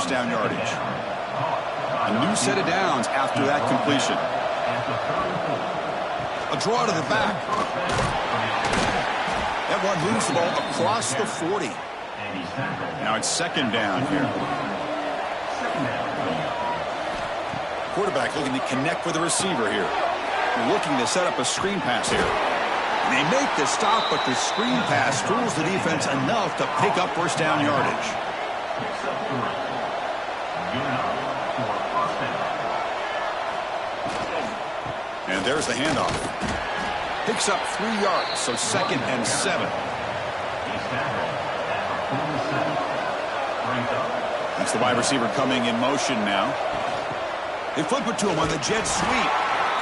first down yardage. A new set of downs after that completion. A draw to the back. That one moves the ball across the 40. Now it's second down here. Quarterback looking to connect with the receiver here. Looking to set up a screen pass here. And they make the stop, but the screen pass fools the defense enough to pick up first down yardage. And there's the handoff. Picks up 3 yards, so 2nd and 7. That's the wide receiver coming in motion now. They flip it to him on the jet sweep.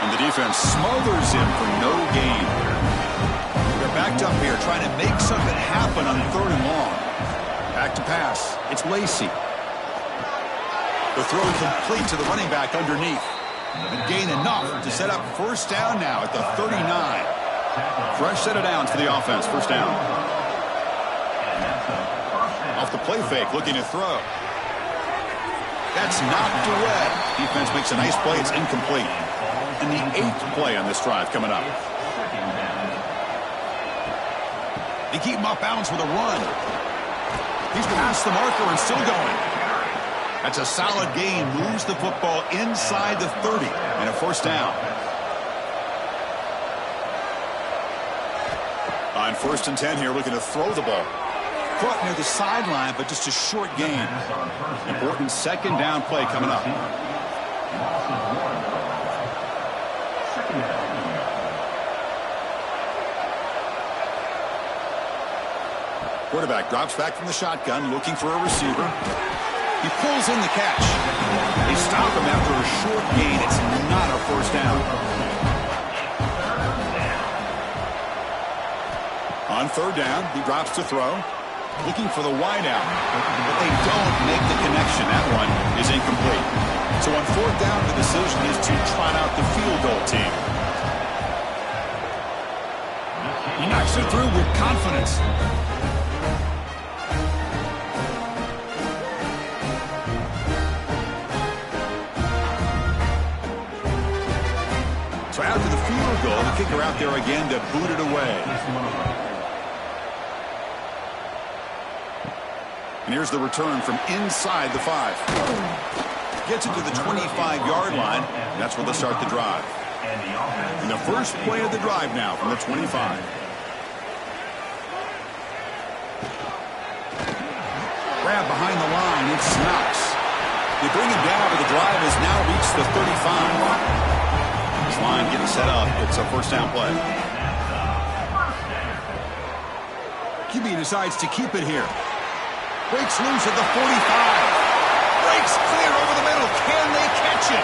And the defense smothers him for no gain. They're backed up here trying to make something happen on 3rd and long. Back to pass. It's Lacy. The throw complete to the running back underneath. And gain enough to set up first down now at the 39. Fresh set of downs for the offense. First down. Off the play fake, looking to throw. That's knocked away. Defense makes a nice play. It's incomplete. And the 8th play on this drive coming up. They keep him off balance with a run. He's past the marker and still going. That's a solid gain. Moves the football inside the 30 and a first down. On 1st and 10 here, looking to throw the ball. Caught near the sideline, but just a short gain. Important 2nd down play coming up. Quarterback drops back from the shotgun, looking for a receiver. He pulls in the catch. They stop him after a short gain. It's not a first down. On 3rd down, he drops to throw. Looking for the wideout. But they don't make the connection. That one is incomplete. So on 4th down, the decision is to trot out the field goal team. He knocks it through with confidence. So after the field goal, the kicker out there again to boot it away. And here's the return from inside the 5. Gets it to the 25-yard line. That's where they'll start the drive. And the first play of the drive now from the 25. Grab behind the line. It's Knox. They bring him down, but the drive has now reached the 35. This line getting set up. It's a first down play. QB decides to keep it here. Breaks loose at the 45. Breaks clear over the middle. Can they catch it?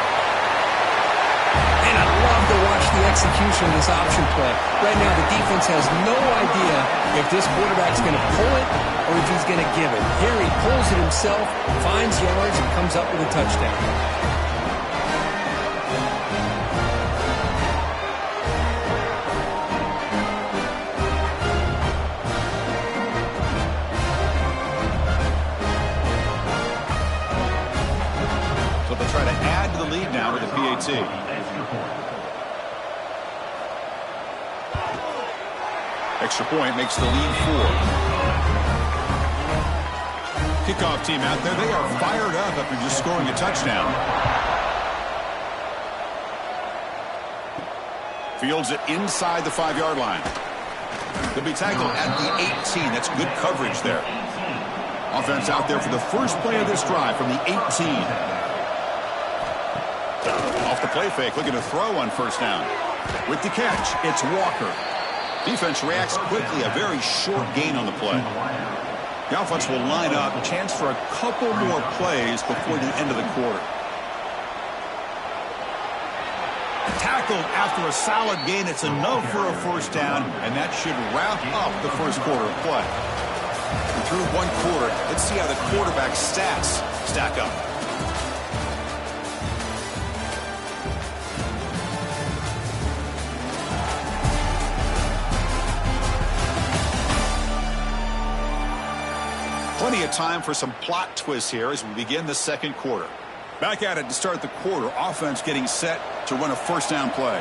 And I love to watch the execution of this option play. Right now, the defense has no idea if this quarterback's going to pull it or if he's going to give it. Here he pulls it himself, finds yards, and comes up with a touchdown. Try to add to the lead now with the PAT. Extra point makes the lead 4. Kickoff team out there. They are fired up after just scoring a touchdown. Fields it inside the 5-yard line. They'll be tackled at the 18. That's good coverage there. Offense out there for the first play of this drive from the 18. Off the play fake, looking to throw on first down. With the catch, it's Walker. Defense reacts quickly, a very short gain on the play. The offense will line up, a chance for a couple more plays before the end of the quarter. Tackled after a solid gain, it's enough for a first down, and that should wrap up the first quarter of play. And through one quarter, let's see how the quarterback's stats stack up. Plenty of time for some plot twists here as we begin the second quarter. Back at it to start the quarter. Offense getting set to run a first down play.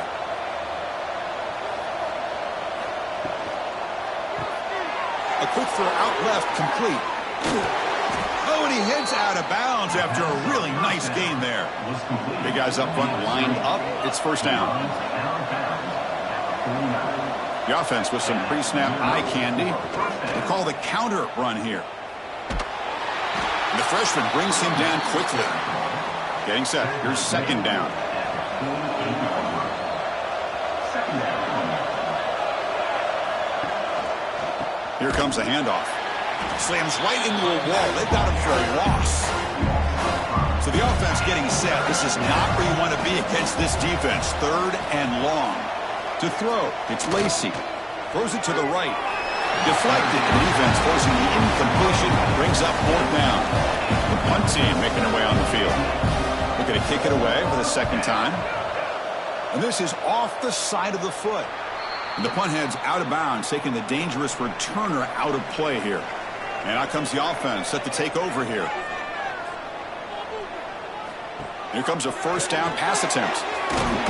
A quick throw out left, complete. Oh, and he heads out of bounds after a really nice gain there. Big guys up front lined up. It's first down. The offense with some pre-snap eye candy. They call the counter run here. And the freshman brings him down quickly. Getting set. Here's second down. Here comes the handoff. Slams right into a wall. They've got him for a loss. So the offense getting set. This is not where you want to be against this defense. Third and long. To throw, it's Lacy. Throws it to the right. Deflected. The defense forcing the incompletion. Brings up fourth down. The punt team making their way on the field. They're going to kick it away for the second time. And this is off the side of the foot. And the punt heads out of bounds, taking the dangerous returner out of play here. And out comes the offense, set to take over here. Here comes a first down pass attempt.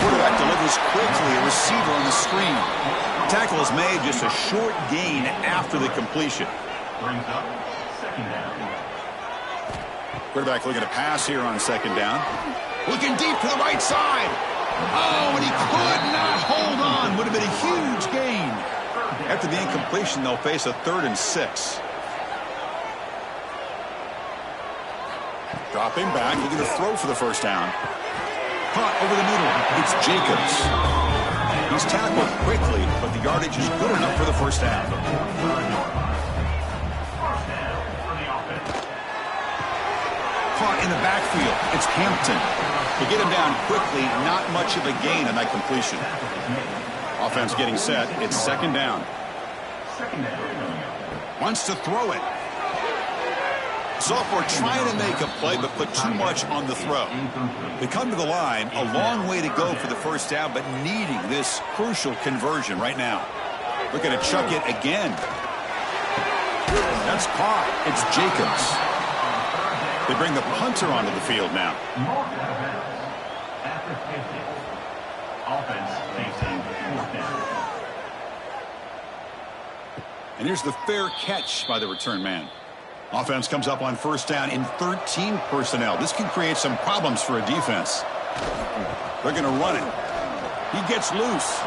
Quarterback delivers quickly, a receiver on the screen. Tackle is made, just a short gain after the completion. Brings up second down. Quarterback looking to pass here on second down. Looking deep to the right side. Oh, and he could not hold on. Would have been a huge gain. After the incompletion, they'll face a 3rd and 6. Dropping back, looking to throw for the first down. Caught over the middle. It's Jacobs. He's tackled quickly, but the yardage is good enough for the first down. Caught in the backfield. It's Hampton. To get him down quickly, not much of a gain on that completion. Offense getting set. It's second down. Wants to throw it. Sophomore trying to make a play, but put too much on the throw. They come to the line, a long way to go for the first down, but needing this crucial conversion right now. Looking to chuck it again. That's caught. It's Jacobs. They bring the punter onto the field now. And here's the fair catch by the return man. Offense comes up on first down in 13 personnel. This can create some problems for a defense. They're going to run it. He gets loose.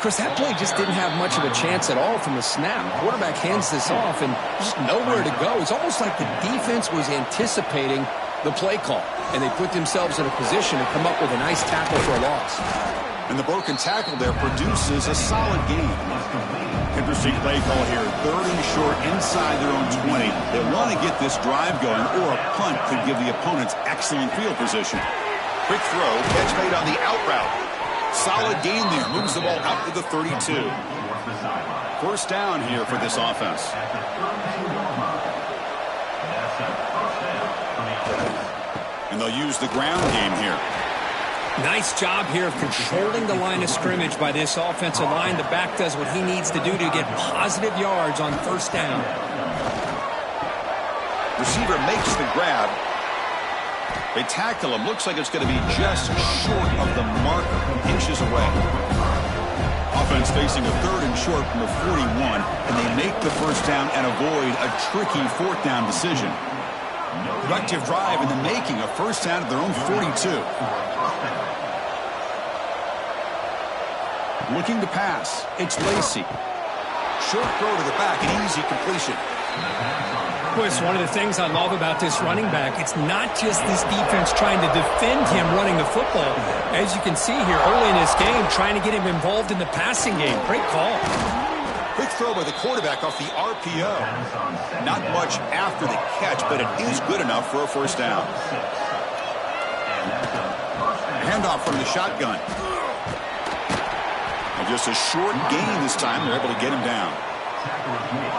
Chris, that play just didn't have much of a chance at all from the snap. Quarterback hands this off and just nowhere to go. It's almost like the defense was anticipating the play call, and they put themselves in a position to come up with a nice tackle for a loss. And the broken tackle there produces a solid gain. Interesting play call here. 3rd and short inside their own 20. They want to get this drive going, or a punt could give the opponents excellent field position. Quick throw, catch made on the out route. Solid gain there. Moves the ball out to the 32. First down here for this offense. And they'll use the ground game here. Nice job here of controlling the line of scrimmage by this offensive line. The back does what he needs to do to get positive yards on first down. Receiver makes the grab. They tackle him. Looks like it's going to be just short of the marker, inches away. Offense facing a 3rd and short from the 41, and they make the first down and avoid a tricky 4th down decision. Productive drive in the making, a first down at their own 42. Looking to pass. It's Lacy. Short throw to the back, an easy completion. Boy, it's one of the things I love about this running back. It's not just this defense trying to defend him running the football. As you can see here early in this game, trying to get him involved in the passing game. Great call. Quick throw by the quarterback off the RPO. Not much after the catch, but it is good enough for a first down. Handoff from the shotgun. And just a short gain this time. They're able to get him down.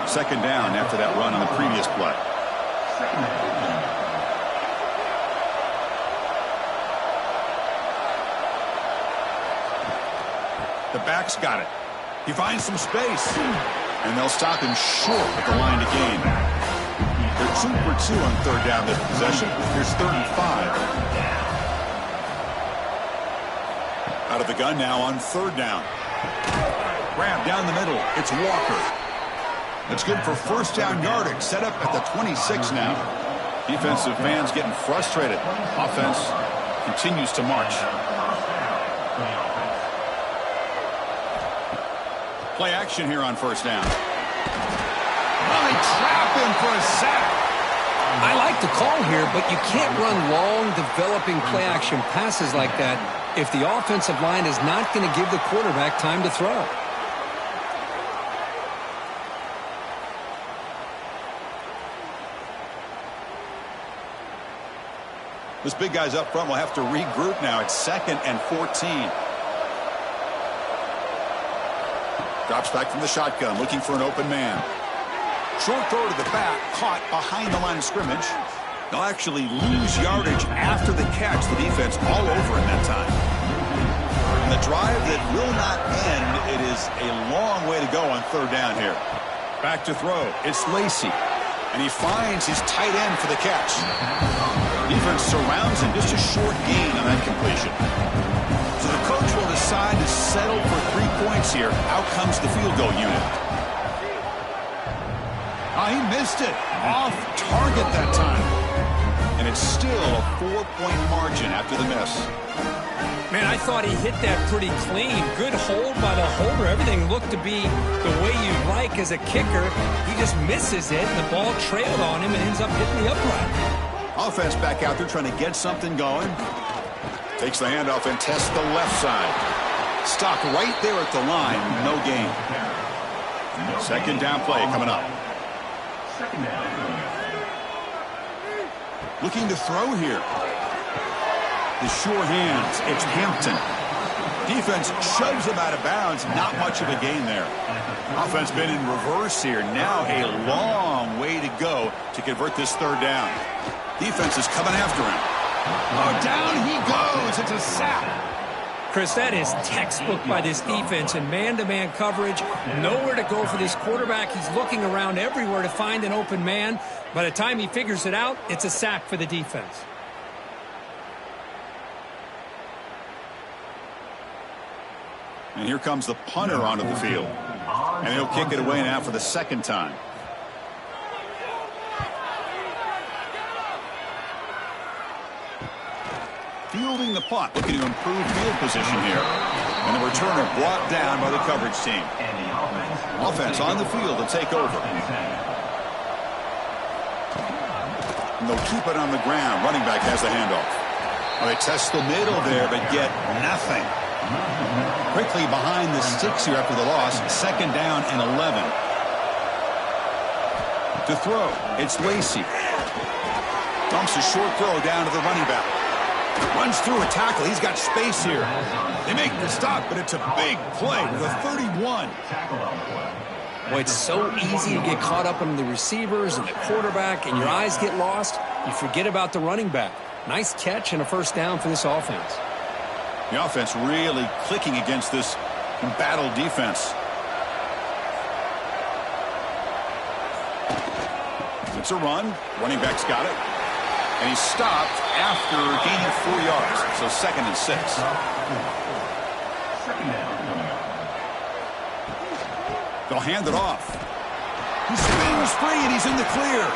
Second down after that run on the previous play. The back's got it. He finds some space. And they'll stop him short at the line to gain. Shooting for 2 on third down this possession. Here's 3rd and 5. Out of the gun now on 3rd down. Grab down the middle. It's Walker. That's good for 1st down yardage. Set up at the 26 now. Defensive fans getting frustrated. Offense continues to march. Play action here on 1st down. Well, they trap him for a sack. I like the call here, but you can't run long, developing play-action passes like that if the offensive line is not going to give the quarterback time to throw. This big guy's up front will have to regroup now. It's 2nd and 14. Drops back from the shotgun, looking for an open man. Short throw to the back, caught behind the line of scrimmage. They'll actually lose yardage after the catch. The defense all over in that time. And the drive that will not end, it is a long way to go on 3rd down here. Back to throw. It's Lacy. And he finds his tight end for the catch. Defense surrounds him, just a short gain on that completion. So the coach will decide to settle for 3 points here. Out comes the field goal unit. Oh, he missed it. Off target that time. And it's still a 4-point margin after the miss. Man, I thought he hit that pretty clean. Good hold by the holder. Everything looked to be the way you'd like as a kicker. He just misses it, and the ball trailed on him and ends up hitting the upright. Offense back out there trying to get something going. Takes the handoff and tests the left side. Stopped right there at the line. No gain. 2nd down play coming up. 2nd down. Looking to throw here. The sure hands. It's Hampton. Defense shoves him out of bounds. Not much of a gain there. Offense been in reverse here. Now a long way to go to convert this 3rd down. Defense is coming after him. Oh, down he goes. It's a sack. Chris, that is textbook by this defense in man-to-man coverage. Nowhere to go for this quarterback. He's looking around everywhere to find an open man. By the time he figures it out, it's a sack for the defense. And here comes the punter onto the field. And he'll kick it away now for the 2nd time. Fielding the punt, looking to improve field position here. And the returner brought down by the coverage team. Offense on the field to take over. And they'll keep it on the ground. Running back has the handoff. Well, they test the middle there, but get nothing. Quickly behind the sticks here after the loss. 2nd down and 11. To throw, it's Lacy. Dumps a short throw down to the running back. Runs through a tackle. He's got space here. They make the stop, but it's a big play with a 31. Boy, it's so easy to get caught up in the receivers and the quarterback, and your eyes get lost. You forget about the running back. Nice catch and a 1st down for this offense. The offense really clicking against this embattled defense. It's a run. Running back's got it. And he stopped after gaining 4 yards. So 2nd and 6. 2nd down. They'll hand it off. He spins free and he's in the clear.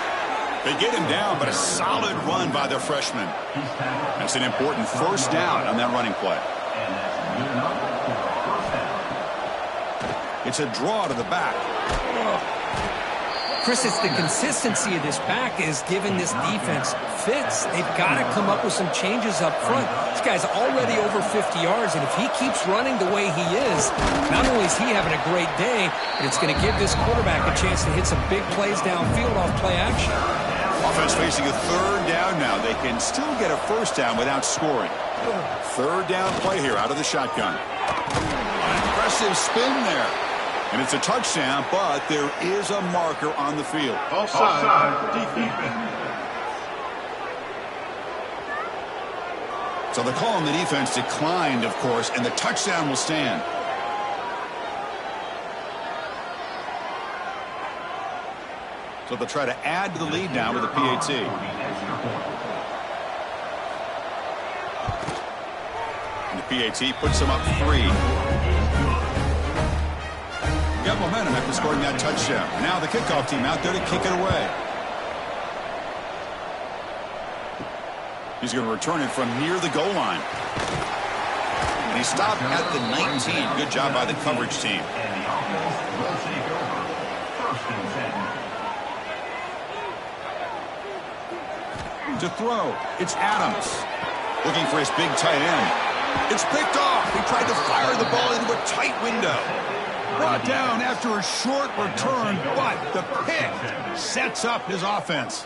They get him down, but a solid run by the freshman. That's an important 1st down on that running play. It's a draw to the back. Chris, it's the consistency of this back is giving this defense fits. They've got to come up with some changes up front. This guy's already over 50 yards, and if he keeps running the way he is, not only is he having a great day, but it's going to give this quarterback a chance to hit some big plays downfield off play action. Offense facing a 3rd down now. They can still get a 1st down without scoring. 3rd down play here out of the shotgun. An impressive spin there. And it's a touchdown, but there is a marker on the field. Offside. Defense. So the call on the defense declined, of course, and the touchdown will stand. So they'll try to add to the lead now with a PAT. And the PAT puts them up 3. Got momentum after scoring that touchdown. Now the kickoff team out there to kick it away. He's going to return it from near the goal line. And he stopped at the 19. Good job by the coverage team. To throw, it's Adams. Looking for his big tight end. It's picked off. He tried to fire the ball into a tight window. Brought down after a short return, but the pick sets up his offense.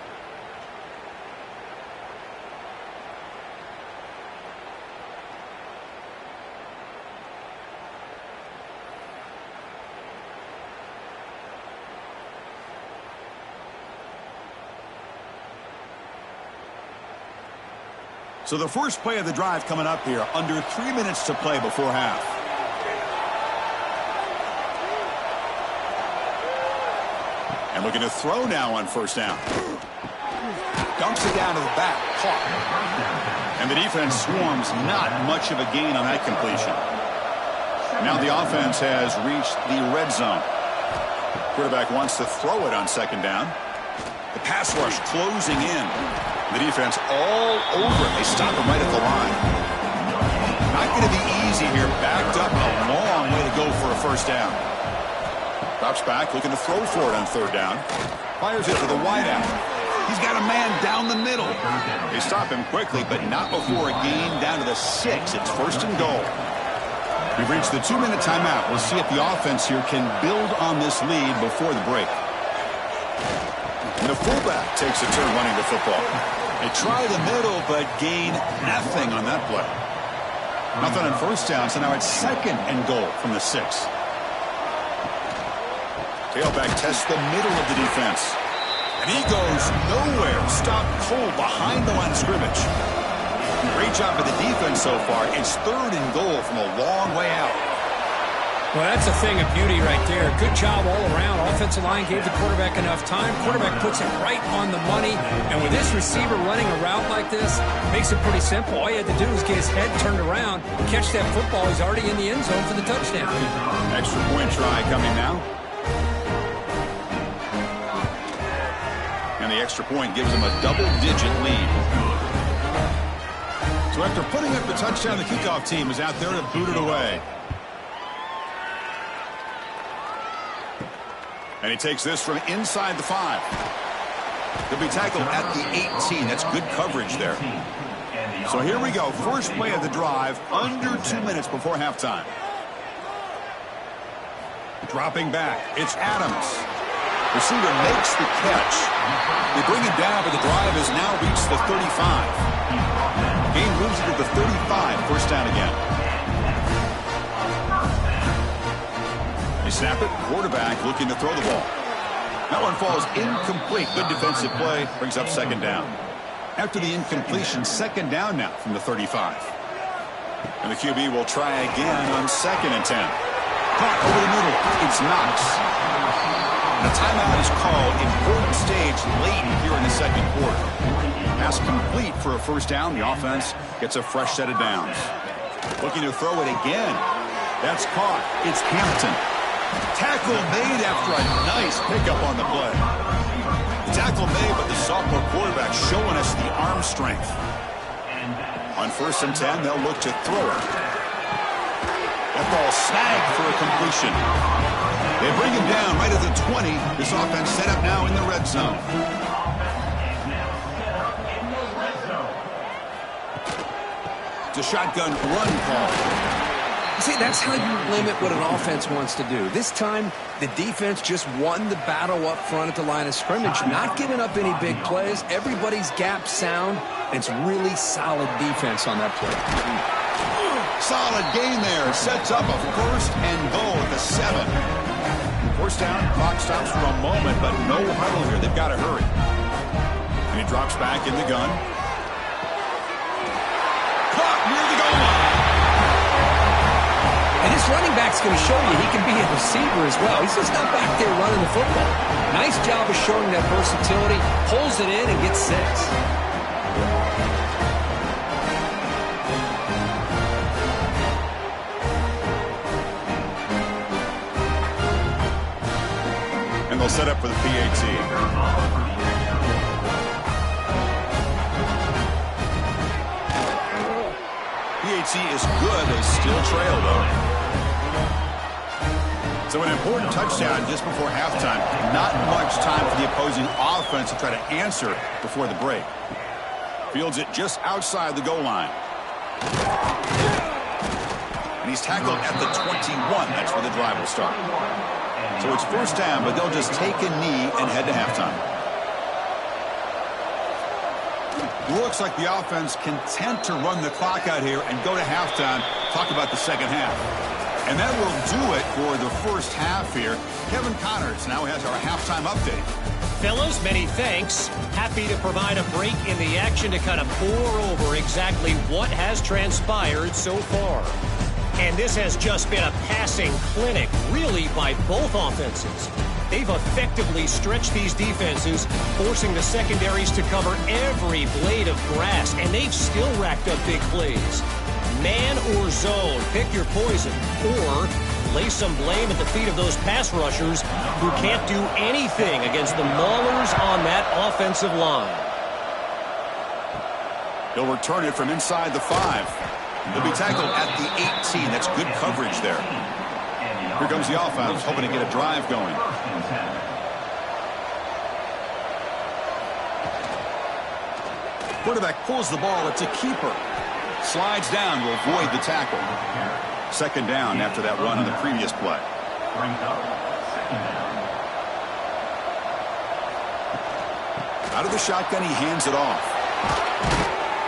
So the first play of the drive coming up here, under 3 minutes to play before half. And looking to throw now on first down. Dumps it down to the back. Caught. And the defense swarms, not much of a gain on that completion. Now the offense has reached the red zone. Quarterback wants to throw it on second down. The pass rush closing in. The defense all over it. They stop him right at the line. Not going to be easy here. Backed up a long way to go for a first down. Drops back, looking to throw for it on third down. Fires it to the wideout. He's got a man down the middle. They stop him quickly, but not before a gain down to the 6. It's first and goal. We've reached the 2-minute timeout. We'll see if the offense here can build on this lead before the break. And the fullback takes a turn running the football. They try the middle, but gain nothing on that play. Nothing on first down, so now it's second and goal from the 6. Tailback tests the middle of the defense. And he goes nowhere. Stopped cold behind the line of scrimmage. Great job by the defense so far. It's third and goal from a long way out. Well, that's a thing of beauty right there. Good job all around. Offensive line gave the quarterback enough time. Quarterback puts it right on the money. And with this receiver running a route like this, makes it pretty simple. All you had to do was get his head turned around, catch that football. He's already in the end zone for the touchdown. Extra point try coming now. And the extra point gives them a double-digit lead. So after putting up the touchdown, the kickoff team is out there to boot it away. And he takes this from inside the 5. He'll be tackled at the 18. That's good coverage there. So here we go. First play of the drive, under 2 minutes before halftime. Dropping back, it's Adams. Receiver makes the catch. They bring him down, but the drive has now reached the 35. Game moves it to the 35. First down again. They snap it. Quarterback looking to throw the ball. That one falls incomplete. Good defensive play. Brings up second down. After the incompletion, second down now from the 35. And the QB will try again on second and 10. Caught over the middle. It's Knox. And a timeout is called. Important stage late here in the second quarter. Pass complete for a first down. The offense gets a fresh set of downs. Looking to throw it again. That's caught. It's Hampton. Tackle made after a nice pickup on the play. The tackle made, but the sophomore quarterback showing us the arm strength. On first and 10, they'll look to throw it. That ball snagged for a completion. They bring him down right at the 20. This offense set up now in the red zone. It's a shotgun run call. See, that's how you limit what an offense wants to do. This time, the defense just won the battle up front at the line of scrimmage, not giving up any big plays. Everybody's gap sound. It's really solid defense on that play. Solid gain there. Sets up a first and goal at the 7. First down, clock stops for a moment, but no huddle here. They've got to hurry. And he drops back in the gun. Caught near the goal line. And this running back quarterback's going to show you he can be a receiver as well. He's just not back there running the football. Nice job of showing that versatility. Pulls it in and gets 6. And they'll set up for the PAT. PAT is good. They still trail, though. So an important touchdown just before halftime. Not much time for the opposing offense to try to answer before the break. Fields it just outside the goal line. And he's tackled at the 21. That's where the drive will start. So it's first down, but they'll just take a knee and head to halftime. Looks like the offense content to run the clock out here and go to halftime. Talk about the second half. And that will do it for the first half here. Kevin Connors now has our halftime update. Fellas, many thanks. Happy to provide a break in the action to kind of pour over exactly what has transpired so far. And this has just been a passing clinic, really, by both offenses. They've effectively stretched these defenses, forcing the secondaries to cover every blade of grass, and they've still racked up big plays. Man or zone, pick your poison, or lay some blame at the feet of those pass rushers who can't do anything against the maulers on that offensive line. He'll return it from inside the 5. He'll be tackled at the 18. That's good coverage there. Here comes the offense, hoping to get a drive going. Quarterback pulls the ball. It's a keeper. Slides down to avoid the tackle. Second down after that run on the previous play. Out of the shotgun, he hands it off.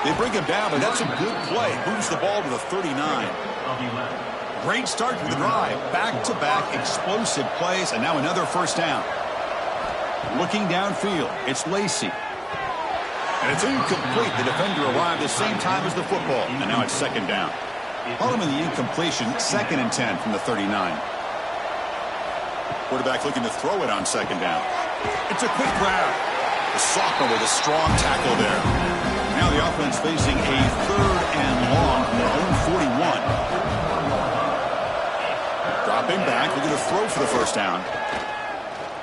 They bring him down, but that's a good play. Moves the ball to the 39. Great start to the drive. Back-to-back explosive plays, and now another first down. Looking downfield, it's Lacy. And it's incomplete. The defender arrived the same time as the football, and now it's second down. Following the incompletion, 2nd and 10 from the 39. Quarterback looking to throw it on second down. It's a quick grab. The sophomore with a strong tackle there. Now the offense facing a 3rd and long from their own 41. Dropping back, looking to throw for the first down.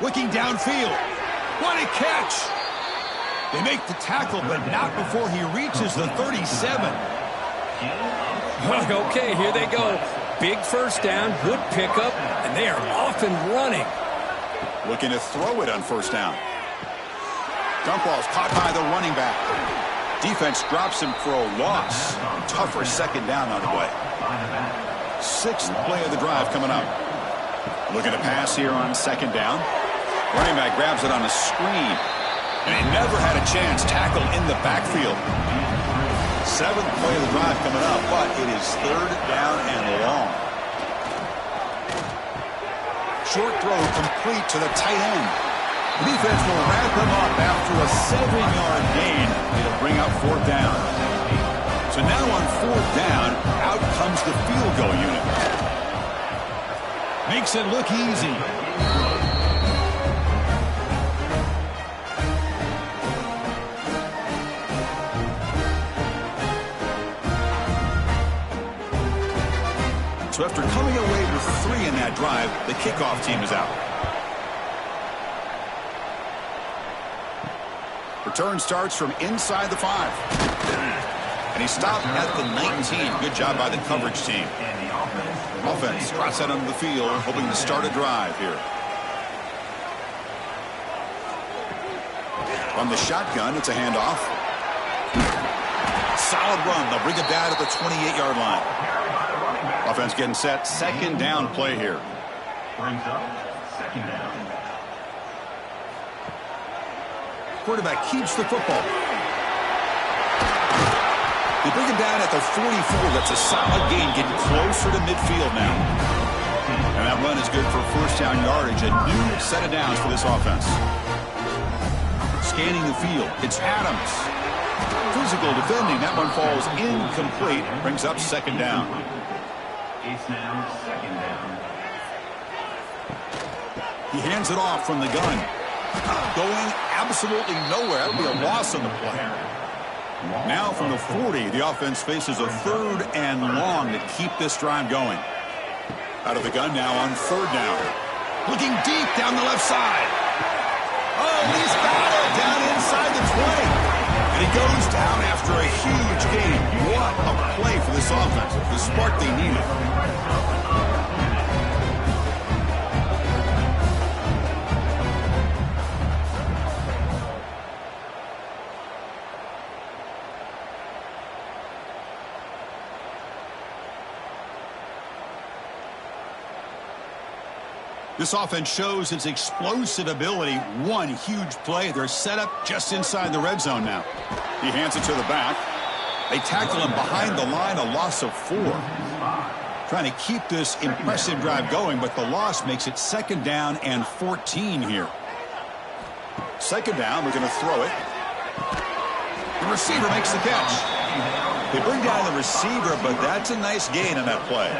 Looking downfield. What a catch! They make the tackle, but not before he reaches the 37. Okay, here they go. Big first down, good pickup, and they are off and running. Looking to throw it on first down. Dump ball's caught by the running back. Defense drops him for a loss. Tougher second down on the way. 6th play of the drive coming up. Looking to pass here on second down. Running back grabs it on a screen. And he never had a chance. Tackle in the backfield. 7th play of the drive coming up, but it is 3rd down and long. Short throw complete to the tight end. The defense will wrap him up after a 7-yard gain. It'll bring up 4th down. So now on 4th down, out comes the field goal unit. Makes it look easy. So after coming away with 3 in that drive, the kickoff team is out. Return starts from inside the 5. And he stopped at the 19. Good job by the coverage team. Offense cross that onto the field, hoping to start a drive here. From the shotgun, it's a handoff. Solid run. They'll bring it down to the 28-yard line. Offense getting set. Second down play here. Brings up second down. Quarterback keeps the football. They bring him down at the 44. That's a solid gain, getting closer to midfield now. And that run is good for first down yardage. A new set of downs for this offense. Scanning the field. It's Adams. Physical defending. That one falls incomplete. Brings up second down. It's now second down. He hands it off from the gun. Going absolutely nowhere. That would be a loss on the play. Now from the 40, the offense faces a 3rd and long to keep this drive going. Out of the gun now on 3rd down. Looking deep down the left side. Oh, he's got it down inside the 20. And he goes down after a huge gain. What a play for this offense. The spark they needed. This offense shows its explosive ability. One huge play. They're set up just inside the red zone now. He hands it to the back. They tackle him behind the line, a loss of 4. Trying to keep this impressive drive going, but the loss makes it 2nd down and 14 here. 2nd down, we're going to throw it. The receiver makes the catch. They bring down the receiver, but that's a nice gain on that play.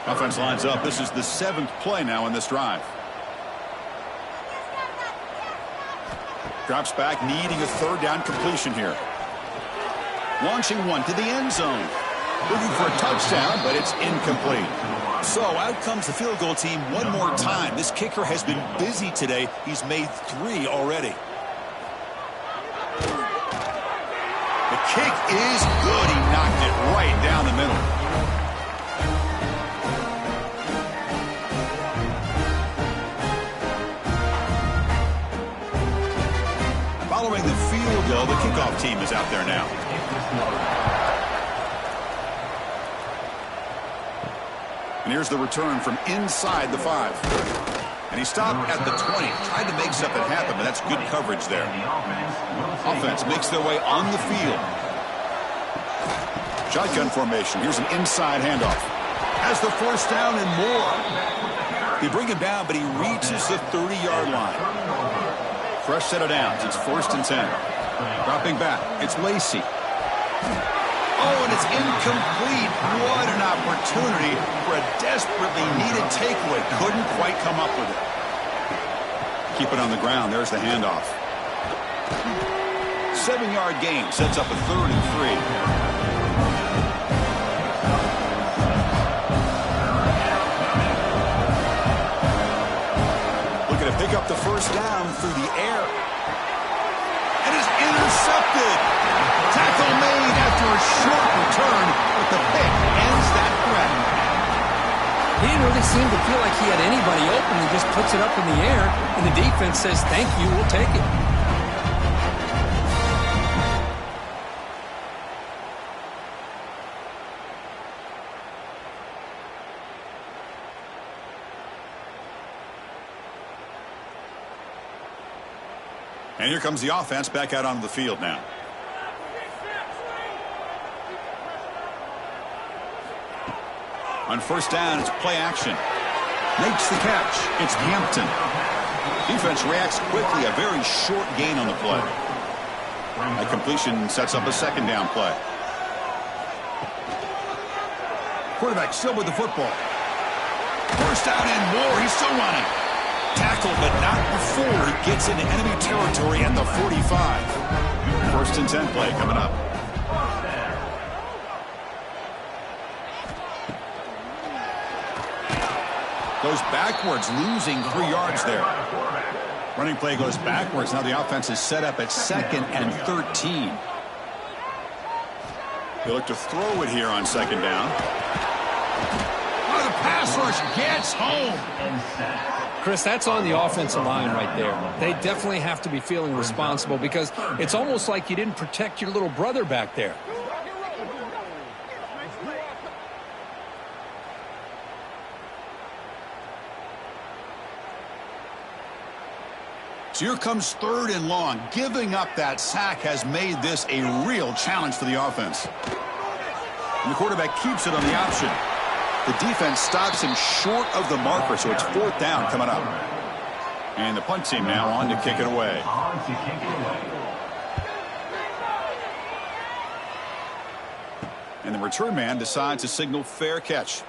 Offense lines up. This is the 7th play now in this drive. Drops back, needing a 3rd down completion here. Launching one to the end zone. Looking for a touchdown, but it's incomplete. So out comes the field goal team one more time. This kicker has been busy today. He's made 3 already. The kick is good. He knocked it right down the middle. Following the field goal, the kickoff team is out there now. And here's the return from inside the 5. And he stopped at the 20. Tried to make something happen, but that's good coverage there. Offense makes their way on the field. Shotgun formation. Here's an inside handoff. Has the 1st down and more. They bring him down, but he reaches the 30-yard line. Fresh set of downs. It's 1st and 10. Dropping back. It's Lacy. Oh, and it's incomplete. What an opportunity for a desperately needed takeaway. Couldn't quite come up with it. Keep it on the ground. There's the handoff. 7-yard gain sets up a 3rd and 3. Pick up the 1st down through the air. And is intercepted. Tackle made after a short return, but the pick ends that threat. He didn't really seem to feel like he had anybody open. He just puts it up in the air, and the defense says, thank you, we'll take it. And here comes the offense back out onto the field now. On 1st down, it's play action. Makes the catch. It's Hampton. Defense reacts quickly. A very short gain on the play. A completion sets up a 2nd down play. Quarterback still with the football. 1st down and more. He's still running. Tackle, but not before he gets into enemy territory at the 45. 1st and 10 play coming up. Goes backwards, losing 3 yards there. Running play goes backwards. Now the offense is set up at 2nd and 13. They look to throw it here on 2nd down. Oh, the pass rush gets home. Chris, that's on the offensive line right there. They definitely have to be feeling responsible because it's almost like you didn't protect your little brother back there. So here comes 3rd and long. Giving up that sack has made this a real challenge for the offense. And the quarterback keeps it on the option. The defense stops him short of the marker, so it's 4th down coming up. And the punt team now on to kick it away. And the return man decides to signal fair catch.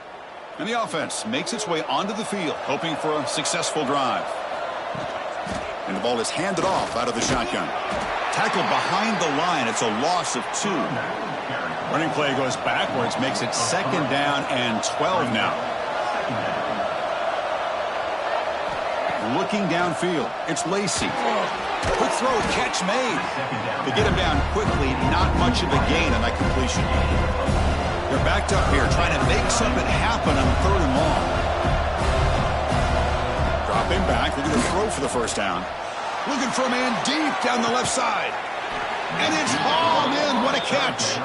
And the offense makes its way onto the field, hoping for a successful drive. And the ball is handed off out of the shotgun. Tackled behind the line. It's a loss of 2. Running play goes backwards, makes it 2nd down and 12 now. Looking downfield, it's Lacy. Quick throw, catch made. To get him down quickly, not much of a gain on that completion. They're backed up here, trying to make something happen on 3rd and long. Dropping back, looking to throw for the first down. Looking for a man deep down the left side. And it's hauled in. What a catch.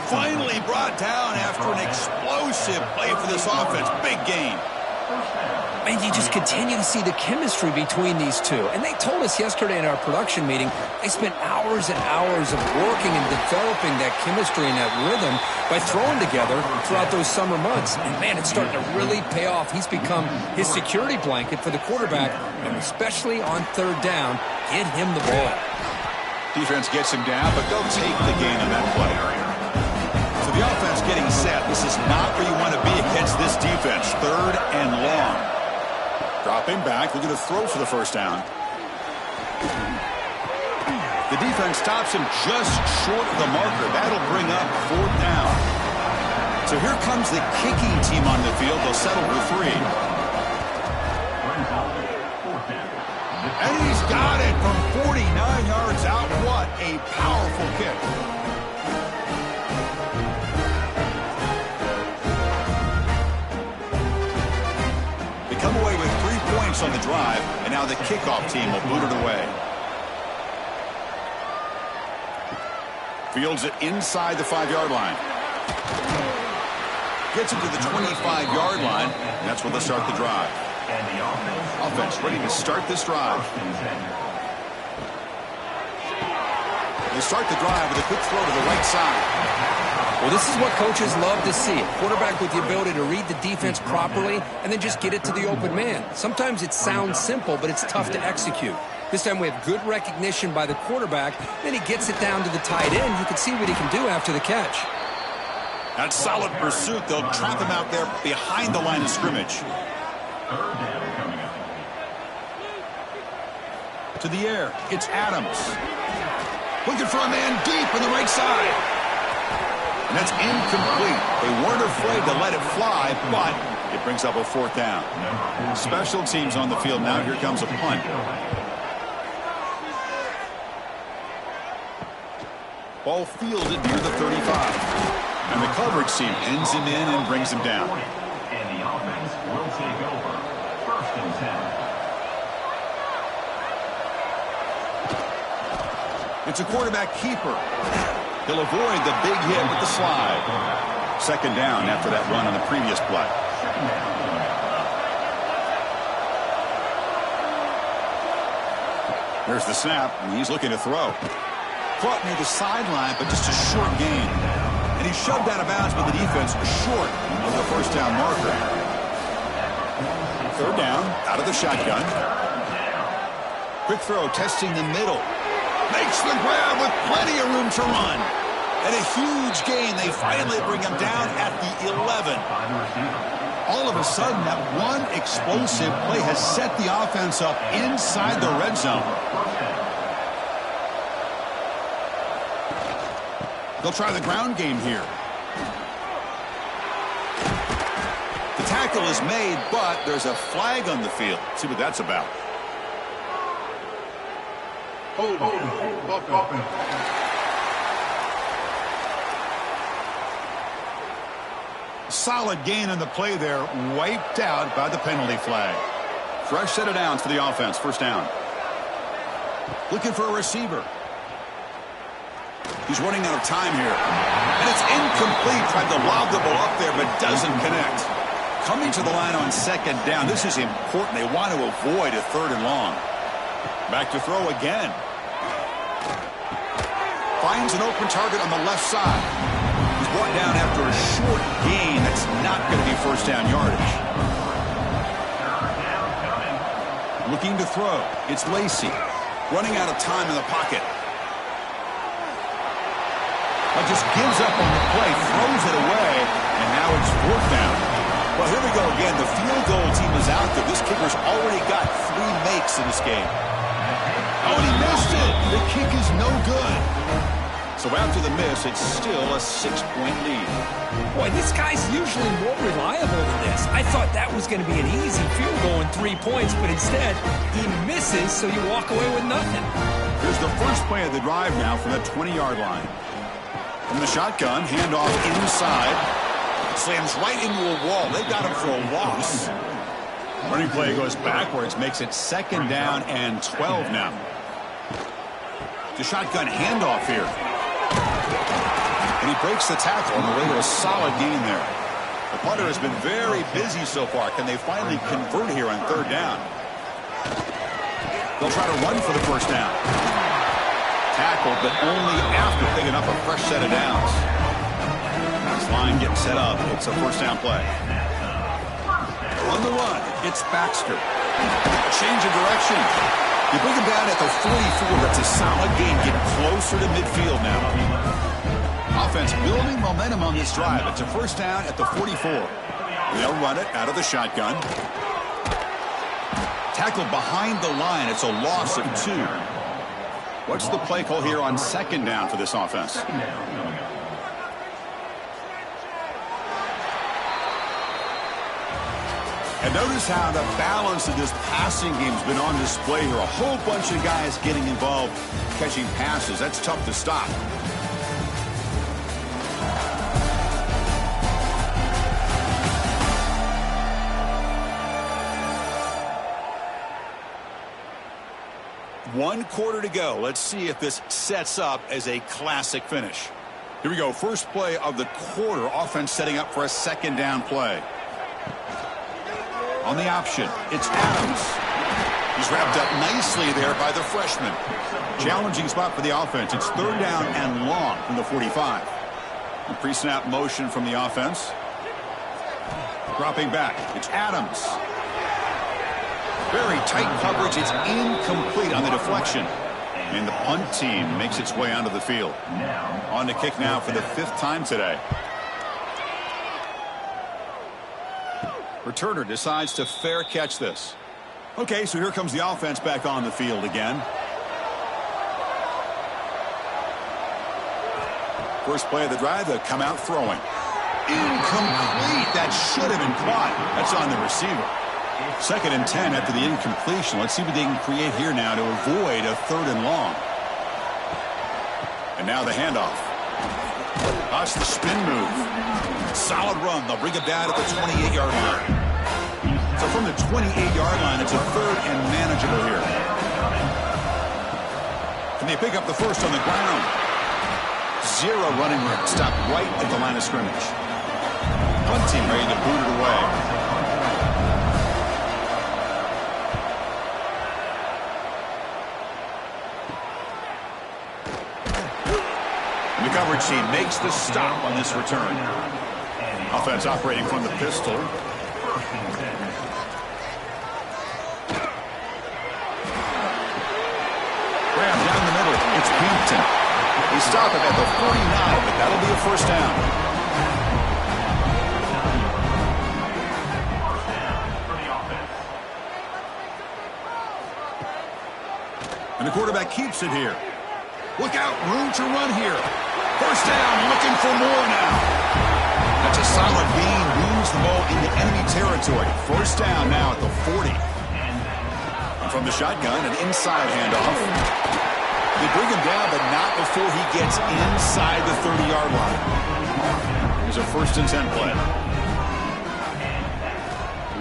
Finally brought down after an explosive play for this offense. Big gain. And you just continue to see the chemistry between these two. And they told us yesterday in our production meeting, they spent hours and hours of working and developing that chemistry and that rhythm by throwing together throughout those summer months. And, man, it's starting to really pay off. He's become his security blanket for the quarterback, and especially on 3rd down, get him the ball. Defense gets him down, but they'll take the gain on that play. So the offense getting set. This is not where you want to be against this defense. 3rd and long. Dropping back, looking to throw for the first down. The defense stops him just short of the marker. That'll bring up 4th down. So here comes the kicking team on the field. They'll settle for 3. And he's got it from 49 yards out. What a powerful kick. They come away with 3 points on the drive, and now the kickoff team will boot it away. Fields it inside the 5-yard line. Gets him to the 25-yard line, and that's where they'll start the drive. Offense ready to start this drive. They start the drive with a quick throw to the right side. Well, this is what coaches love to see. A quarterback with the ability to read the defense properly and then just get it to the open man. Sometimes it sounds simple, but it's tough to execute. This time we have good recognition by the quarterback. Then he gets it down to the tight end. You can see what he can do after the catch. That solid pursuit. They'll trap him out there behind the line of scrimmage. To the air, it's Adams. Looking for a man deep on the right side. And that's incomplete. They weren't afraid to let it fly, but it brings up a 4th down. Special teams on the field now. Here comes a punt. Ball fielded near the 35. And the coverage team ends him in and brings him down. And the offense will take over. 1st and 10. It's a quarterback keeper. He'll avoid the big hit with the slide. 2nd down after that run on the previous play. There's the snap, and he's looking to throw. Caught near the sideline, but just a short gain. And he's shoved out of bounds by the defense short of the 1st down marker. 3rd down, out of the shotgun. Quick throw, testing the middle. Makes the grab with plenty of room to run. And a huge gain. They finally bring him down at the 11. All of a sudden, that one explosive play has set the offense up inside the red zone. They'll try the ground game here. The tackle is made, but there's a flag on the field. See what that's about. Solid gain on the play there, wiped out by the penalty flag. Fresh set of downs for the offense. 1st down. Looking for a receiver. He's running out of time here. And it's incomplete. Tried to lob the ball up there, but doesn't connect. Coming to the line on 2nd down. This is important. They want to avoid a 3rd and long. Back to throw again. Finds an open target on the left side. He's brought down after a short gain. That's not going to be 1st down yardage. Looking to throw. It's Lacy. Running out of time in the pocket. But just gives up on the play, throws it away, and now it's fourth down. Well, here we go again. The field goal team is out there. This kicker's already got 3 makes in this game. Oh, and he missed it. The kick is no good. So after the miss, it's still a 6-point lead. Boy, this guy's usually more reliable than this. I thought that was going to be an easy field goal in 3 points, but instead, he misses, so you walk away with nothing. Here's the first play of the drive now from the 20-yard line. From the shotgun, handoff inside. Slams right into a wall. They got him for a loss. Running play goes backwards, makes it 2nd down and 12 now. The shotgun handoff here. And he breaks the tackle on the way to a solid gain there. The punter has been very busy so far. Can they finally convert here on 3rd down? They'll try to run for the first down. Tackled, but only after picking up a fresh set of downs. This line getting set up. It's a first down play. On the run, it's Baxter. A change of direction. You bring him down at the 44. That's a solid gain. Getting closer to midfield now. Offense building momentum on this drive. It's a first down at the 44. They'll run it out of the shotgun. Tackled behind the line. It's a loss of 2. What's the play call here on 2nd down for this offense? And notice how the balance of this passing game has been on display here. A whole bunch of guys getting involved catching passes. That's tough to stop. One quarter to go. Let's see if this sets up as a classic finish. Here we go. First play of the quarter. Offense setting up for a 2nd down play. On the option, it's Adams. He's wrapped up nicely there by the freshman. Challenging spot for the offense. It's 3rd down and long from the 45. A pre-snap motion from the offense. Dropping back, it's Adams. Very tight coverage. It's incomplete on the deflection. And the punt team makes its way onto the field. On to kick now for the 5th time today. Returner decides to fair catch this. Okay, so here comes the offense back on the field again. First play of the drive, they'll come out throwing. Incomplete. That should have been caught. That's on the receiver. 2nd and 10 after the incompletion. Let's see what they can create here now to avoid a 3rd and long. And now the handoff. Watch the spin move. Solid run. They'll bring it down at the 28-yard line. So from the 28-yard line, it's a 3rd and manageable here. Can they pick up the first on the ground? 0 running room. Stopped right at the line of scrimmage. Punt team ready to boot it away. The coverage team makes the stop on this return. Offense operating from the pistol. Grab down the middle. It's Hampton. They stop it at the 49, but that'll be a first down. And the quarterback keeps it here. Look out, room to run here. First down, looking for more now. That's a solid gain, moves the ball into enemy territory. First down now at the 40. And from the shotgun, an inside handoff. They bring him down, but not before he gets inside the 30-yard line. Here's a 1st and 10 play.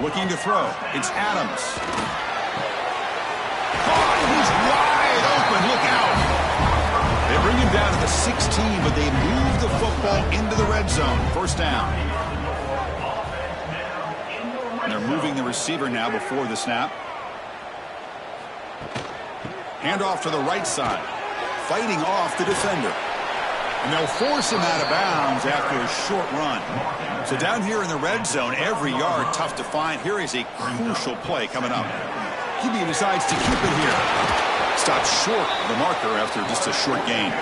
Looking to throw. It's Adams. Oh, he's wide open. Look out. They bring him down to the 16, but they move the football into the red zone. First down. And they're moving the receiver now before the snap. Handoff to the right side. Fighting off the defender. And they'll force him out of bounds after a short run. So down here in the red zone, every yard tough to find. Here is a crucial play coming up. QB decides to keep it here. Stopped short of the marker after just a short gain.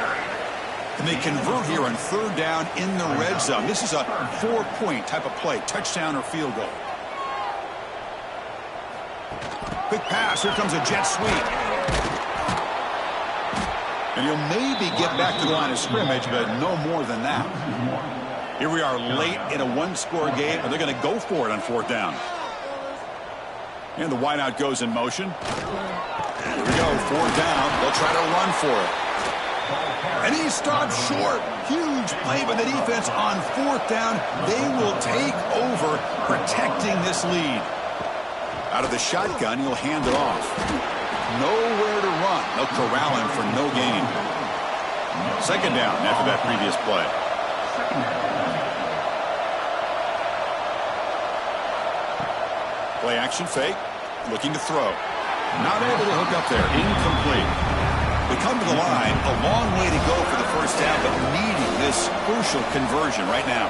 And they convert here on 3rd down in the red zone. This is a 4-point type of play, touchdown or field goal. Quick pass. Here comes a jet sweep. And he'll maybe get back to the line of scrimmage, but no more than that. Here we are late in a one-score game, and they're going to go for it on 4th down. And the wideout goes in motion. Here we go, 4th down. They'll try to run for it. And he stopped short. Huge play by the defense on 4th down. They will take over protecting this lead. Out of the shotgun, he'll hand it off. Nowhere to run. They'll corral him for no gain. 2nd down after that previous play. Play action fake. Looking to throw. Not able to hook up there. Incomplete. They come to the line. A long way to go for the 1st down, but needing this crucial conversion right now.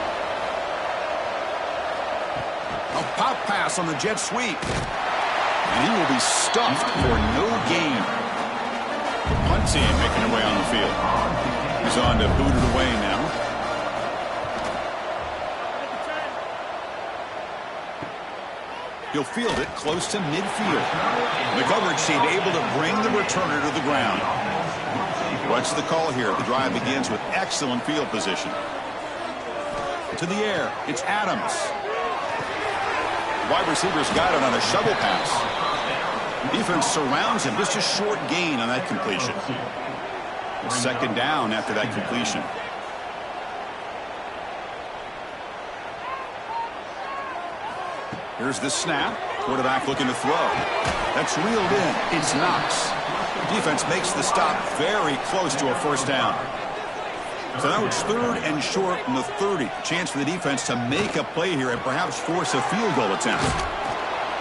A pop pass on the jet sweep. And he will be stuffed for no gain. Punt team making their way on the field. He's on to boot it away now. He'll field it close to midfield. The coverage team able to bring the returner to the ground. What's the call here? The drive begins with excellent field position. To the air. It's Adams. Wide receivers got it on a shovel pass. Defense surrounds him. Just a short gain on that completion. 2nd down after that completion. Here's the snap. Quarterback looking to throw. That's reeled in. It's Knox. Defense makes the stop very close to a 1st down. So now it's 3rd and short from the 30. Chance for the defense to make a play here and perhaps force a field goal attempt.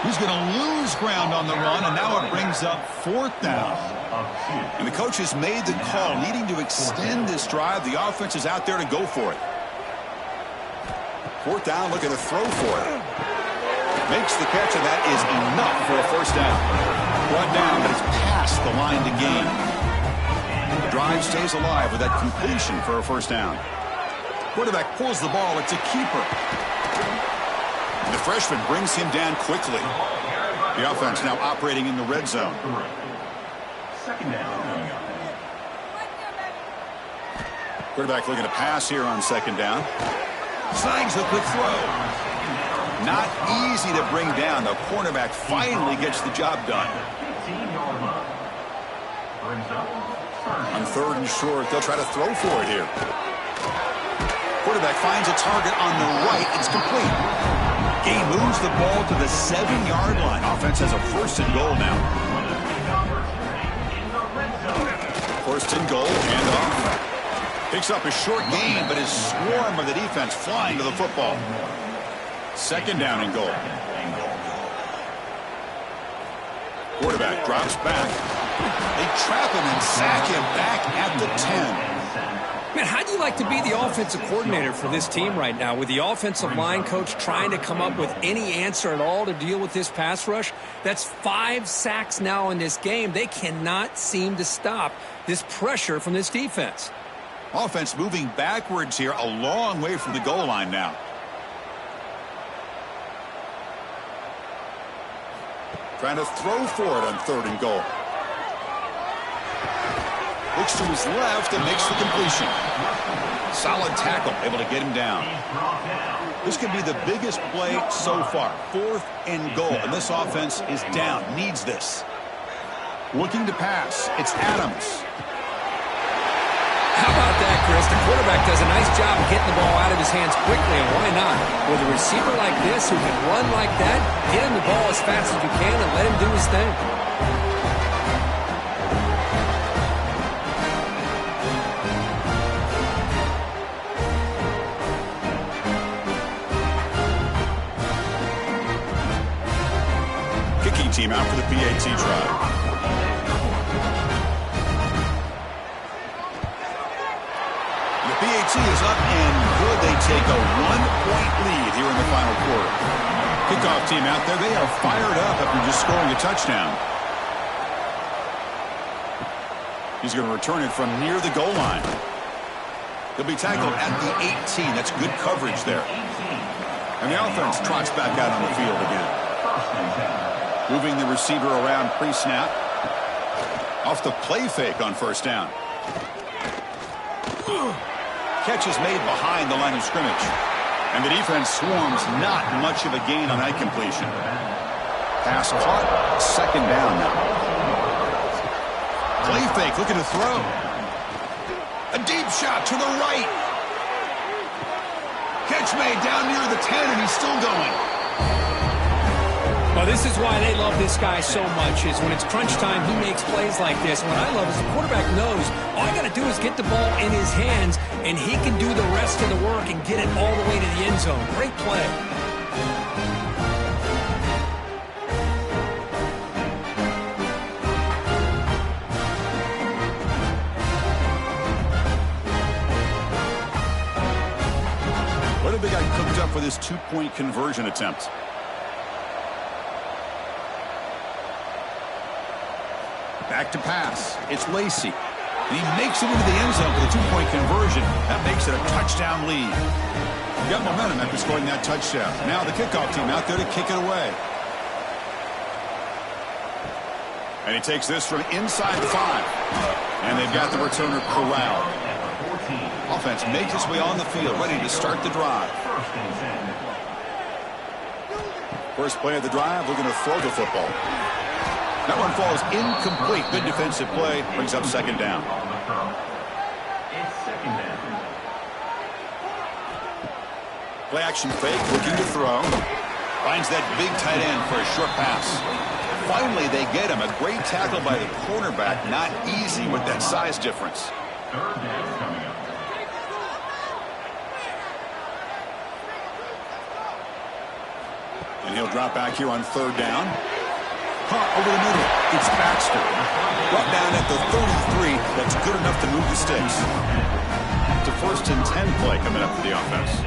He's going to lose ground on the run, and now it brings up 4th down. And the coach has made the call, needing to extend this drive. The offense is out there to go for it. 4th down, looking to throw for it. Makes the catch, and that is enough for a 1st down. Brought down, but it's past the line to gain. The drive stays alive with that completion for a 1st down. Quarterback pulls the ball. It's a keeper. And the freshman brings him down quickly. The offense now operating in the red zone. 2nd down. Quarterback looking to pass here on 2nd down. Slangs a quick throw. Not easy to bring down. The cornerback finally gets the job done. 15-yard line. Brings up On 3rd and short, they'll try to throw for it here. Quarterback finds a target on the right. It's complete. He moves the ball to the 7-yard line. Offense has a 1st and goal now. 1st and goal, hand off. Picks up a short gain, but his swarm of the defense flying to the football. 2nd down and goal. Quarterback drops back. They trap him and sack him back at the 10. Man, how do you like to be the offensive coordinator for this team right now with the offensive line coach trying to come up with any answer at all to deal with this pass rush? That's 5 sacks now in this game. They cannot seem to stop this pressure from this defense. Offense moving backwards here, a long way from the goal line now. Trying to throw for it on 3rd and goal. Looks to his left and makes the completion. Solid tackle, able to get him down. This could be the biggest play so far. 4th and goal, and this offense is down. Needs this. Looking to pass. It's Adams. How about that, Chris? The quarterback does a nice job of getting the ball out of his hands quickly, and why not? With a receiver like this who can run like that, get him the ball as fast as you can and let him do his thing. Kicking team out for the PAT try. PAT is up and good. They take a 1-point lead here in the final quarter. Kickoff team out there. They are fired up after just scoring a touchdown. He's going to return it from near the goal line. He'll be tackled at the 18. That's good coverage there. And the offense trots back out on the field again. Moving the receiver around pre-snap. Off the play fake on first down. Catch is made behind the line of scrimmage. And the defense swarms, not much of a gain on that completion. Pass caught, second down now. Play fake, looking to throw. A deep shot to the right. Catch made down near the 10, and he's still going. Well, this is why they love this guy so much, is when it's crunch time, he makes plays like this. What I love is the quarterback knows all I got to do is get the ball in his hands, and he can do the rest of the work and get it all the way to the end zone. Great play. What have they got cooked up for this two-point conversion attempt? Back to pass. It's Lacy. And he makes it into the end zone for the two-point conversion. That makes it a touchdown lead. Got momentum after scoring that touchdown. Now the kickoff team out there to kick it away. And he takes this from inside the 5. And they've got the returner corralled. Offense makes its way on the field, ready to start the drive. First play of the drive, looking to throw the football. That one falls incomplete. Good defensive play. Brings up second down. Play action fake. Looking to throw. Finds that big tight end for a short pass. Finally, they get him. A great tackle by the cornerback. Not easy with that size difference. And he'll drop back here on third down. Caught over the middle. It's Baxter. Brought down at the 33. That's good enough to move the sticks. It's a 1st and 10 play coming up for the offense.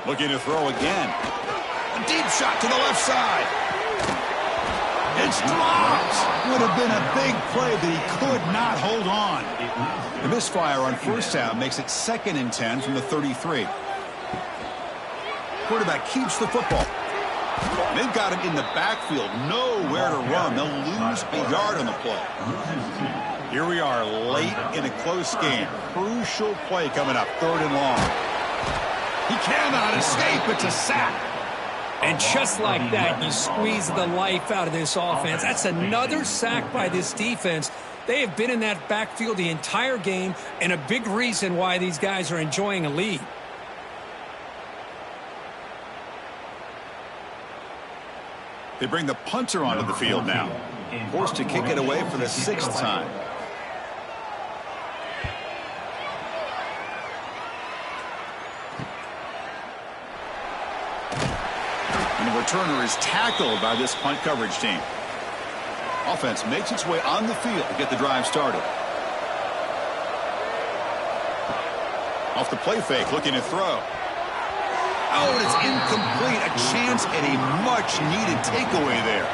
Looking to throw again. A deep shot to the left side. It's dropped. Would have been a big play, but he could not hold on. The misfire on first down makes it 2nd and 10 from the 33. Quarterback keeps the football. They've got him in the backfield, nowhere to run. They'll lose a yard on the play. Here we are late in a close game. Crucial play coming up, 3rd and long. He cannot escape. It's a sack. And just like that, you squeeze the life out of this offense. That's another sack by this defense. They have been in that backfield the entire game, and a big reason why these guys are enjoying a lead. They bring the punter onto the field now. Forced to kick it away for the 6th time. And the returner is tackled by this punt coverage team. Offense makes its way on the field to get the drive started. Off the play fake, looking to throw. Oh, and it's incomplete. A chance at a much-needed takeaway there.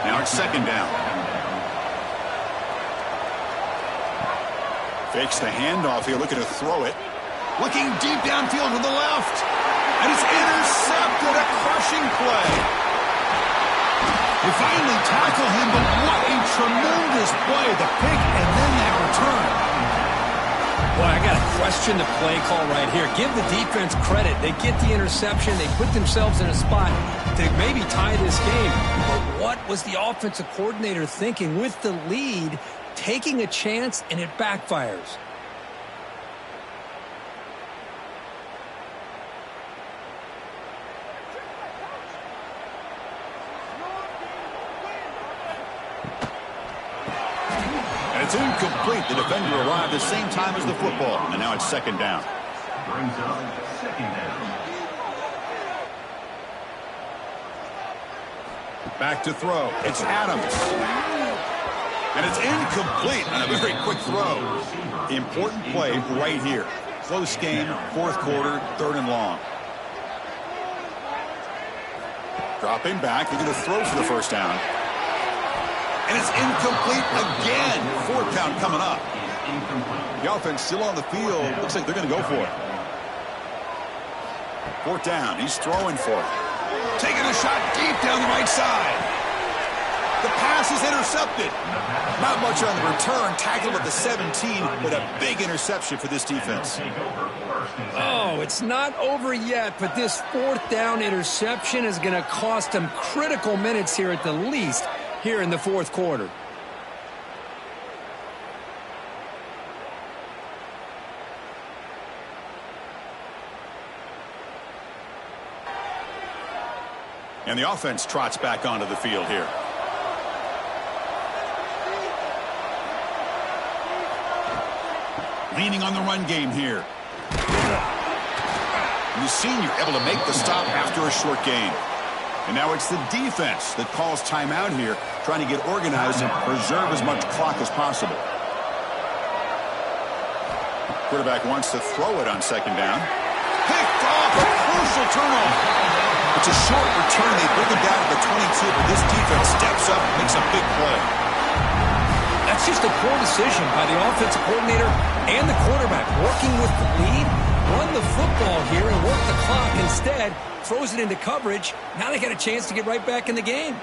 Now it's 2nd down. Fakes the handoff here, looking to throw it. Looking deep downfield to the left. And it's intercepted. A crushing play. They finally tackle him, but what a tremendous play. The pick and then that return. Boy, I got to question the play call right here. Give the defense credit. They get the interception. They put themselves in a spot to maybe tie this game. But what was the offensive coordinator thinking with the lead, taking a chance, and it backfires? It's incomplete. The defender arrived the same time as the football. And now it's 2nd down. Brings up 2nd down. Back to throw. It's Adams. And it's incomplete on a very quick throw. Important play right here. Close game, 4th quarter, 3rd and long. Dropping back, looking to throw for the first down. And it's incomplete again. 4th down coming up. incomplete. The offense still on the field. Looks like they're going to go for it. Fourth down. He's throwing for it. Taking a shot deep down the right side. The pass is intercepted. Not much on the return. Tackled at the 17, but a big interception for this defense. Oh, it's not over yet, but this fourth down interception is going to cost them critical minutes here at the least here in the fourth quarter. And the offense trots back onto the field here. Leaning on the run game here. The senior able to make the stop after a short gain. And now it's the defense that calls timeout here, trying to get organized and preserve as much clock as possible. Quarterback wants to throw it on second down. Picked off, a crucial turnover. It's a short return. They bring him down to the 22, but this defense steps up and makes a big play. That's just a poor decision by the offensive coordinator and the quarterback. Working with the lead, run the football here and work the clock. Instead, throws it into coverage. Now they got a chance to get right back in the game.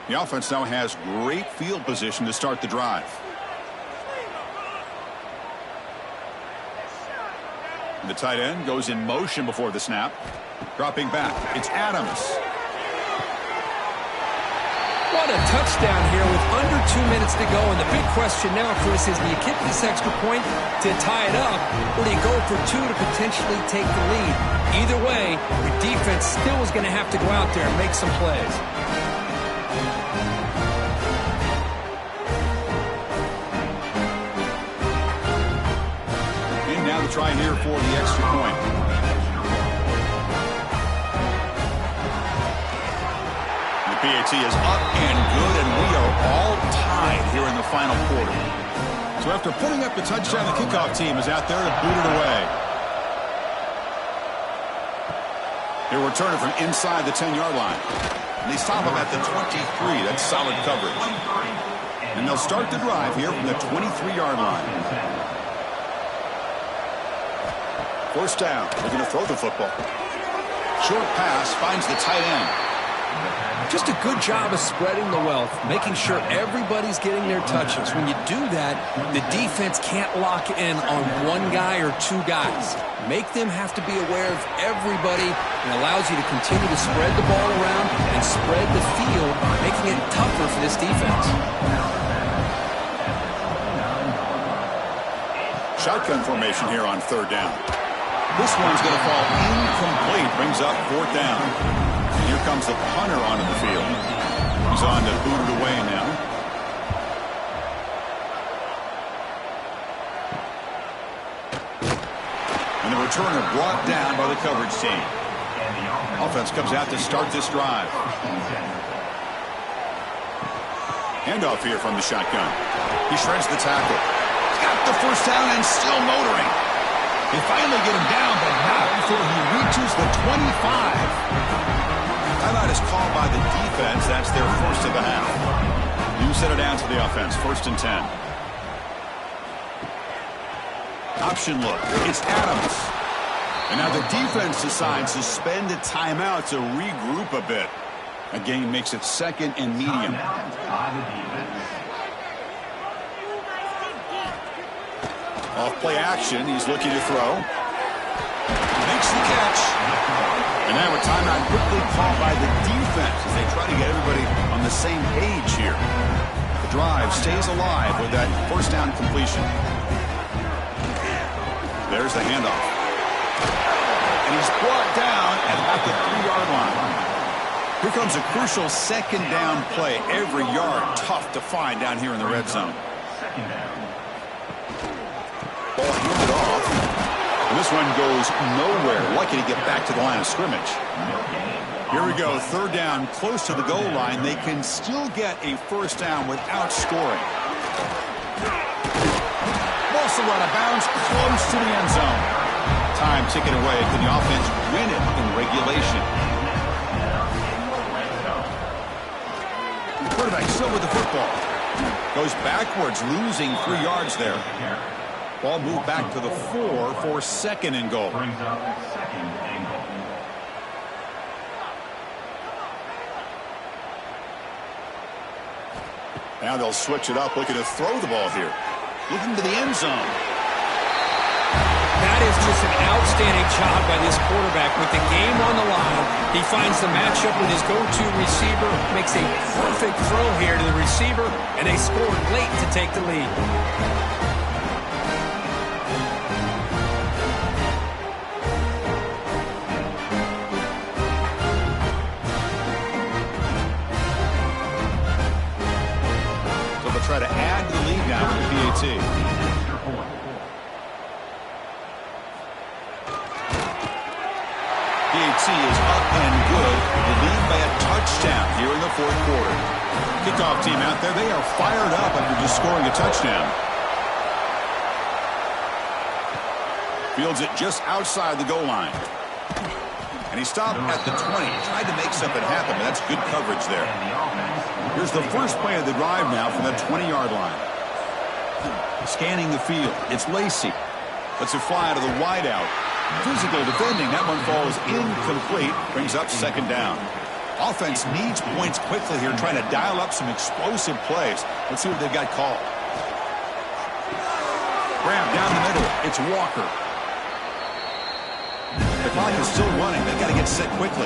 The offense now has great field position to start the drive. The tight end goes in motion before the snap. Dropping back, it's Adams. What a touchdown here with under 2 minutes to go. And the big question now, Chris, is do you kick this extra point to tie it up, or do you go for two to potentially take the lead? Either way, the defense still is going to have to go out there and make some plays. And now the try here for the extra point. PAT is up and good, and we are all tied here in the final quarter. So after putting up the touchdown, the kickoff team is out there to boot it away. They return it from inside the 10-yard line. And they stop him at the 23. That's solid coverage. And they'll start the drive here from the 23-yard line. First down. They're going to throw the football. Short pass finds the tight end. Just a good job of spreading the wealth, making sure everybody's getting their touches. When you do that, the defense can't lock in on one guy or two guys. Make them have to be aware of everybody, and allows you to continue to spread the ball around and spread the field, making it tougher for this defense. Shotgun formation here on third down. This one's going to fall incomplete, brings up fourth down. And here comes the punter onto the field. He's on to boot it away now. And the returner brought down by the coverage team. Offense comes out to start this drive. Handoff here from the shotgun. He shreds the tackle. He's got the first down and still motoring. They finally get him down, but not before he reaches the 25. Timeout is called by the defense. That's their first of the half. You set it down to the offense. First and 10. Option look. It's Adams. And now the defense decides to spend a timeout to regroup a bit. Again, makes it second and medium. Off play action. He's looking to throw. Makes the catch. And now a timeout quickly called by the defense as they try to get everybody on the same page here. The drive stays alive with that first down completion. There's the handoff. And he's brought down at about the 3-yard line. Here comes a crucial second down play. Every yard tough to find down here in the red zone. Ball handed off. And this one goes nowhere. Lucky to get back to the line of scrimmage. Here we go. Third down, close to the goal line. They can still get a first down without scoring. Ball's still out of bounds, close to the end zone. Time ticking away. Can the offense win it in regulation? Quarterback still with the football. Goes backwards, losing 3 yards there. Ball moved back to the 4 for 2nd and goal. Brings up 2nd and goal. Now they'll switch it up, looking to throw the ball here. Looking to the end zone. That is just an outstanding job by this quarterback. With the game on the line, he finds the matchup with his go-to receiver, makes a perfect throw here to the receiver, and they scored late to take the lead. So they'll try to add to the lead now with the PAT. PAT is up and good. The lead by a touchdown here in the 4th quarter. Kickoff team out there, they are fired up after just scoring a touchdown. Fields it just outside the goal line. And he stopped at the 20. Tried to make something happen, but that's good coverage there. Here's the first play of the drive now from the 20-yard line. Scanning the field. It's Lacy. Lets it fly out of the wideout. Physical defending. That one falls incomplete. Brings up 2nd down. Offense needs points quickly here, trying to dial up some explosive plays. Let's see what they've got called. Grab down the middle. It's Walker. The clock is still running. They've got to get set quickly.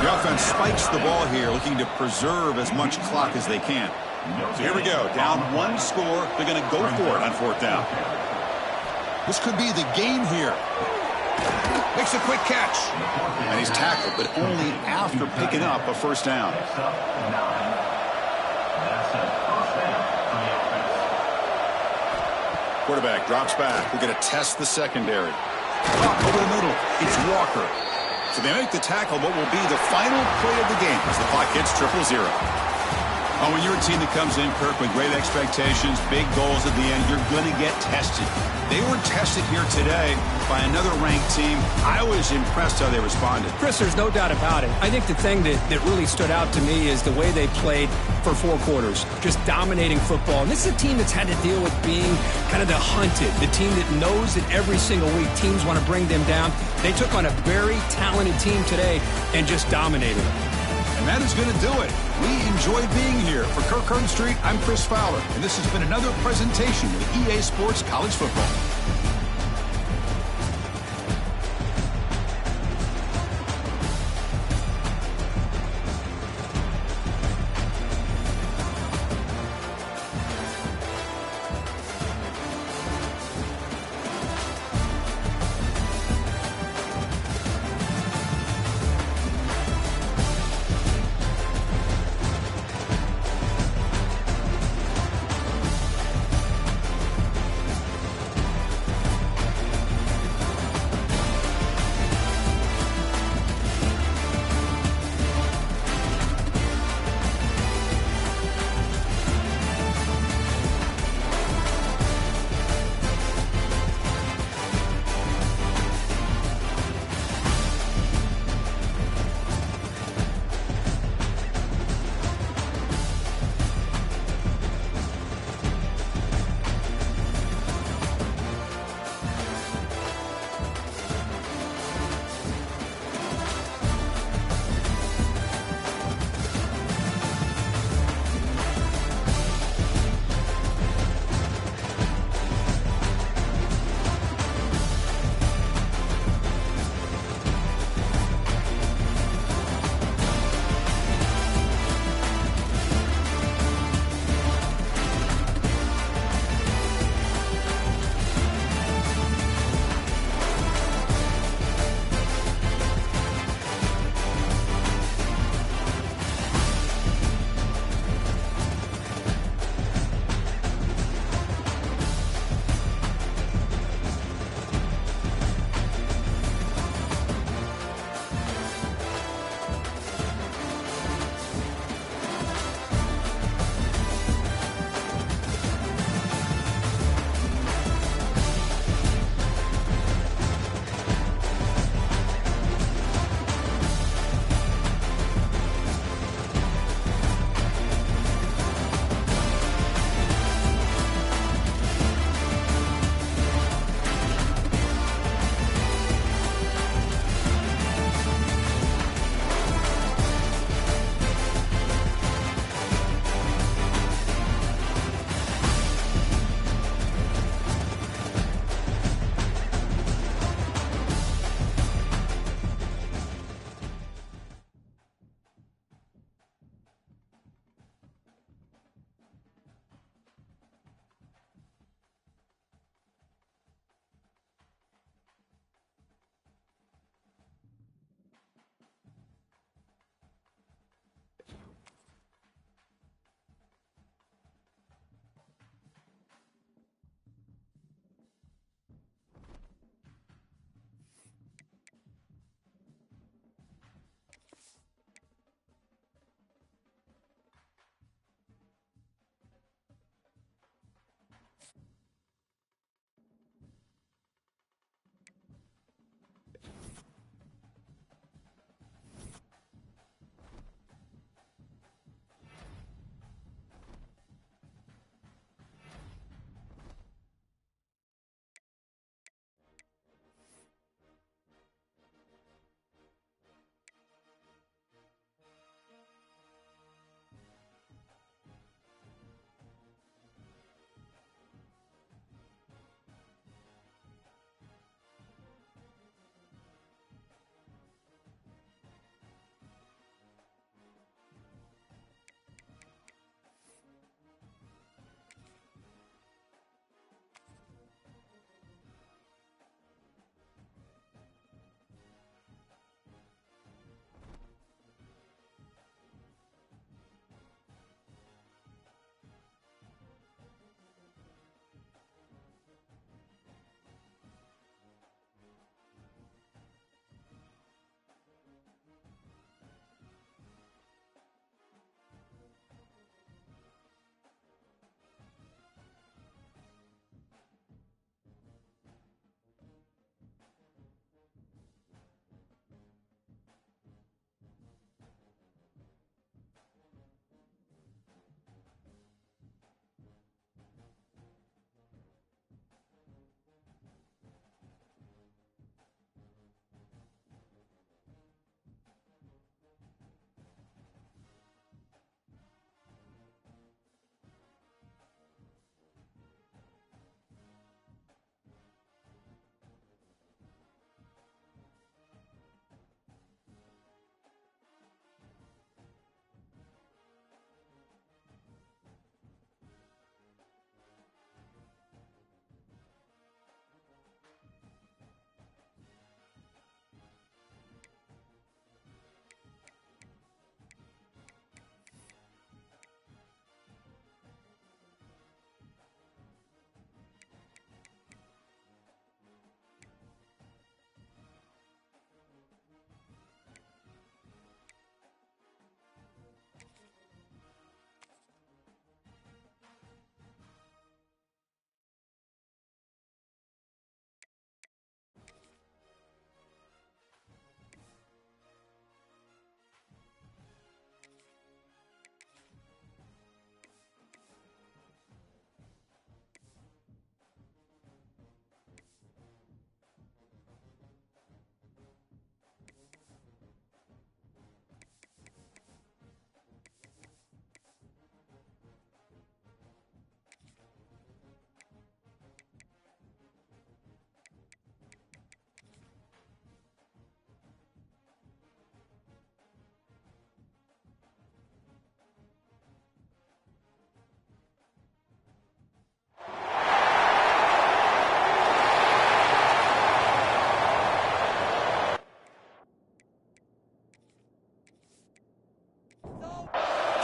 The offense spikes the ball here, looking to preserve as much clock as they can. So here we go. Down 1 score. They're going to go for it on 4th down. This could be the game here. Makes a quick catch. And he's tackled, but only after picking up a 1st down. Quarterback drops back. We're going to test the secondary. Up over the middle. It's Walker. So they make the tackle, but will be the final play of the game as the clock hits 0-0. Oh, when you're a team that comes in, Kirk, with great expectations, big goals at the end, you're going to get tested. They were tested here today by another ranked team. I was impressed how they responded. Chris, there's no doubt about it. I think the thing that really stood out to me is the way they played for 4 quarters, just dominating football. And this is a team that's had to deal with being kind of the hunted, the team that knows that every single week teams want to bring them down. They took on a very talented team today and just dominated them. And that is going to do it. We enjoyed being here. For Kirk Herbstreit, I'm Chris Fowler, and this has been another presentation of EA Sports College Football.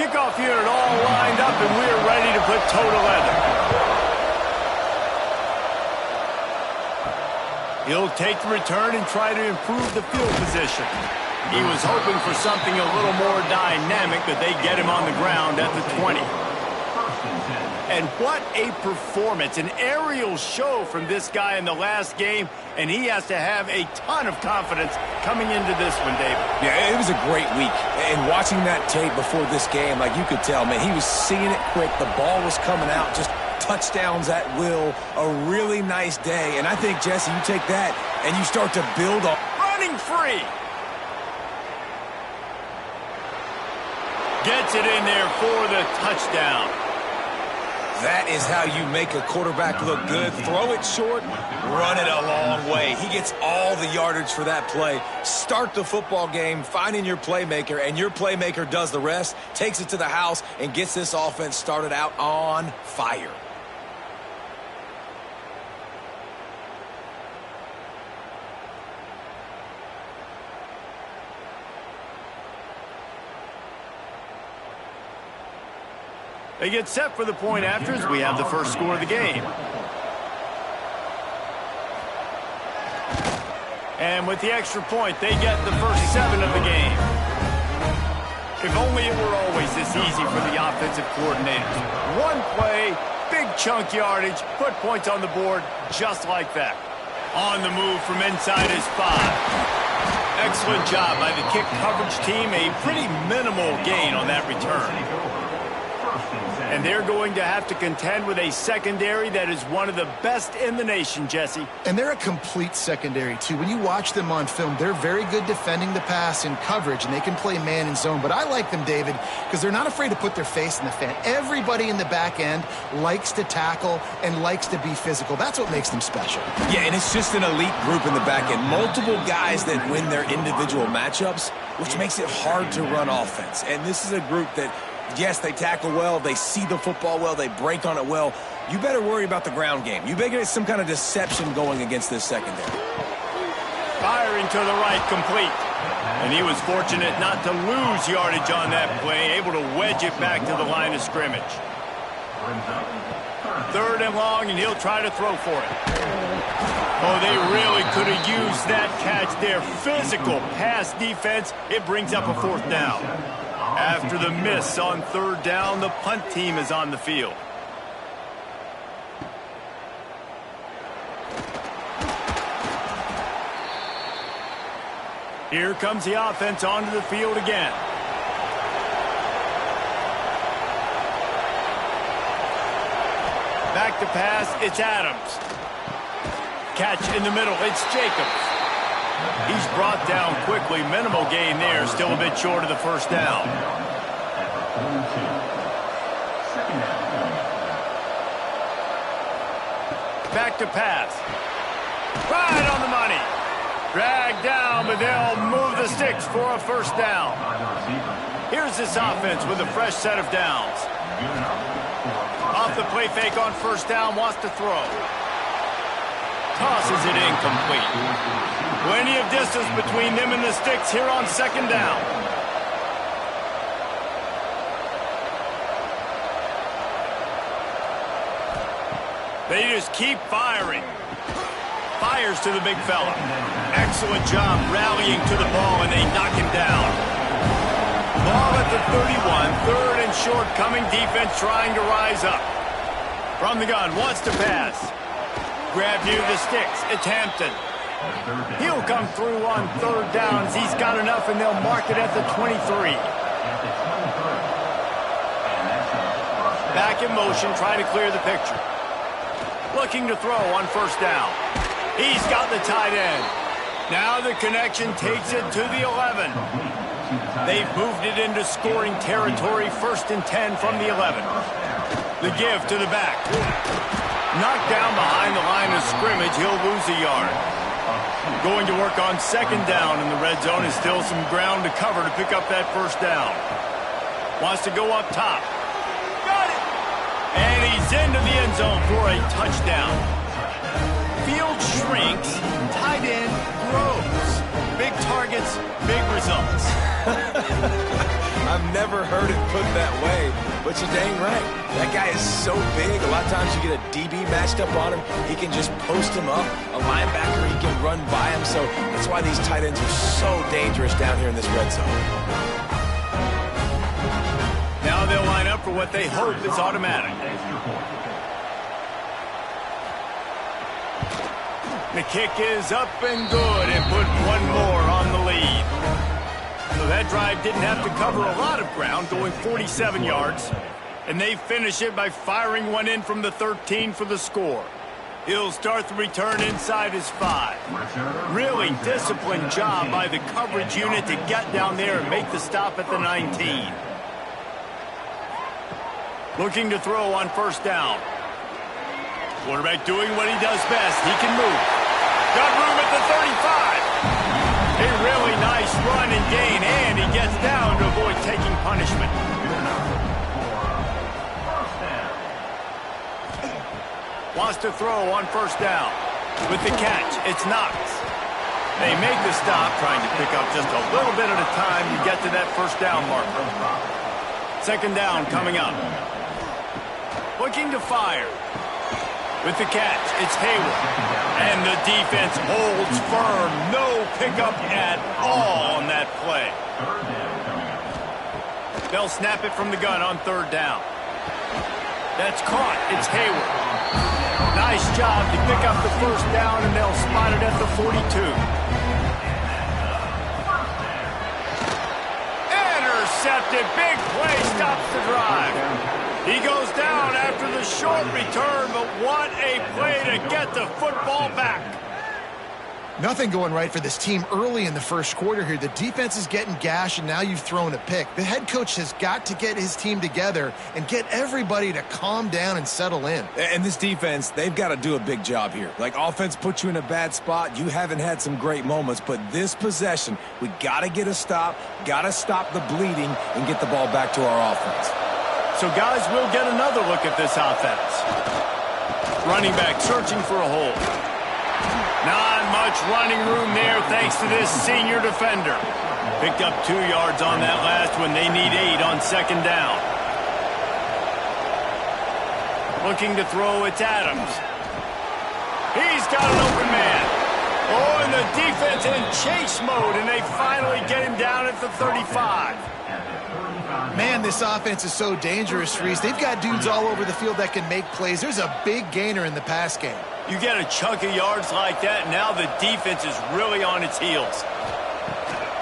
Kickoff unit all lined up, and we're ready to put toe to leather. He'll take the return and try to improve the field position. He was hoping for something a little more dynamic, but they get him on the ground at the 20. And what a performance, an aerial show from this guy in the last game, and he has to have a ton of confidence coming into this one, David. Yeah, it was a great week. And watching that tape before this game, like you could tell, man, he was seeing it quick. The ball was coming out, just touchdowns at will. A really nice day. And I think, Jesse, you take that and you start to build on. Running free. Gets it in there for the touchdown. That is how you make a quarterback look good. Throw it short, run it a long way. He gets all the yardage for that play. Start the football game, finding your playmaker, and your playmaker does the rest, takes it to the house, and gets this offense started out on fire. They get set for the point after as we have the first score of the game. And with the extra point, they get the first 7 of the game. If only it were always this easy for the offensive coordinators. One play, big chunk yardage, put points on the board just like that. On the move from inside his 5. Excellent job by the kick coverage team. A pretty minimal gain on that return. And they're going to have to contend with a secondary that is one of the best in the nation, Jesse. And they're a complete secondary, too. When you watch them on film, they're very good defending the pass in coverage, and they can play man and zone. But I like them, David, because they're not afraid to put their face in the fan. Everybody in the back end likes to tackle and likes to be physical. That's what makes them special. Yeah, and it's just an elite group in the back end. Multiple guys that win their individual matchups, which makes it hard to run offense. And this is a group that, yes, they tackle well, they see the football well, they break on it well. You better worry about the ground game. You better get some kind of deception going against this secondary. Firing to the right, complete. And he was fortunate not to lose yardage on that play, able to wedge it back to the line of scrimmage. 3rd and long, and he'll try to throw for it. Oh, they really could have used that catch there. Physical pass defense. It brings up a 4th down. After the miss on 3rd down, the punt team is on the field. Here comes the offense onto the field again. Back to pass, it's Adams. Catch in the middle, it's Jacobs. He's brought down quickly. Minimal gain there. Still a bit short of the 1st down. Back to pass. Right on the money. Dragged down, but they'll move the sticks for a 1st down. Here's this offense with a fresh set of downs. Off the play fake on 1st down, wants to throw. Tosses it incomplete. Plenty of distance between them and the sticks here on 2nd down. They just keep firing. Fires to the big fella. Excellent job rallying to the ball, and they knock him down. Ball at the 31. 3rd and short, coming defense trying to rise up. From the gun, wants to pass. Grab near the sticks. It's Hampton. He'll come through on 3rd downs. He's got enough, and they'll mark it at the 23. Back in motion, trying to clear the picture. Looking to throw on 1st down. He's got the tight end. Now the connection takes it to the 11. They've moved it into scoring territory. 1st and 10 from the 11. The give to the back. Knocked down behind the line of scrimmage. He'll lose a yard. Going to work on 2nd down in the red zone. Is still some ground to cover to pick up that 1st down. Wants to go up top. Got it! And he's into the end zone for a touchdown. Field shrinks, tight end grows. Big targets, big results. I I've never heard it put that way, but you're dang right. That guy is so big. A lot of times you get a DB matched up on him. He can just post him up. A linebacker, he can run by him. So that's why these tight ends are so dangerous down here in this red zone. Now they'll line up for what they hope is automatic. The kick is up and good and put one more on the lead. So that drive didn't have to cover a lot of ground, going 47 yards. And they finish it by firing one in from the 13 for the score. He'll start the return inside his 5. Really disciplined job by the coverage unit to get down there and make the stop at the 19. Looking to throw on first down. Quarterback doing what he does best. He can move. Got room at the 35. A really nice run and gain, and he gets down to avoid taking punishment. Wants to throw on first down. With the catch, it's Knox. They make the stop, trying to pick up just a little bit at a time to get to that first down marker. Second down coming up. Looking to fire. With the catch, it's Hayward. And the defense holds firm. No pickup at all on that play. They'll snap it from the gun on third down. That's caught. It's Hayward. Nice job to pick up the first down, and they'll spot it at the 42. Intercepted. Big play stops the drive. He goes down after the short return, but what a play to get the football back. Nothing going right for this team early in the first quarter here. The defense is getting gashed, and now you've thrown a pick. The head coach has got to get his team together and get everybody to calm down and settle in. And this defense, they've got to do a big job here. Like, offense puts you in a bad spot. You haven't had some great moments, but this possession, we got to get a stop, got to stop the bleeding, and get the ball back to our offense. So, guys, we'll get another look at this offense. Running back searching for a hole. Not much running room there thanks to this senior defender. Picked up 2 yards on that last one. They need 8 on second down. Looking to throw, it's Adams. He's got an open man. Oh, and the defense in chase mode, and they finally get him down at the 35. Man, this offense is so dangerous, Reese. They've got dudes all over the field that can make plays. There's a big gainer in the pass game. You get a chunk of yards like that, now the defense is really on its heels.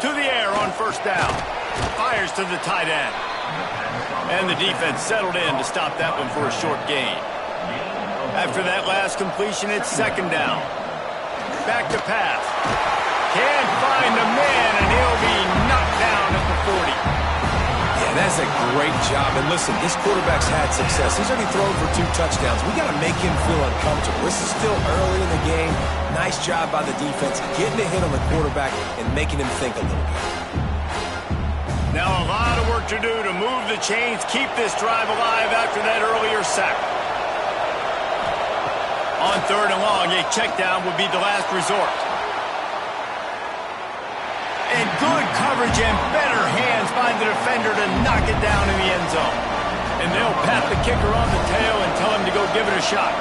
To the air on first down. Fires to the tight end. And the defense settled in to stop that one for a short gain. After that last completion, it's second down. Back to pass. Can't find the man, and he'll be knocked down at the 40. That's a great job. And listen, this quarterback's had success. He's already thrown for 2 touchdowns. We got to make him feel uncomfortable. This is still early in the game. Nice job by the defense, getting a hit on the quarterback and making him think a little bit. Now a lot of work to do to move the chains, keep this drive alive after that earlier sack. On third and long, a check down would be the last resort. And good coverage and better hands by the defender to knock it down in the end zone. And they'll pat the kicker on the tail and tell him to go give it a shot.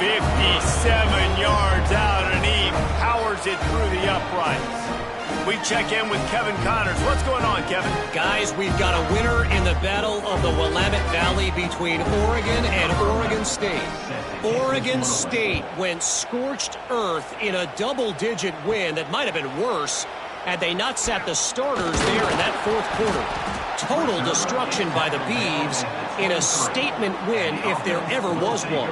57 yards out, and he powers it through the uprights. We check in with Kevin Connors. What's going on, Kevin? Guys, we've got a winner in the battle of the Willamette Valley between Oregon and Oregon State. Oregon State went scorched earth in a double-digit win that might have been worse had they not sat the starters there in that fourth quarter. Total destruction by the Beavs in a statement win if there ever was one.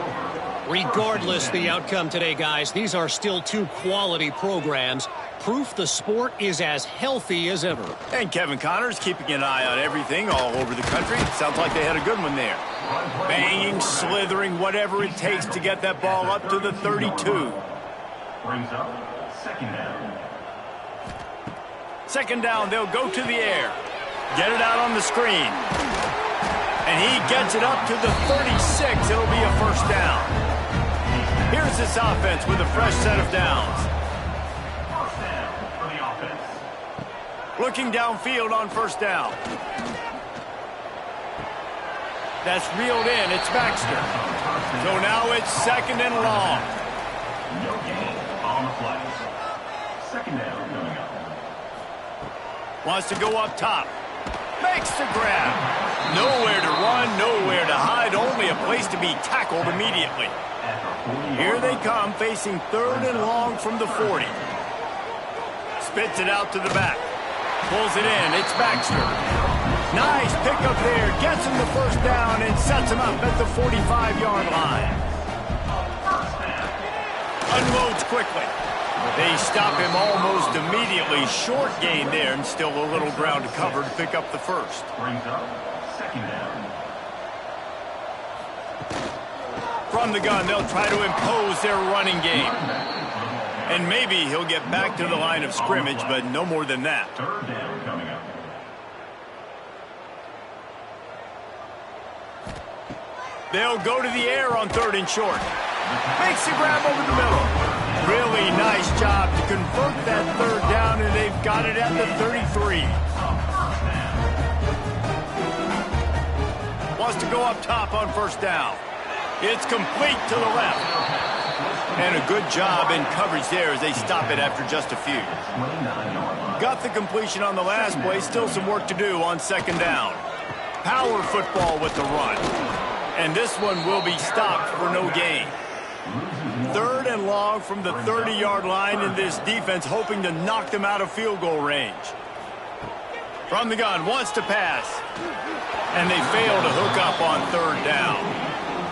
Regardless the outcome today, guys, these are still 2 quality programs. Proof the sport is as healthy as ever. And Kevin Connors keeping an eye on everything all over the country. Sounds like they had a good one there. Banging, slithering, whatever it takes to get that ball up to the 32. Brings up second down. Second down, they'll go to the air. Get it out on the screen. And he gets it up to the 36. It'll be a first down. Here's this offense with a fresh set of downs. First down for the offense. Looking downfield on first down. That's reeled in. It's Baxter. So now it's second and long. No gain on the plays. Second down coming up. Wants to go up top. Makes the grab. Nowhere to run, nowhere to hide. Only a place to be tackled immediately. Here they come, facing third and long from the 40. Spits it out to the back. Pulls it in. It's Baxter. Nice pickup there. Gets him the first down and sets him up at the 45-yard line. Unloads quickly. They stop him almost immediately. Short gain there and still a little ground to cover to pick up the first. Brings up second down. From the gun, they'll try to impose their running game. And maybe he'll get back to the line of scrimmage, but no more than that. Third down coming up. They'll go to the air on third and short. Makes the grab over the middle. Really nice job to convert that third down, and they've got it at the 33. Wants to go up top on first down. It's complete to the left. And a good job in coverage there as they stop it after just a few. Got the completion on the last play. Still some work to do on second down. Power football with the run. And this one will be stopped for no gain. Third and long from the 30-yard line, in this defense hoping to knock them out of field goal range. From the gun, wants to pass. And they fail to hook up on third down.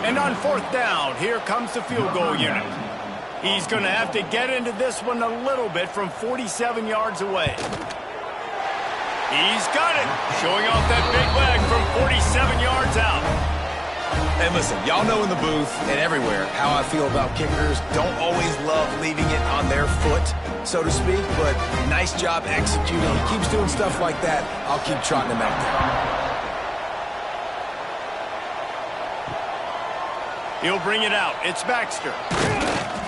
And on fourth down, here comes the field goal unit. He's going to have to get into this one a little bit from 47 yards away. He's got it. Showing off that big leg from 47 yards out. And listen, y'all know in the booth and everywhere how I feel about kickers. Don't always love leaving it on their foot, so to speak, but nice job executing. He keeps doing stuff like that. I'll keep trotting him out there. He'll bring it out. It's Baxter.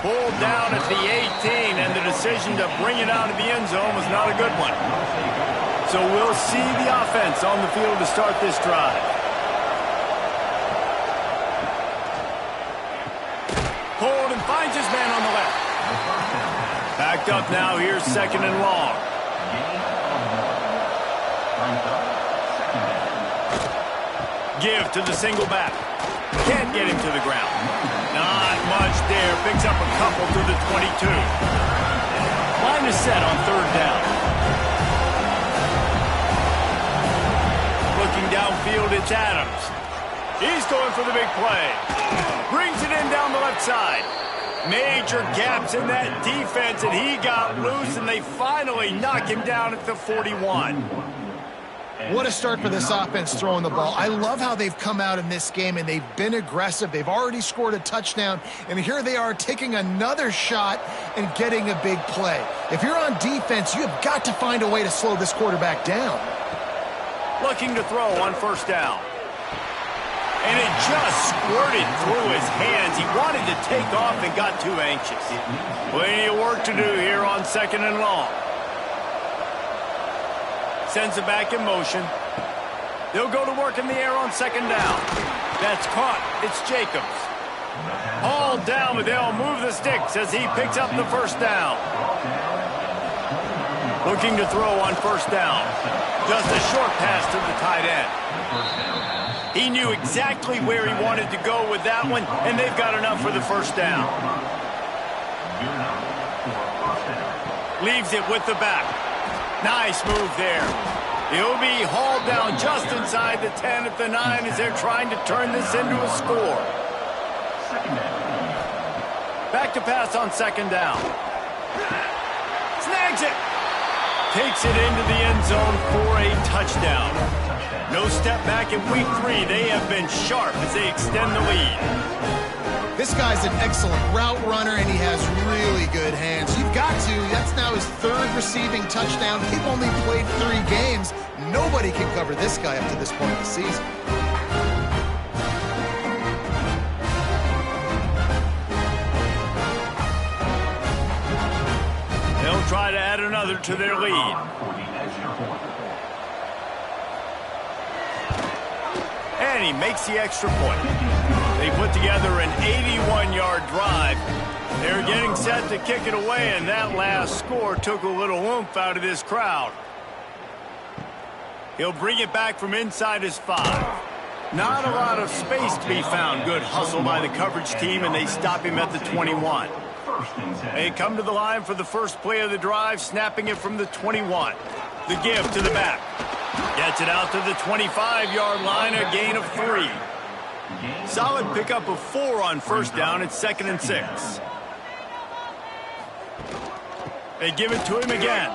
Pulled down at the 18, and the decision to bring it out of the end zone was not a good one. So we'll see the offense on the field to start this drive. Pulled and finds his man on the left. Backed up now. Here's second and long. Give to the single back. Can't get him to the ground. Not much there. Picks up a couple to the 22. Line is set on third down. Looking downfield, it's Adams. He's going for the big play. Brings it in down the left side. Major gaps in that defense, and he got loose, and they finally knock him down at the 41. What a start for this offense throwing the ball. I love how they've come out in this game, and they've been aggressive. They've already scored a touchdown, and here they are taking another shot and getting a big play. If you're on defense, you have got to find a way to slow this quarterback down. Looking to throw on first down. And it just squirted through his hands. He wanted to take off and got too anxious. Plenty of work to do here on second and long. Sends it back in motion. They'll go to work in the air on second down. That's caught. It's Jacobs. Hauled down, but they'll move the sticks as he picks up the first down. Looking to throw on first down. Just a short pass to the tight end. He knew exactly where he wanted to go with that one, and they've got enough for the first down. Leaves it with the back. Nice move there. He'll be hauled down just inside the 10 at the 9 as they're trying to turn this into a score. Back to pass on second down. Snags it. Takes it into the end zone for a touchdown. No step back in week 3. They have been sharp as they extend the lead. This guy's an excellent route runner, and he has really good hands. You've got to. That's now his third receiving touchdown. He's only played 3 games. Nobody can cover this guy up to this point of the season. They'll try to add another to their lead. And he makes the extra point. They put together an 81-yard drive. They're getting set to kick it away, and that last score took a little oomph out of this crowd. He'll bring it back from inside his 5. Not a lot of space to be found. Good hustle by the coverage team, and they stop him at the 21. They come to the line for the first play of the drive, snapping it from the 21. The give to the back. Gets it out to the 25-yard line, a gain of 3. Solid pickup of 4 on first down. It's 2nd and 6. They give it to him again.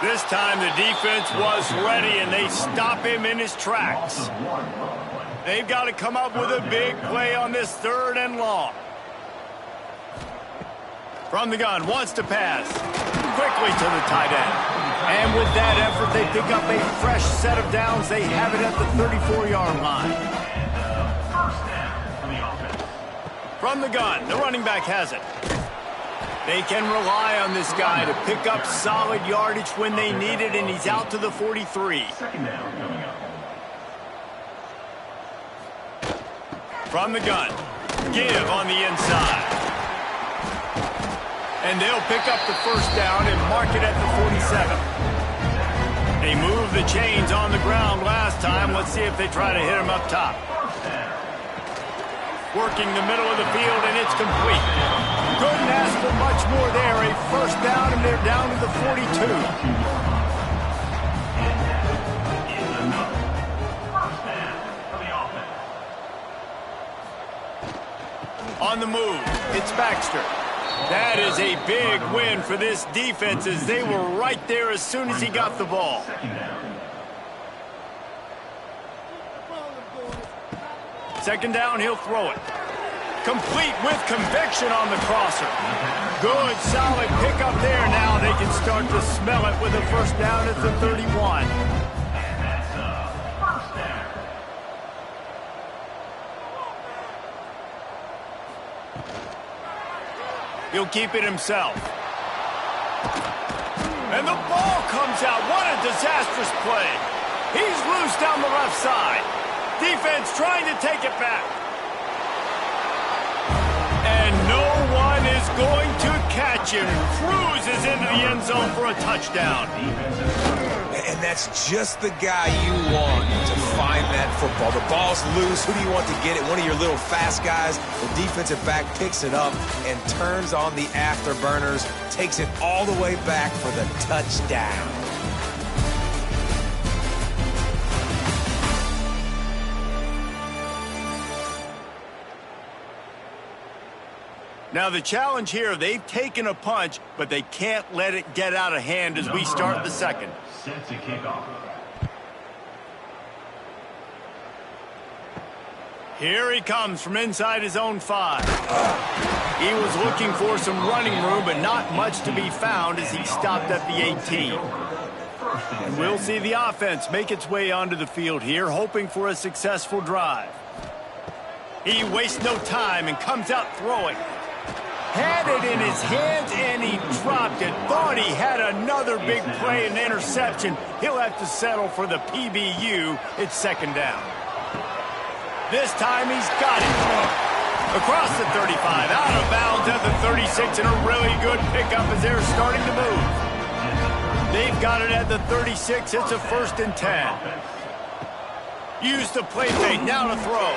This time the defense was ready, and they stop him in his tracks. They've got to come up with a big play on this 3rd and long. From the gun, wants to pass. Quickly to the tight end. And with that effort, they pick up a fresh set of downs. They have it at the 34-yard line. From the gun, the running back has it. They can rely on this guy to pick up solid yardage when they need it, and he's out to the 43. From the gun, give on the inside. And they'll pick up the first down and mark it at the 47. They moved the chains on the ground last time. Let's see if they try to hit him up top. Working the middle of the field, and it's complete. Couldn't ask for much more there. A first down, and they're down to the 42. On the move, it's Baxter. That is a big win for this defense, as they were right there as soon as he got the ball. Second down, he'll throw it. Complete with conviction on the crosser. Good, solid pickup there. Now they can start to smell it with a first down at the 31. He'll keep it himself. And the ball comes out. What a disastrous play. He's loose down the left side. Defense trying to take it back. And no one is going to catch him. Cruises into the end zone for a touchdown. And that's just the guy you want to find that football. The ball's loose. Who do you want to get it? One of your little fast guys. The defensive back picks it up and turns on the afterburners, takes it all the way back for the touchdown. Now the challenge here, they've taken a punch, but they can't let it get out of hand as we start the second. Set to kick off. Here he comes from inside his own 5. He was looking for some running room, but not much to be found as he stopped at the 18. And we'll see the offense make its way onto the field here, hoping for a successful drive. He wastes no time and comes out throwing. Had it in his hands, and he dropped it. Thought he had another big play and interception. He'll have to settle for the PBU. It's second down. This time he's got it. Across the 35, out of bounds at the 36, and a really good pickup as they're starting to move. They've got it at the 36. It's a 1st and 10. Use the play fake, now to throw.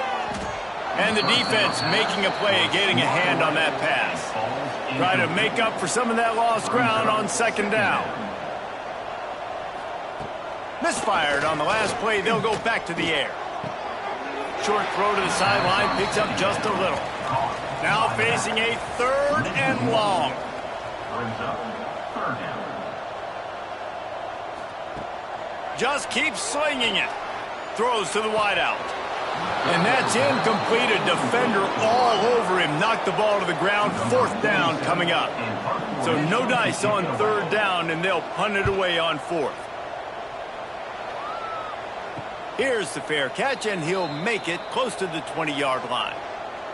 And the defense making a play, getting a hand on that pass. Try to make up for some of that lost ground on second down. Misfired on the last play. They'll go back to the air. Short throw to the sideline, picks up just a little. Now facing a 3rd and long. Just keeps slinging it. Throws to the wideout. And that's incomplete. A defender all over him. Knocked the ball to the ground. 4th down coming up. So no dice on 3rd down, and they'll punt it away on 4th. Here's the fair catch, and he'll make it close to the 20-yard line.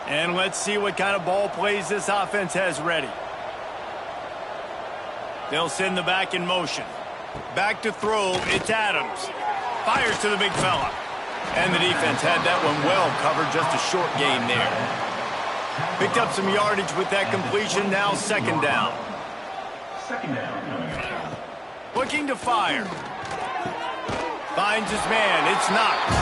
And let's see what kind of ball plays this offense has ready. They'll send the back in motion. Back to throw, it's Adams. Fires to the big fella. And the defense had that one well covered, just a short gain there. Picked up some yardage with that completion, now second down. Second down. Looking to fire. Finds his man, it's knocked.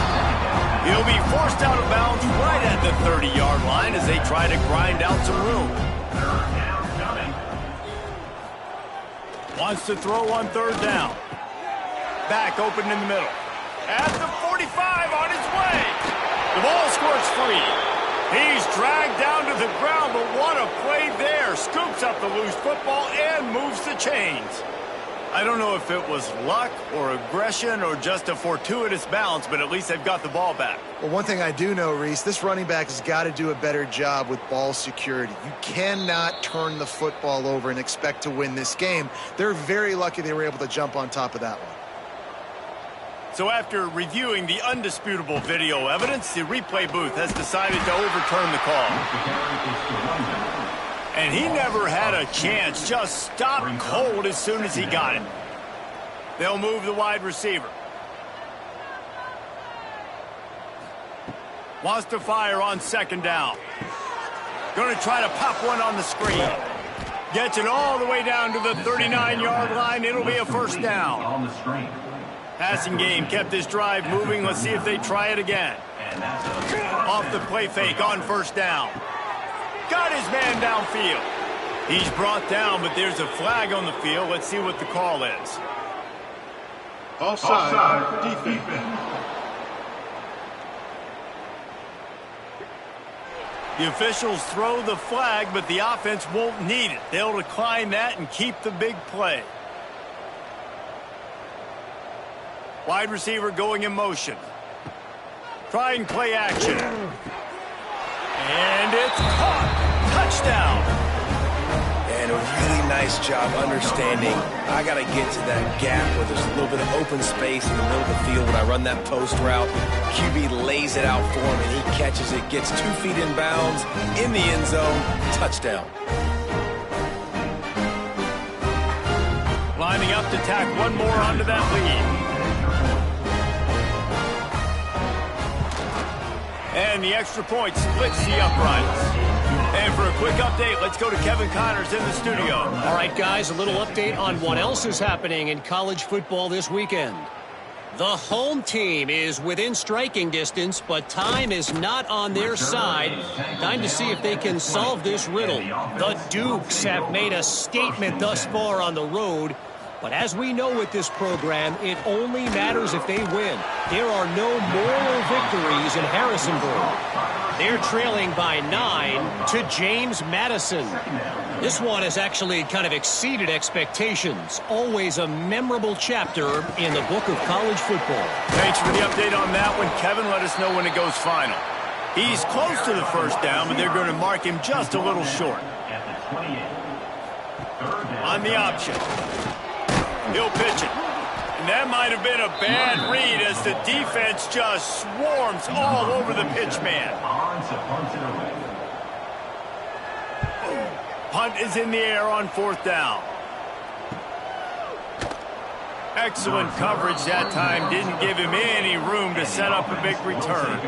He'll be forced out of bounds right at the 30-yard line as they try to grind out some room. Third down coming. Wants to throw on third down. Back open in the middle. At the 45 on his way. The ball squirts free. He's dragged down to the ground, but what a play there. Scoops up the loose football and moves the chains. I don't know if it was luck or aggression or just a fortuitous bounce, but at least they've got the ball back. Well, one thing I do know, Reese, this running back has got to do a better job with ball security. You cannot turn the football over and expect to win this game. They're very lucky they were able to jump on top of that one. So after reviewing the undisputable video evidence, the replay booth has decided to overturn the call. And he never had a chance, just stopped cold as soon as he got it. They'll move the wide receiver. Wants to fire on second down. Going to try to pop one on the screen. Gets it all the way down to the 39-yard line. It'll be a first down. On the screen. Passing game kept this drive moving. Let's see if they try it again. And that's Off the play fake on first down. Got his man downfield. He's brought down, but there's a flag on the field. Let's see what the call is. offside defense. The officials throw the flag, but the offense won't need it. They'll decline that and keep the big play. Wide receiver going in motion. Try and play action. And it's caught. Touchdown. And a really nice job understanding I got to get to that gap where there's a little bit of open space in the middle of the field when I run that post route. QB lays it out for him, and he catches it, gets 2 feet in bounds, in the end zone, touchdown. Lining up to tack one more onto that lead. And the extra point splits the uprights. And for a quick update, let's go to Kevin Connors in the studio. All right, guys, a little update on what else is happening in college football this weekend. The home team is within striking distance, but time is not on their side. Time to see if they can solve this riddle. The Dukes have made a statement thus far on the road. But as we know with this program, it only matters if they win. There are no moral victories in Harrisonburg. They're trailing by 9 to James Madison. This one has actually kind of exceeded expectations. Always a memorable chapter in the book of college football. Thanks for the update on that one. Kevin, let us know when it goes final. He's close to the first down, but they're going to mark him just a little short. On the option. He'll pitch it. And that might have been a bad read as the defense just swarms all over the pitch man. Punt is in the air on fourth down. Excellent coverage that time. Didn't give him any room to set up a big return.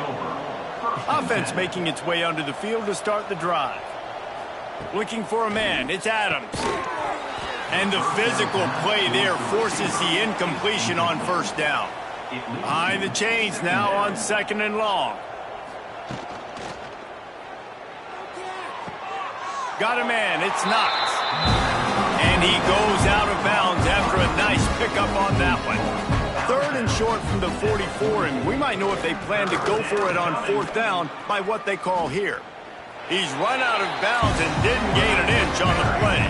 Offense making its way onto the field to start the drive. Looking for a man. It's Adams. And the physical play there forces the incompletion on first down. Behind the chains now on second and long. Got a man, it's Knox. And he goes out of bounds after a nice pickup on that one. Third and short from the 44, and we might know if they plan to go for it on fourth down by what they call here. He's run out of bounds and didn't gain an inch on the play.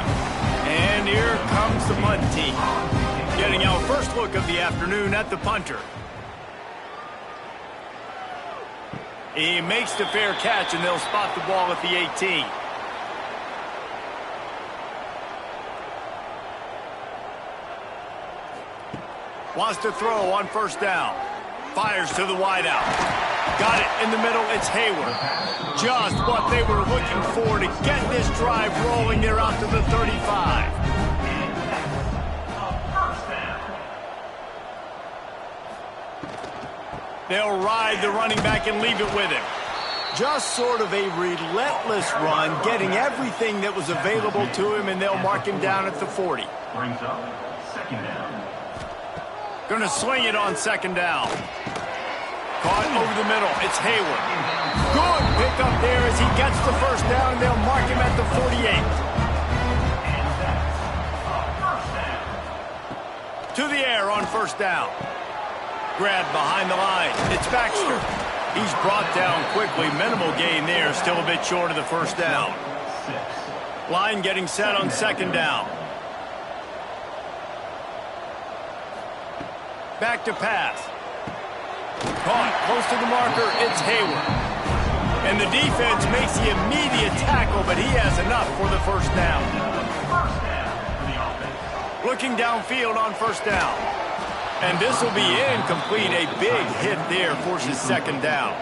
And here comes the punt team. Getting our first look of the afternoon at the punter. He makes the fair catch, and they'll spot the ball at the 18. Wants to throw on first down. Fires to the wideout. Got it in the middle. It's Hayward. Just what they were looking for to get this drive rolling. They're out to the 35. They'll ride the running back and leave it with him. Just sort of a relentless run, getting everything that was available to him, and they'll mark him down at the 40. Brings up second down. Gonna sling it on second down. Caught over the middle. It's Hayward. Good pickup there as he gets the first down, and they'll mark him at the 48. To the air on first down. Grab behind the line. It's Baxter. He's brought down quickly. Minimal gain there. Still a bit short of the first down. Line getting set on second down. Back to pass. Caught close to the marker. It's Hayward. And the defense makes the immediate tackle, but he has enough for the first down. Looking downfield on first down. And this will be incomplete. A big hit there forces second down.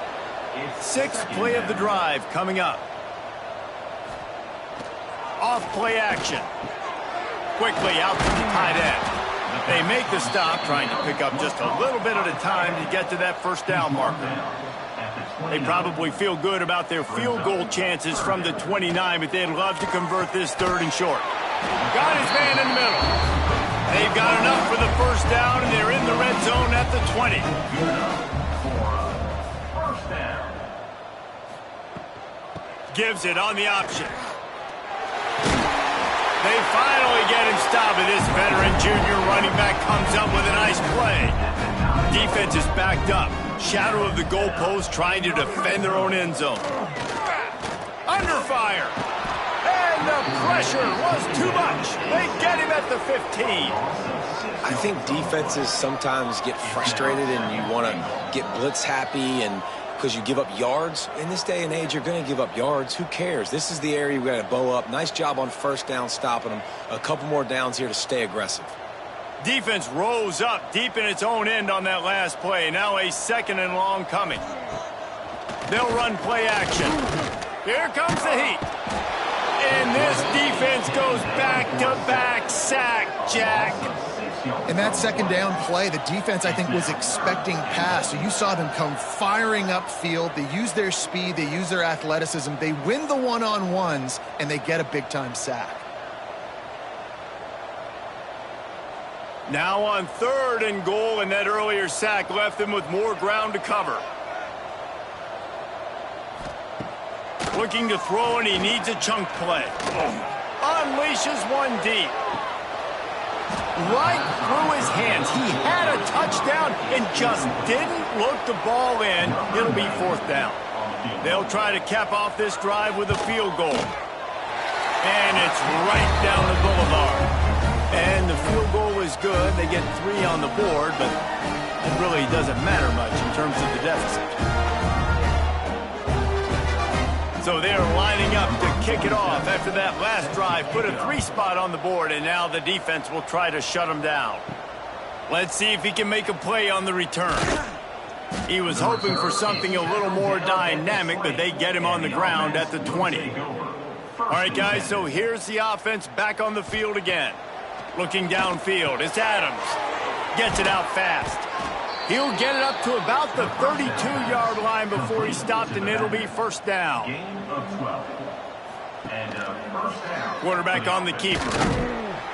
Sixth play of the drive coming up. Off play action. Quickly out to the tight end. They make the stop, trying to pick up just a little bit at a time to get to that first down marker. They probably feel good about their field goal chances from the 29, but they'd love to convert this third and short. Got his man in the middle. They've got enough for the first down, and they're in the red zone at the 20. First down. Gives it on the option. They finally get him stopped, and this veteran junior running back comes up with a nice play. Defense is backed up. Shadow of the goalpost trying to defend their own end zone. Under fire. And the pressure was too much. They get him at the 15. I think defenses sometimes get frustrated and you want to get blitz happy and because you give up yards. In this day and age, you're going to give up yards. Who cares? This is the area we got to bow up. Nice job on first down stopping them. A couple more downs here to stay aggressive. Defense rose up deep in its own end on that last play. Now a second and long coming. They'll run play action. Here comes the heat. And this defense goes back-to-back sack, Jack. In that second down play, the defense, I think, was expecting pass. So you saw them come firing upfield. They use their speed. They use their athleticism. They win the one-on-ones, and they get a big-time sack. Now on third and goal, and that earlier sack left them with more ground to cover. Looking to throw, and he needs a chunk play. Unleashes one deep. Right through his hands. He had a touchdown and just didn't look the ball in. It'll be fourth down. They'll try to cap off this drive with a field goal. And it's right down the boulevard. And the field goal is good. They get 3 on the board, but it really doesn't matter much in terms of the deficit. So they're lining up to kick it off after that last drive. Put a 3 spot on the board, and now the defense will try to shut him down. Let's see if he can make a play on the return. He was hoping for something a little more dynamic, but they get him on the ground at the 20. All right, guys, so here's the offense back on the field again. Looking downfield, it's Adams. Gets it out fast. He'll get it up to about the 32-yard line before he's stopped, and it'll be first down. Gain of 12. And first down. Quarterback on the keeper.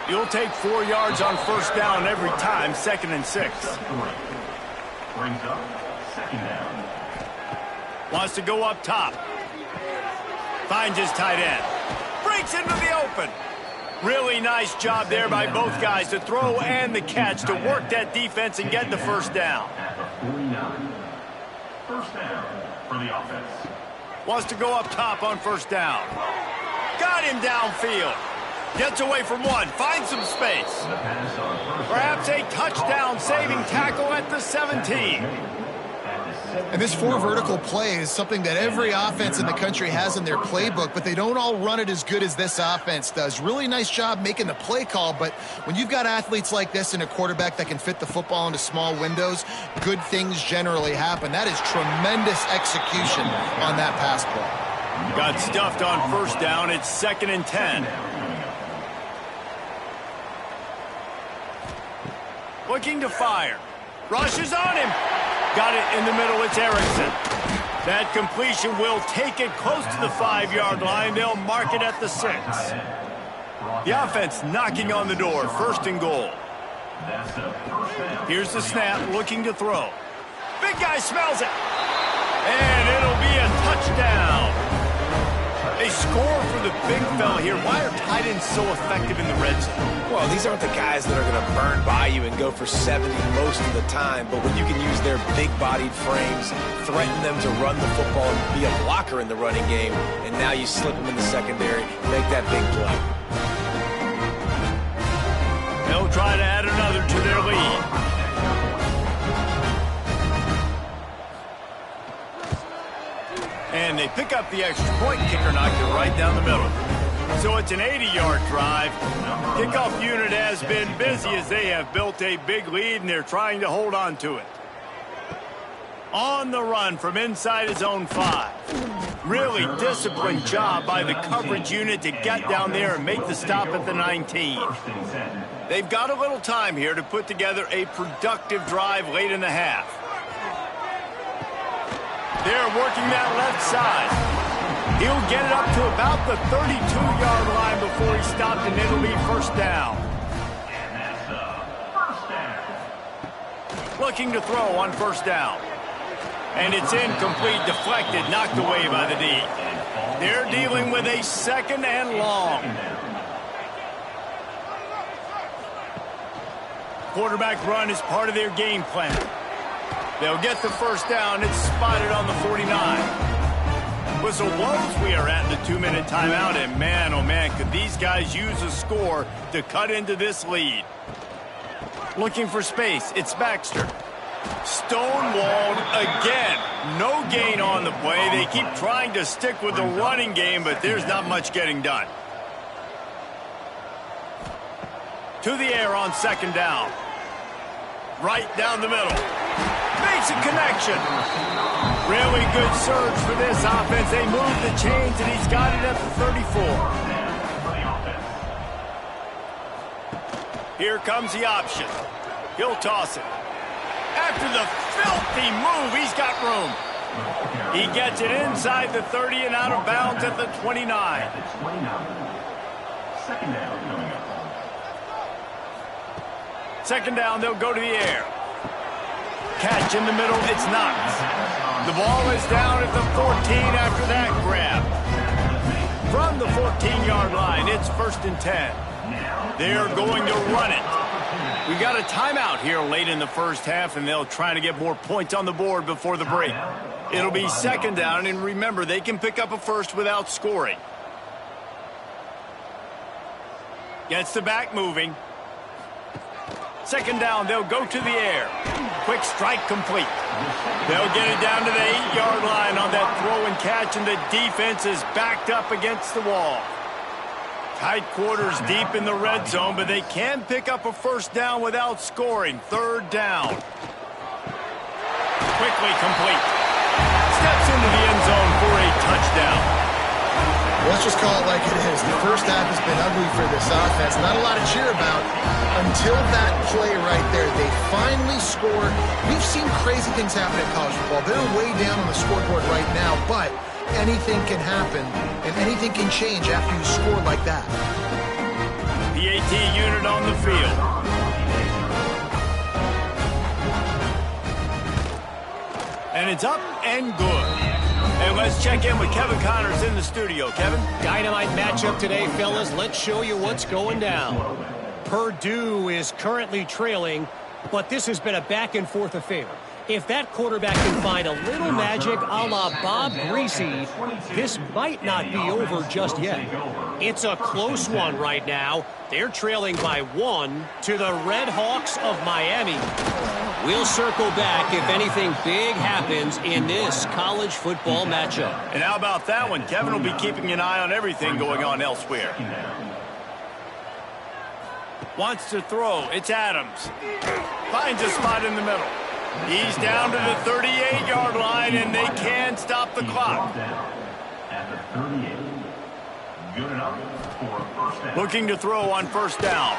You'll take 4 yards on first down every time, 2nd and 6. Brings up second down. Wants to go up top. Finds his tight end. Breaks into the open. Really nice job there by both guys to throw and the catch to work that defense and get the first down. At the 49. First down for the offense. Wants to go up top on first down. Got him downfield. Gets away from one. Finds some space. The pass on first Perhaps a touchdown-saving tackle at the 17. And this 4 vertical play is something that every offense in the country has in their playbook, but they don't all run it as good as this offense does. Really nice job making the play call, but when you've got athletes like this and a quarterback that can fit the football into small windows, good things generally happen. That is tremendous execution on that pass play. Got stuffed on first down. It's 2nd and 10. Looking to fire. Rushes on him. Got it in the middle. It's Erickson. That completion will take it close to the 5-yard line. They'll mark it at the 6. The offense knocking on the door. 1st and goal. Here's the snap, looking to throw. Big guy smells it. And it'll be a touchdown. They score for the big fella here. Why are tight ends so effective in the red zone? Well, these aren't the guys that are going to burn by you and go for 70 most of the time, but when you can use their big-bodied frames, threaten them to run the football and be a blocker in the running game, and now you slip them in the secondary, make that big play. They'll try to add another to their lead. And they pick up the extra point. Kicker knocked it right down the middle. So it's an 80-yard drive. Kickoff unit has been busy as they have built a big lead, and they're trying to hold on to it. On the run from inside his own 5. Really disciplined job by the coverage unit to get down there and make the stop at the 19. They've got a little time here to put together a productive drive late in the half. They're working that left side. He'll get it up to about the 32-yard line before he stopped, and it'll be 1st down. Looking to throw on 1st down. And it's incomplete, deflected, knocked away by the D. They're dealing with a 2nd and long. Quarterback run is part of their game plan. They'll get the 1st down. It's spotted on the 49. Whistle blows. We are at the 2-minute timeout, and man, oh man, could these guys use a score to cut into this lead. Looking for space. It's Baxter. Stonewalled again. No gain on the play. They keep trying to stick with the running game, but there's not much getting done. To the air on 2nd down. Right down the middle. Makes a connection. Really good surge for this offense. They move the chains, and he's got it at the 34. Here comes the option. He'll toss it. After the filthy move, he's got room. He gets it inside the 30 and out of bounds at the 29. Second down, they'll go to the air. Catch in the middle, it's knocked. The ball is down at the 14 after that grab. From the 14-yard line, it's 1st and 10. They're going to run it. We got a timeout here late in the 1st half, and they'll try to get more points on the board before the break. It'll be 2nd down, and remember, they can pick up a 1st without scoring. Gets the back moving. 2nd down, they'll go to the air. Quick strike complete. They'll get it down to the 8-yard line on that throw and catch, and the defense is backed up against the wall. Tight quarters deep in the red zone, but they can pick up a 1st down without scoring. 3rd down. Quickly complete. Steps into the end zone for a touchdown. Let's just call it like it is. The 1st half has been ugly for this offense. Not a lot to cheer about until that play right there. They finally scored. We've seen crazy things happen in college football. They're way down on the scoreboard right now, but anything can happen, and anything can change after you score like that. The AT unit on the field. And it's up and good. And let's check in with Kevin Connors in the studio. Kevin? Dynamite matchup today, fellas. Let's show you what's going down. Purdue is currently trailing, but this has been a back-and-forth affair. If that quarterback can find a little magic a la Bob Greasy, this might not be over just yet. It's a close one right now. They're trailing by 1 to the Red Hawks of Miami. We'll circle back if anything big happens in this college football matchup. And how about that one? Kevin will be keeping an eye on everything going on elsewhere. Wants to throw. It's Adams. Finds a spot in the middle. He's down to the 38-yard line, and they can stop the clock. Looking to throw on 1st down.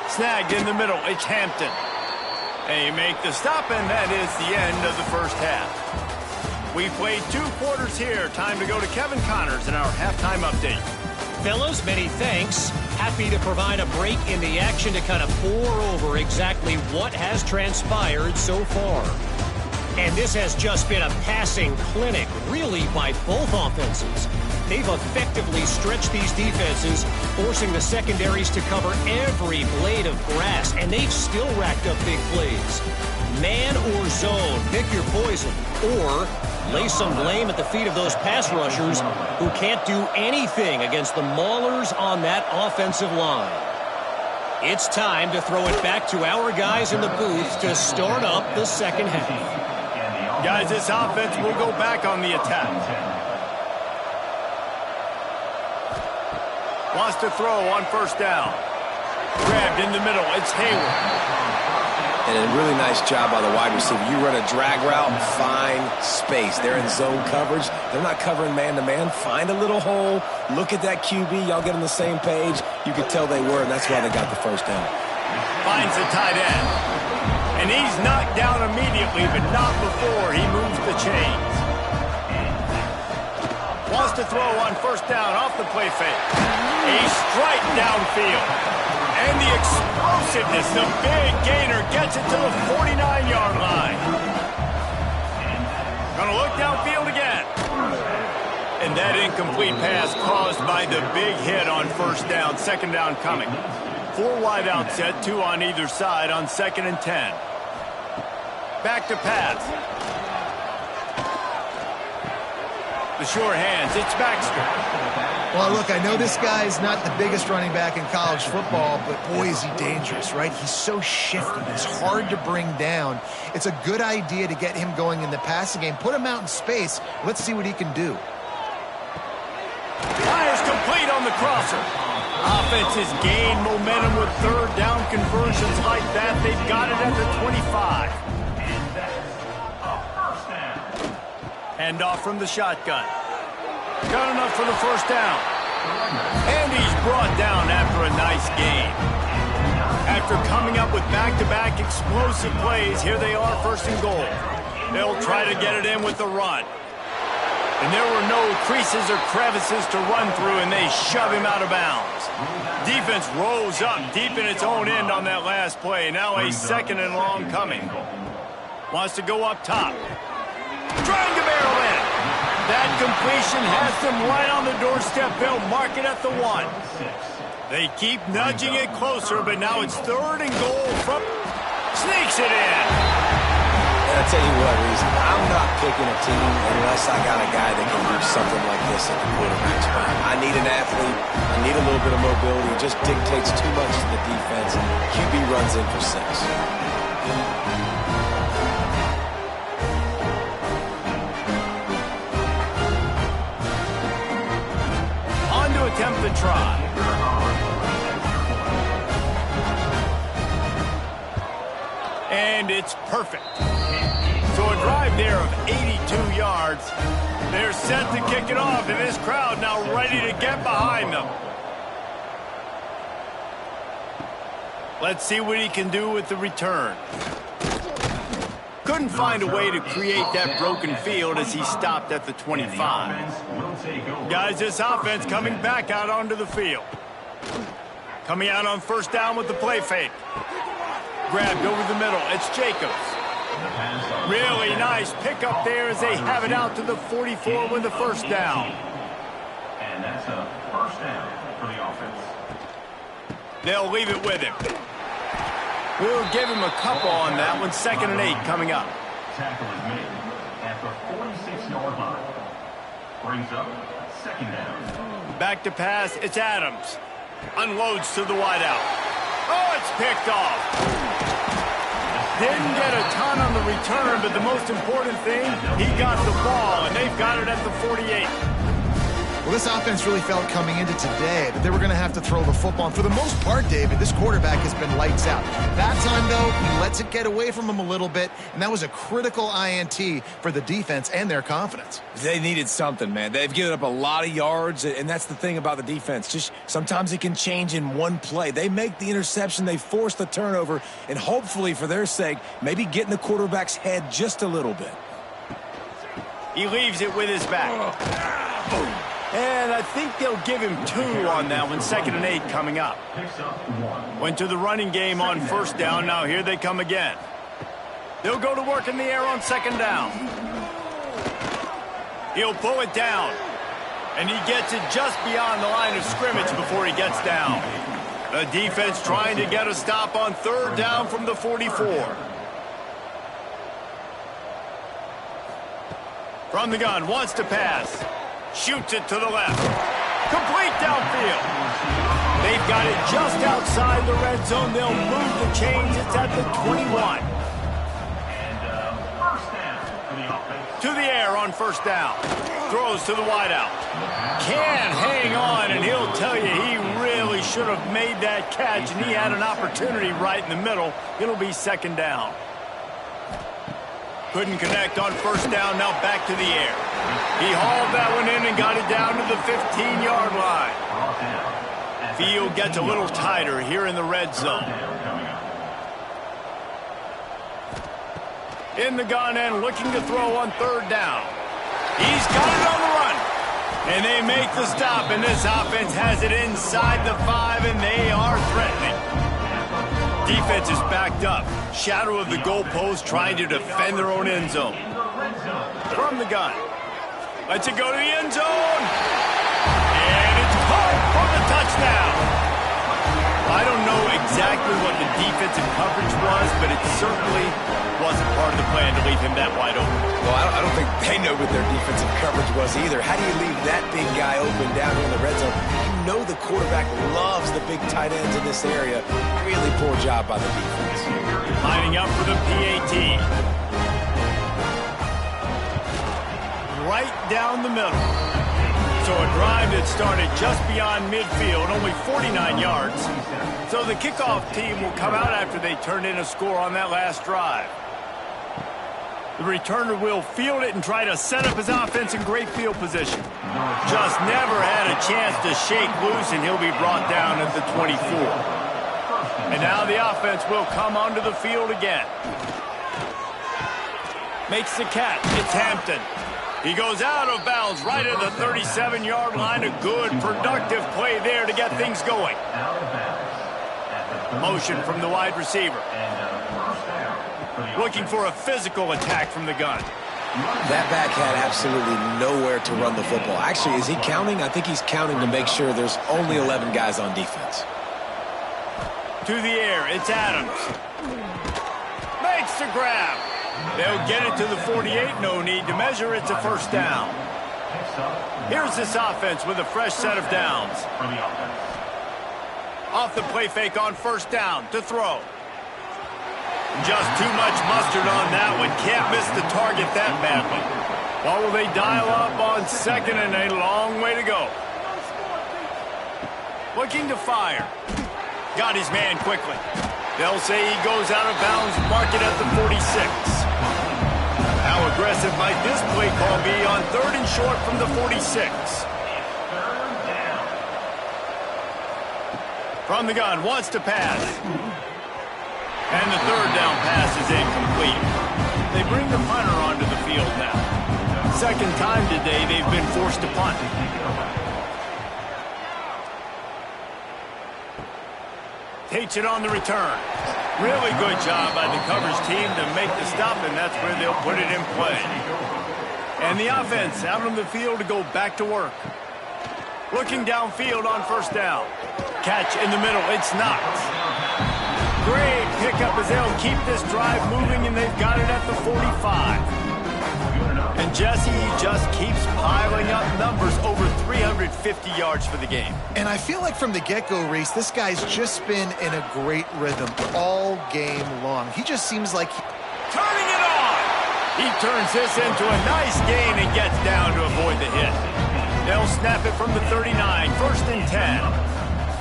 Snagged in the middle. It's Hampton. And you make the stop, and that is the end of the first half. We played 2 quarters here. Time to go to Kevin Connors in our halftime update. Fellas, many thanks. Happy to provide a break in the action to kind of pour over exactly what has transpired so far. And this has just been a passing clinic, really, by both offenses. They've effectively stretched these defenses, forcing the secondaries to cover every blade of grass, and they've still racked up big plays. Man or zone, pick your poison, or lay some blame at the feet of those pass rushers who can't do anything against the maulers on that offensive line. It's time to throw it back to our guys in the booth to start up the second half. Guys, this offense will go back on the attack. Wants to throw on first down. Grabbed in the middle. It's Hayward. And a really nice job by the wide receiver. You run a drag route, find space. They're in zone coverage. They're not covering man-to-man. Find a little hole. Look at that QB. Y'all get on the same page. You could tell they were, and that's why they got the first down. Finds the tight end. And he's knocked down immediately, but not before he moves the chains. Wants to throw on first down off the play fake. A strike downfield. And the explosiveness, the big gainer gets it to the 49-yard line. Gonna look downfield again. And that incomplete pass caused by the big hit on first down. Second down coming. 4 wide out set, 2 on either side on 2nd and 10. Back to pass. The short hands, it's Baxter. Well, look, I know this guy's not the biggest running back in college football, but boy, is he dangerous, right? He's so shifty. He's hard to bring down. It's a good idea to get him going in the passing game. Put him out in space. Let's see what he can do. Fires complete on the crosser. Offense has gained momentum with third down conversions like that. They've got it at the 25. Hand off from the shotgun. Got enough for the first down. And he's brought down after a nice gain. After coming up with back-to-back explosive plays, here they are, 1st and goal. They'll try to get it in with the run. And there were no creases or crevices to run through, and they shove him out of bounds. Defense rose up deep in its own end on that last play. Now a 2nd and long coming. Wants to go up top. Trying to barrel in. That completion has them right on the doorstep. They'll mark it at the 1. They keep nudging it closer, but now it's 3rd and goal from... Sneaks it in. And I'll tell you what, Reese, I'm not picking a team unless I got a guy that can do something like this at the quarterback spot. I need an athlete. I need a little bit of mobility. It just dictates too much to the defense. QB runs in for 6. Attempt the try. And it's perfect. So a drive there of 82 yards. They're set to kick it off, and this crowd now ready to get behind them. Let's see what he can do with the return. Couldn't find a way to create that broken field as he stopped at the 25. Guys, this offense coming back out onto the field. Coming out on first down with the play fake. Grabbed over the middle. It's Jacobs. Really nice pickup there as they have it out to the 44 with the first down. And that's a first down for the offense. They'll leave it with him. We'll give him a couple on that one. 2nd and 8 coming up. Tackle is made at the 46-yard line. Brings up 2nd down. Back to pass. It's Adams. Unloads to the wideout. Oh, it's picked off. Didn't get a ton on the return, but the most important thing, he got the ball, and they've got it at the 48. Well, this offense really felt coming into today that they were going to have to throw the football. And for the most part, David, this quarterback has been lights out. That time, though, he lets it get away from him a little bit, and that was a critical INT for the defense and their confidence. They needed something, man. They've given up a lot of yards, and that's the thing about the defense. Just sometimes it can change in one play. They make the interception, they force the turnover, and hopefully, for their sake, maybe get in the quarterback's head just a little bit. He leaves it with his back. And I think they'll give him 2 on that one. 2nd and 8 coming up. Went to the running game on 1st down. Now here they come again. They'll go to work in the air on 2nd down. He'll pull it down. And he gets it just beyond the line of scrimmage before he gets down. The defense trying to get a stop on 3rd down from the 44. From the gun, wants to pass. Shoots it to the left. Complete downfield. They've got it just outside the red zone. They'll move the chains. It's at the 21. To the air on 1st down. Throws to the wideout. Can't hang on, and he'll tell you he really should have made that catch, and he had an opportunity right in the middle. It'll be 2nd down. Couldn't connect on 1st down, now back to the air. He hauled that one in and got it down to the 15-yard line. Field gets a little tighter here in the red zone. In the gun and looking to throw on 3rd down. He's got it on the run. And they make the stop, and this offense has it inside the 5, and they are threatening. Defense is backed up. Shadow of the goalpost trying to defend their own end zone. From the gun. Lets it go to the end zone. And it's caught for the touchdown. I don't know exactly what the defensive coverage was, but it certainly wasn't part of the plan to leave him that wide open. Well, I don't think they know what their defensive coverage was either. How do you leave that big guy open down here in the red zone? You know the quarterback loves the big tight ends in this area. Really poor job by the defense. Lining up for the PAT. Right down the middle. So a drive that started just beyond midfield, only 49 yards. So the kickoff team will come out after they turn in a score on that last drive. The returner will field it and try to set up his offense in great field position. Just never had a chance to shake loose, and he'll be brought down at the 24. And now the offense will come onto the field again. Makes the catch. It's Hampton. He goes out of bounds right at the 37-yard line. A good, productive play there to get things going. Motion from the wide receiver. Looking for a physical attack from the gun. That back had absolutely nowhere to run the football. Actually, is he counting? I think he's counting to make sure there's only 11 guys on defense. To the air, it's Adams. Makes the grab. They'll get it to the 48. No need to measure. It's a 1st down. Here's this offense with a fresh set of downs. Off the play fake on 1st down to throw. Just too much mustard on that one. Can't miss the target that badly. What will they dial up on 2nd and a long way to go? Looking to fire. Got his man quickly. They'll say he goes out of bounds, mark it at the 46. How aggressive might this play call be on 3rd and short from the 46? From the gun, wants to pass. And the 3rd down pass is incomplete. They bring the punter onto the field now. 2nd time today they've been forced to punt. Takes it on the return. Really good job by the coverage team to make the stop, and that's where they'll put it in play. And the offense out on the field to go back to work. Looking downfield on 1st down. Catch in the middle. It's Knox. Great pickup as they'll keep this drive moving, and they've got it at the 45. And Jesse just keeps piling up numbers, over 350 yards for the game. And I feel like from the get-go, Reese, this guy's just been in a great rhythm all game long. He just seems like... Turning it on! He turns this into a nice gain and gets down to avoid the hit. They'll snap it from the 39, 1st and 10.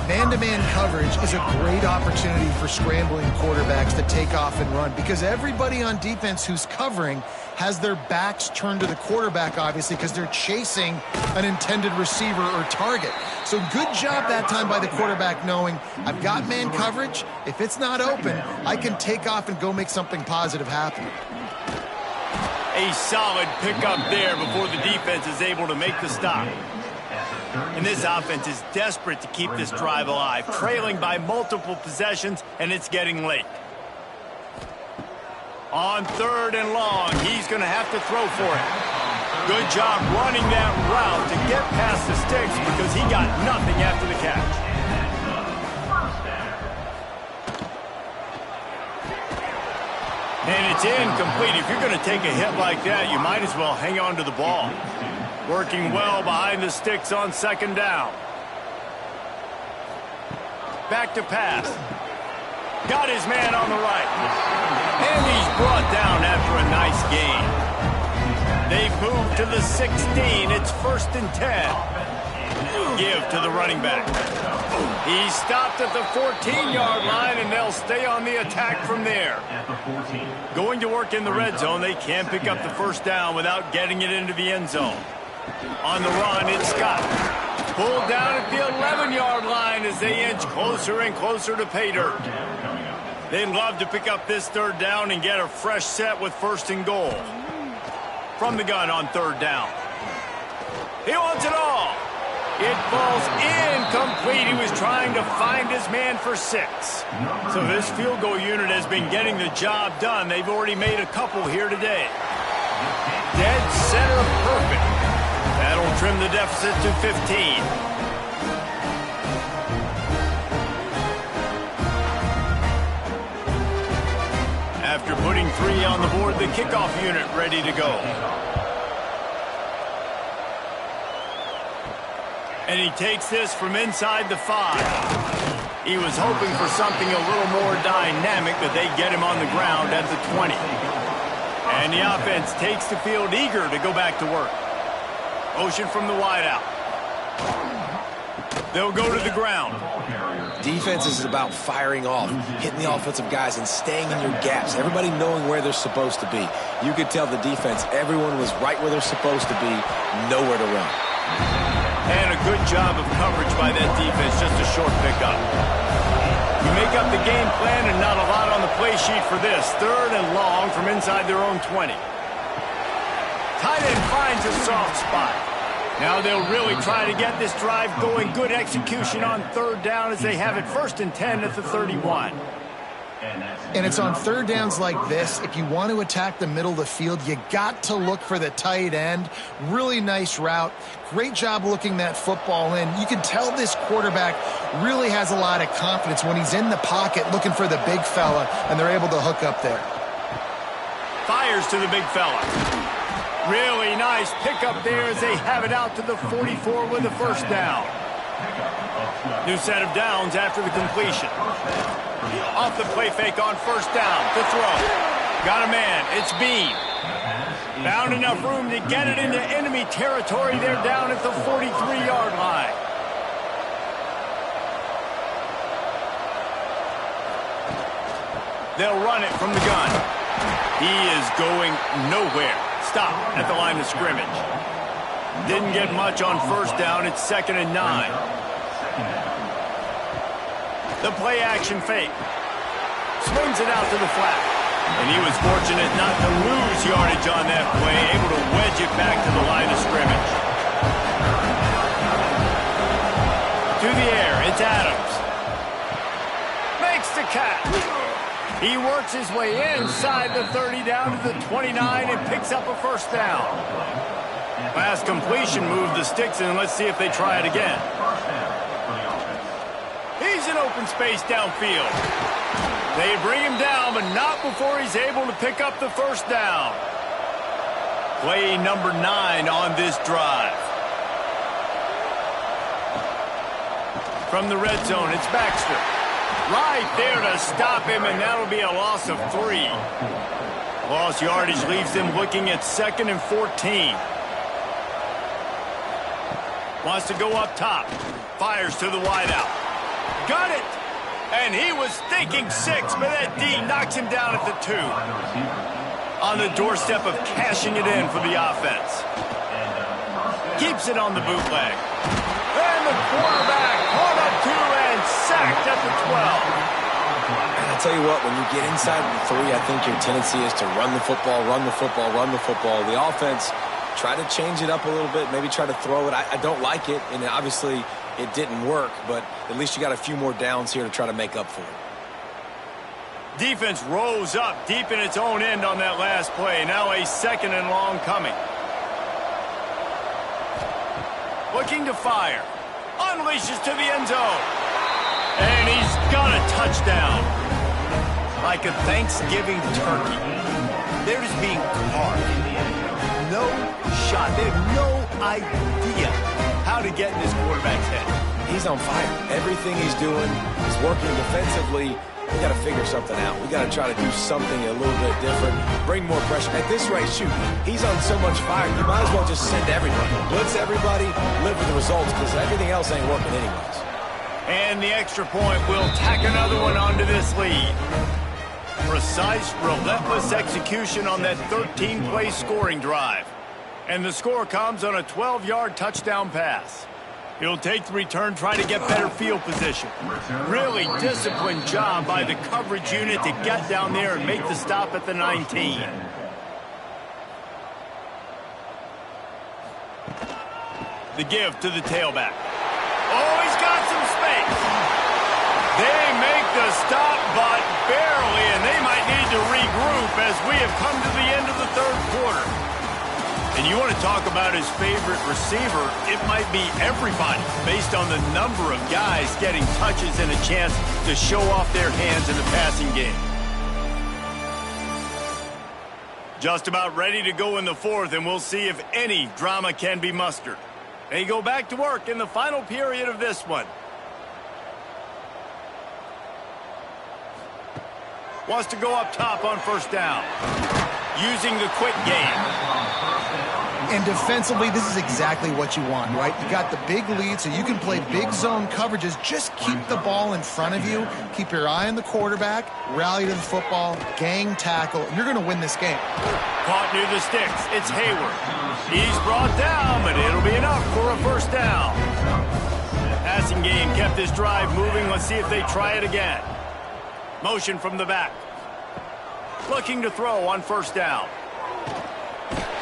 Man-to-man coverage is a great opportunity for scrambling quarterbacks to take off and run because everybody on defense who's covering has their backs turned to the quarterback, obviously, because they're chasing an intended receiver or target. So good job that time by the quarterback knowing I've got man coverage. If it's not open, I can take off and go make something positive happen. A solid pickup there before the defense is able to make the stop. And this offense is desperate to keep this drive alive, trailing by multiple possessions, and it's getting late. On 3rd and long, he's going to have to throw for it. Good job running that route to get past the sticks because he got nothing after the catch. And it's incomplete. If you're going to take a hit like that, you might as well hang on to the ball. Working well behind the sticks on 2nd down. Back to pass. Got his man on the right. And he's brought down after a nice gain. They've moved to the 16. It's 1st and 10. Give to the running back. He stopped at the 14-yard line, and they'll stay on the attack from there. Going to work in the red zone, they can't pick up the 1st down without getting it into the end zone. On the run, it's Scott. Pulled down at the 11-yard line as they inch closer and closer to pay dirt. They'd love to pick up this 3rd down and get a fresh set with 1st and goal. From the gun on 3rd down. He wants it all. It falls incomplete. He was trying to find his man for 6. So this field goal unit has been getting the job done. They've already made a couple here today. Dead center perfect. That'll trim the deficit to 15. After putting 3 on the board, the kickoff unit ready to go. And he takes this from inside the 5. He was hoping for something a little more dynamic, but they get him on the ground at the 20. And the offense takes the field eager to go back to work. Motion from the wideout. They'll go to the ground. Defense is about firing off, hitting the offensive guys and staying in your gaps. Everybody knowing where they're supposed to be. You could tell the defense, everyone was right where they're supposed to be, nowhere to run. And a good job of coverage by that defense, just a short pickup. You make up the game plan and not a lot on the play sheet for this. 3rd and long from inside their own 20. Tight end finds a soft spot. Now they'll really try to get this drive going. Good execution on 3rd down as they have it 1st and 10 at the 31. And it's on 3rd downs like this. If you want to attack the middle of the field, you got to look for the tight end. Really nice route. Great job looking that football in. You can tell this quarterback really has a lot of confidence when he's in the pocket looking for the big fella, and they're able to hook up there. Fires to the big fella. Really nice pickup there as they have it out to the 44 with the 1st down. New set of downs after the completion. Off the play fake on 1st down to throw. Got a man. It's Bean. Found enough room to get it into enemy territory. They're down at the 43-yard line. They'll run it from the gun. He is going nowhere. Stop at the line of scrimmage. Didn't get much on 1st down. It's 2nd and 9. The play action fake. Swings it out to the flat. And he was fortunate not to lose yardage on that play, able to wedge it back to the line of scrimmage. To the air, it's Adams. Makes the catch. He works his way inside the 30 down to the 29 and picks up a 1st down. Last completion moved the sticks in. Let's see if they try it again. He's in open space downfield. They bring him down, but not before he's able to pick up the 1st down. Play number 9 on this drive. From the red zone, it's Baxter. Right there to stop him, and that'll be a loss of 3. Lost yardage leaves them looking at 2nd and 14. Wants to go up top. Fires to the wideout. Got it! And he was thinking 6, but that D knocks him down at the 2. On the doorstep of cashing it in for the offense. Keeps it on the bootleg. And the quarterback caught up 2 and sacked at the 12. And I tell you what, when you get inside the 3, I think your tendency is to run the football, run the football, run the football. The offense, try to change it up a little bit, maybe try to throw it. I don't like it, and obviously it didn't work, but at least you got a few more downs here to try to make up for it. Defense rose up deep in its own end on that last play. Now a 2nd and long coming. Looking to fire. Unleashes to the end zone. And he's got a touchdown. Like a Thanksgiving turkey. They're just being carved. No shot. They have no idea how to get in this quarterback's head. He's on fire. Everything he's doing is working defensively. We got to figure something out. We got to try to do something a little bit different. Bring more pressure. At this rate, shoot, he's on so much fire, you might as well just send everybody. Blitz everybody, live with the results, because everything else ain't working anyways. And the extra point will tack another one onto this lead. Precise, relentless execution on that 13-play scoring drive. And the score comes on a 12-yard touchdown pass. He'll take the return, try to get better field position. Really disciplined job by the coverage unit to get down there and make the stop at the 19. The give to the tailback. Oh, he's got some space. They make the stop, but barely, and they might need to regroup as we have come to the end of the 3rd quarter. And you want to talk about his favorite receiver, it might be everybody based on the number of guys getting touches and a chance to show off their hands in the passing game. Just about ready to go in the 4th, and we'll see if any drama can be mustered. They go back to work in the final period of this one. Wants to go up top on 1st down. Using the quick game. And defensively, this is exactly what you want, right? You got the big lead, so you can play big zone coverages. Just keep the ball in front of you. Keep your eye on the quarterback. Rally to the football. Gang tackle. And you're going to win this game. Caught near the sticks. It's Hayward. He's brought down, but it'll be enough for a 1st down. Passing game kept this drive moving. Let's see if they try it again. Motion from the back. Looking to throw on 1st down.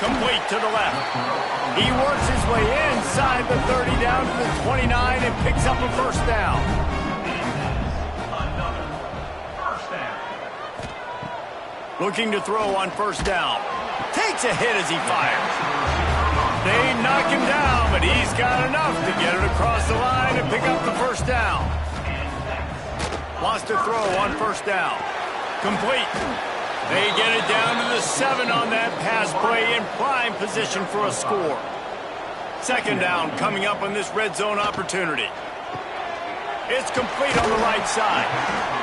Complete to the left. He works his way inside the 30 down to the 29 and picks up a 1st down. Looking to throw on 1st down. Takes a hit as he fires. They knock him down, but he's got enough to get it across the line and pick up the 1st down. Wants to throw on 1st down. Complete. They get it down to the 7 on that pass play in prime position for a score. 2nd down coming up on this red zone opportunity. It's complete on the right side.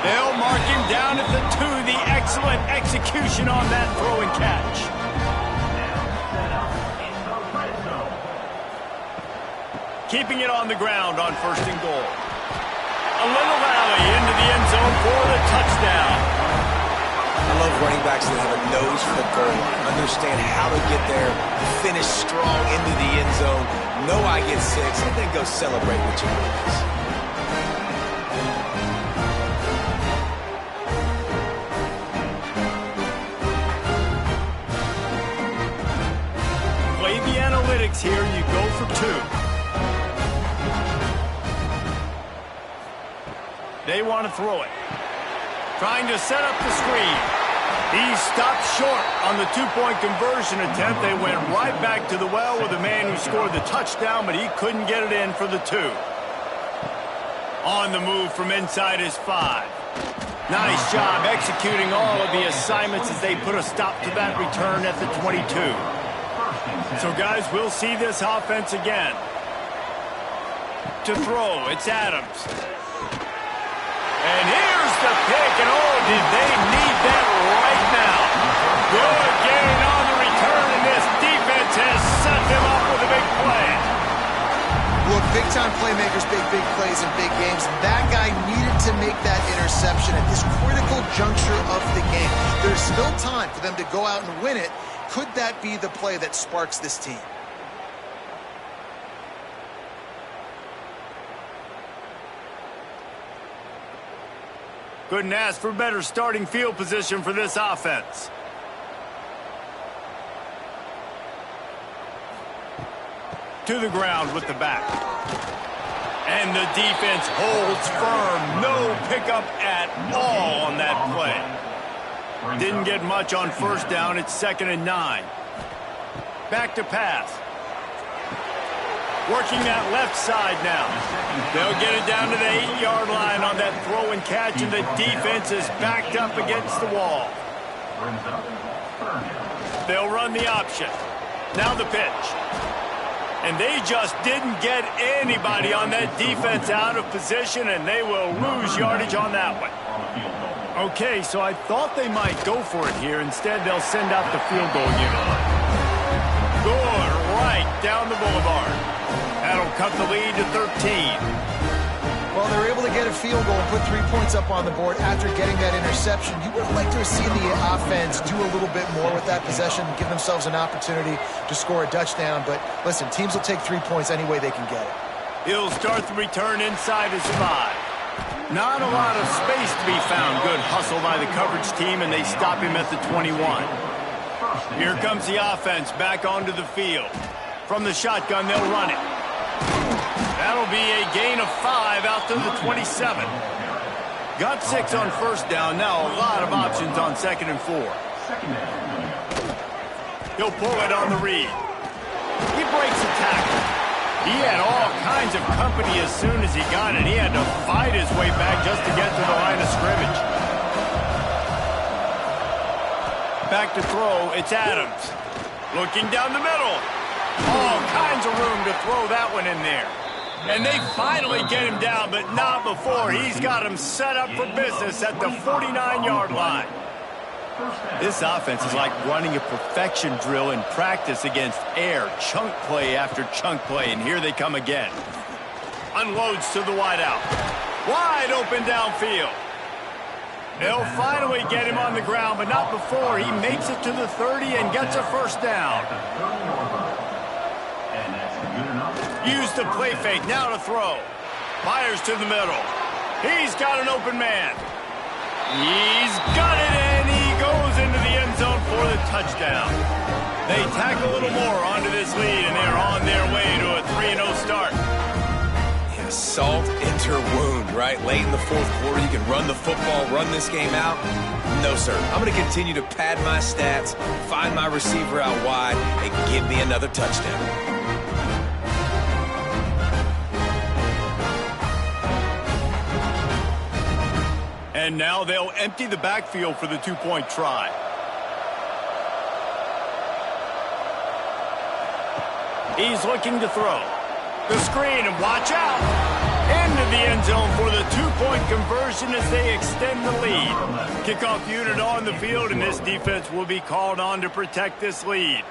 They'll mark him down at the 2. The excellent execution on that throw and catch. Keeping it on the ground on 1st and goal. A little rally into the end zone for the touchdown. I love running backs that have a nose for the goal line. Understand how to get there, finish strong into the end zone, know I get 6, and then go celebrate with your boys. Play the analytics here. You go for 2. They want to throw it. Trying to set up the screen. He stopped short on the 2-point conversion attempt. They went right back to the well with the man who scored the touchdown, but he couldn't get it in for the 2. On the move from inside his 5. Nice job executing all of the assignments as they put a stop to that return at the 22. So, guys, we'll see this offense again. To throw, it's Adams. And here's the pick, and oh, did they need that right now. Good gain on the return, and this defense has set them up with a big play. Big-time playmakers make big plays in big games. That guy needed to make that interception at this critical juncture of the game. There's still time for them to go out and win it. Could that be the play that sparks this team? Couldn't ask for better starting field position for this offense. To the ground with the back. And the defense holds firm. No pickup at all on that play. Didn't get much on first down. It's 2nd and 9. Back to pass. Working that left side now. They'll get it down to the 8-yard line on that throw and catch, and the defense is backed up against the wall. They'll run the option. Now the pitch. And they just didn't get anybody on that defense out of position, and they will lose yardage on that one. Okay, so I thought they might go for it here. Instead, they'll send out the field goal unit. Good, right down the boulevard. That'll cut the lead to 13. Well, they were able to get a field goal and put 3 points up on the board after getting that interception. You would have liked to have seen the offense do a little bit more with that possession, give themselves an opportunity to score a touchdown. But listen, teams will take 3 points any way they can get it. He'll start the return inside his 5. Not a lot of space to be found. Good hustle by the coverage team, and they stop him at the 21. Here comes the offense back onto the field. From the shotgun, they'll run it. That'll be a gain of 5 out to the 27. Got 6 on first down. Now a lot of options on 2nd and 4. He'll pull it on the read. He breaks a tackle. He had all kinds of company as soon as he got it. He had to fight his way back just to get to the line of scrimmage. Back to throw. It's Adams. Looking down the middle. All kinds of room to throw that one in there. And they finally get him down, but not before. He's got him set up for business at the 49-yard line. This offense is like running a perfection drill in practice against air. Chunk play after chunk play, and here they come again. Unloads to the wideout. Wide open downfield. They'll finally get him on the ground, but not before. He makes it to the 30 and gets a first down. Use the play fake, now to throw. Fires to the middle. He's got an open man. He's got it, and he goes into the end zone for the touchdown. They tack a little more onto this lead, and they're on their way to a 3-0 start. Yeah, salt into her wound, right? Late in the 4th quarter, you can run the football, run this game out. No, sir. I'm going to continue to pad my stats, find my receiver out wide, and give me another touchdown. And now they'll empty the backfield for the 2-point try. He's looking to throw. The screen, and watch out. Into the end zone for the 2-point conversion as they extend the lead. Kickoff unit on the field, and this defense will be called on to protect this lead.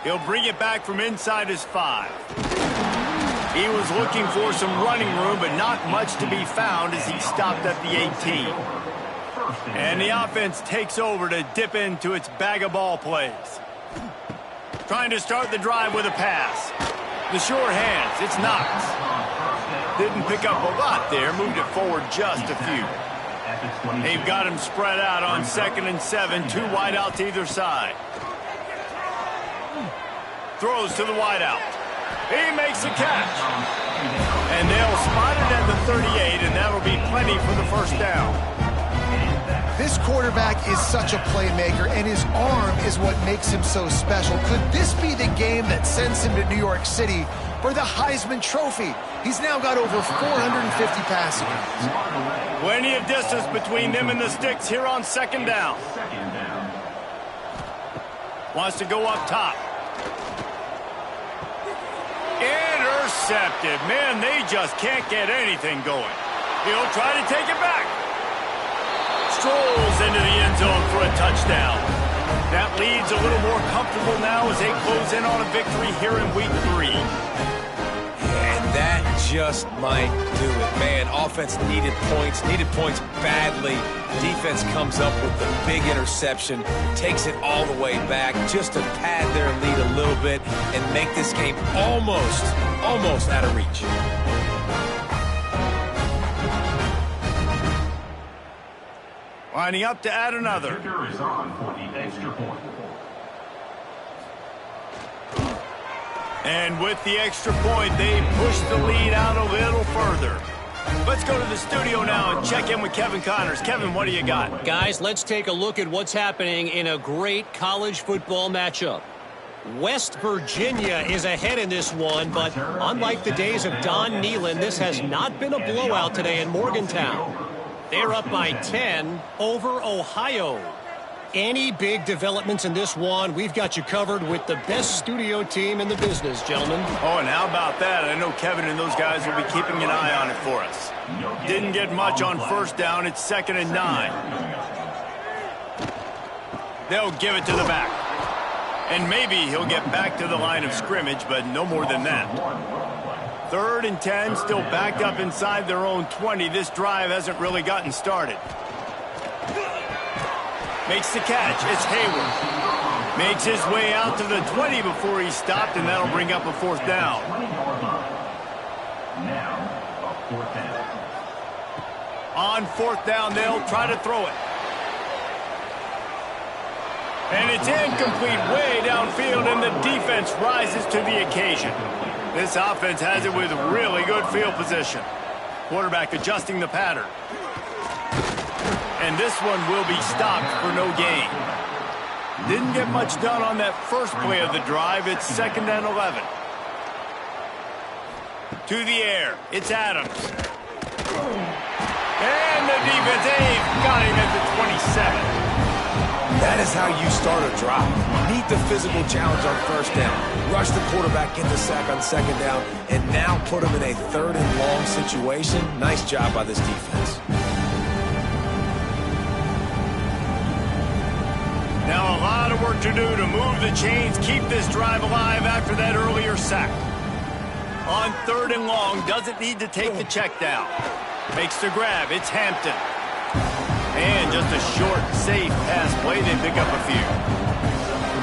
He'll bring it back from inside his 5. He was looking for some running room, but not much to be found as he stopped at the 18. And the offense takes over to dip into its bag of ball plays. Trying to start the drive with a pass. The sure hands, it's Knox. Didn't pick up a lot there, moved it forward just a few. They've got him spread out on 2nd and 7, 2 wideouts either side. Throws to the wideout. He makes the catch. And they'll spot it at the 38, and that'll be plenty for the first down. This quarterback is such a playmaker, and his arm is what makes him so special. Could this be the game that sends him to New York City for the Heisman Trophy? He's now got over 450 passing yards. Plenty of distance between them and the sticks here on 2nd down. Wants to go up top. Intercepted. Man, they just can't get anything going. He'll try to take it back. Strolls into the end zone for a touchdown. That lead's a little more comfortable now as they close in on a victory here in week 3. just might do it. Man, offense needed points badly. Defense comes up with the big interception, takes it all the way back just to pad their lead a little bit and make this game almost out of reach. Lining up to add another. Kicker is on for the extra point. And with the extra point, they push the lead out a little further. Let's go to the studio now and check in with Kevin Connors. Kevin, what do you got? Guys, let's take a look at what's happening in a great college football matchup. West Virginia is ahead in this one, but unlike the days of Don Nehlen, this has not been a blowout today in Morgantown. They're up by 10 over Ohio. Any big developments in this one, we've got you covered with the best studio team in the business, gentlemen. Oh, and how about that? I know Kevin and those guys will be keeping an eye on it for us. Didn't get much on first down. It's 2nd and 9. They'll give it to the back. And maybe he'll get back to the line of scrimmage, but no more than that. 3rd and 10, still backed up inside their own 20. This drive hasn't really gotten started. Makes the catch. It's Hayward. Makes his way out to the 20 before he stopped, and that'll bring up a 4th down. Now, a 4th down. On 4th down, they'll try to throw it. And it's incomplete way downfield, and the defense rises to the occasion. This offense has it with really good field position. Quarterback adjusting the pattern. And this one will be stopped for no gain. Didn't get much done on that first play of the drive. It's 2nd and 11. To the air. It's Adams. And the defense, got him at the 27. That is how you start a drive. Meet the physical challenge on first down. Rush the quarterback, get the sack on 2nd down, and now put him in a 3rd and long situation. Nice job by this defense. Now a lot of work to do to move the chains, keep this drive alive after that earlier sack. On 3rd and long, doesn't need to take the check down. Makes the grab, it's Hampton. And just a short, safe pass play, they pick up a few.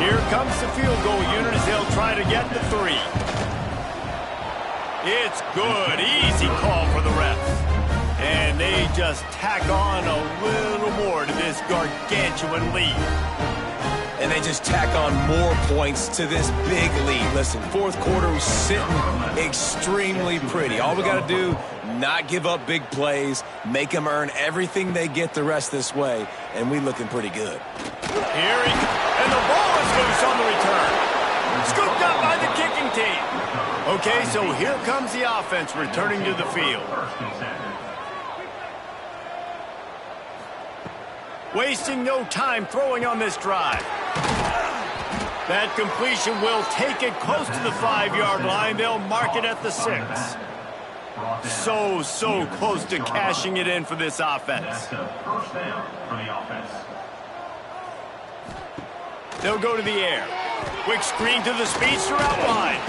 Here comes the field goal unit as they'll try to get the 3. It's good, easy call for the refs. And they just tack on a little more to this gargantuan lead. And they just tack on more points to this big lead. Listen, 4th quarter was sitting extremely pretty. All we got to do, not give up big plays, make them earn everything they get the rest this way, and we looking pretty good. Here he goes, and the ball is loose on the return. Scooped up by the kicking team. Okay, so here comes the offense returning to the field. Wasting no time throwing on this drive. That completion will take it close to the 5-yard line. They'll mark it at the 6. So close to cashing it in for this offense. That's a 1st down for the offense. They'll go to the air. Quick screen to the speedster out wide.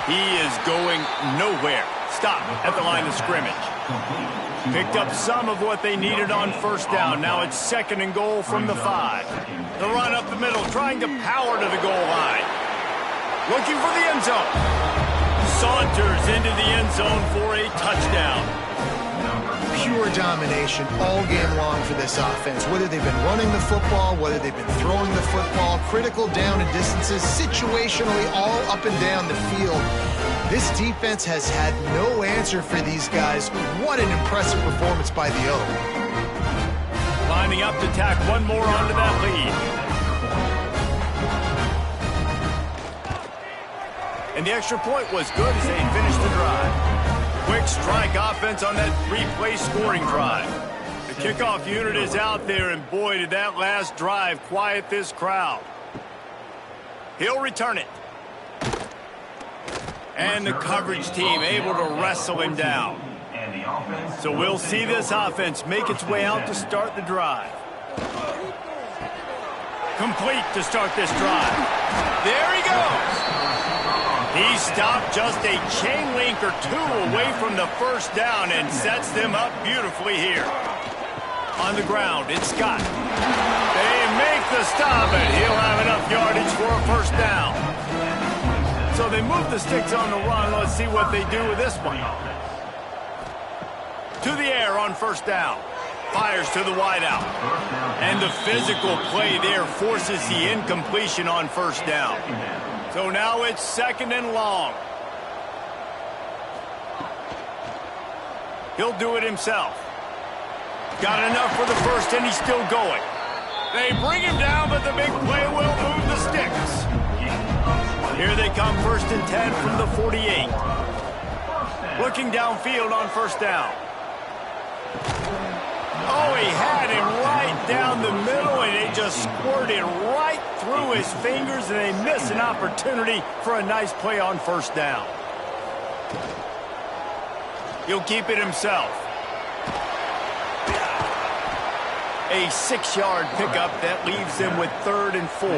He is going nowhere. Stop at the line of scrimmage. Picked up some of what they needed on first down. Now it's 2nd and goal from the 5. The run up the middle, trying to power to the goal line. Looking for the end zone. Saunters into the end zone for a touchdown. Pure domination all game long for this offense. Whether they've been running the football, whether they've been throwing the football, critical down and distances, situationally all up and down the field. This defense has had no answer for these guys. What an impressive performance by the O. Lining up to tack one more onto that lead. And the extra point was good as they finished the drive. Quick strike offense on that 3-play scoring drive. The kickoff unit is out there, and boy, did that last drive quiet this crowd. He'll return it. And the coverage team able to wrestle him down. So we'll see this offense make its way out to start the drive. Complete to start this drive. There he goes. He stopped just a chain link or two away from the first down and sets them up beautifully here. On the ground, it's Scott. They make the stop, and he'll have enough yardage for a first down. So they move the sticks on the run. Let's see what they do with this one. To the air on first down. Fires to the wideout. And the physical play there forces the incompletion on first down. So now it's 2nd and long. He'll do it himself. Got enough for the first, and he's still going. They bring him down, but the big play will move the sticks. Here they come, 1st and 10 from the 48. Looking downfield on first down. Oh, he had him right down the middle, and it just squirted right through his fingers, and they miss an opportunity for a nice play on first down. He'll keep it himself. A 6-yard pickup that leaves them with 3rd and 4.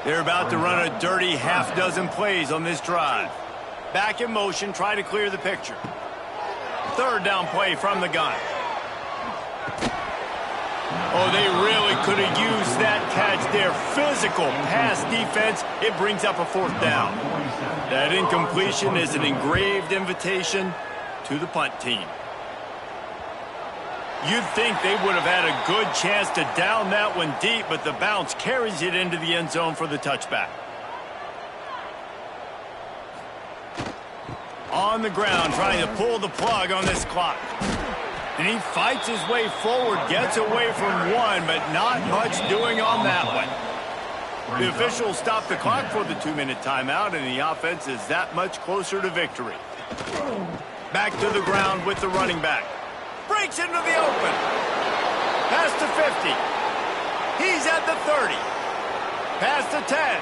They're about to run a dirty half-dozen plays on this drive. Back in motion, try to clear the picture. 3rd down play from the gun. Oh, they really could have used that catch there. Physical pass defense. It brings up a 4th down. That incompletion is an engraved invitation to the punt team. You'd think they would have had a good chance to down that one deep, but the bounce carries it into the end zone for the touchback. On the ground, trying to pull the plug on this clock. And he fights his way forward, gets away from one, but not much doing on that one. The officials stop the clock for the 2-minute timeout, and the offense is that much closer to victory. Back to the ground with the running back. Breaks into the open. Pass to 50. He's at the 30. Pass to 10.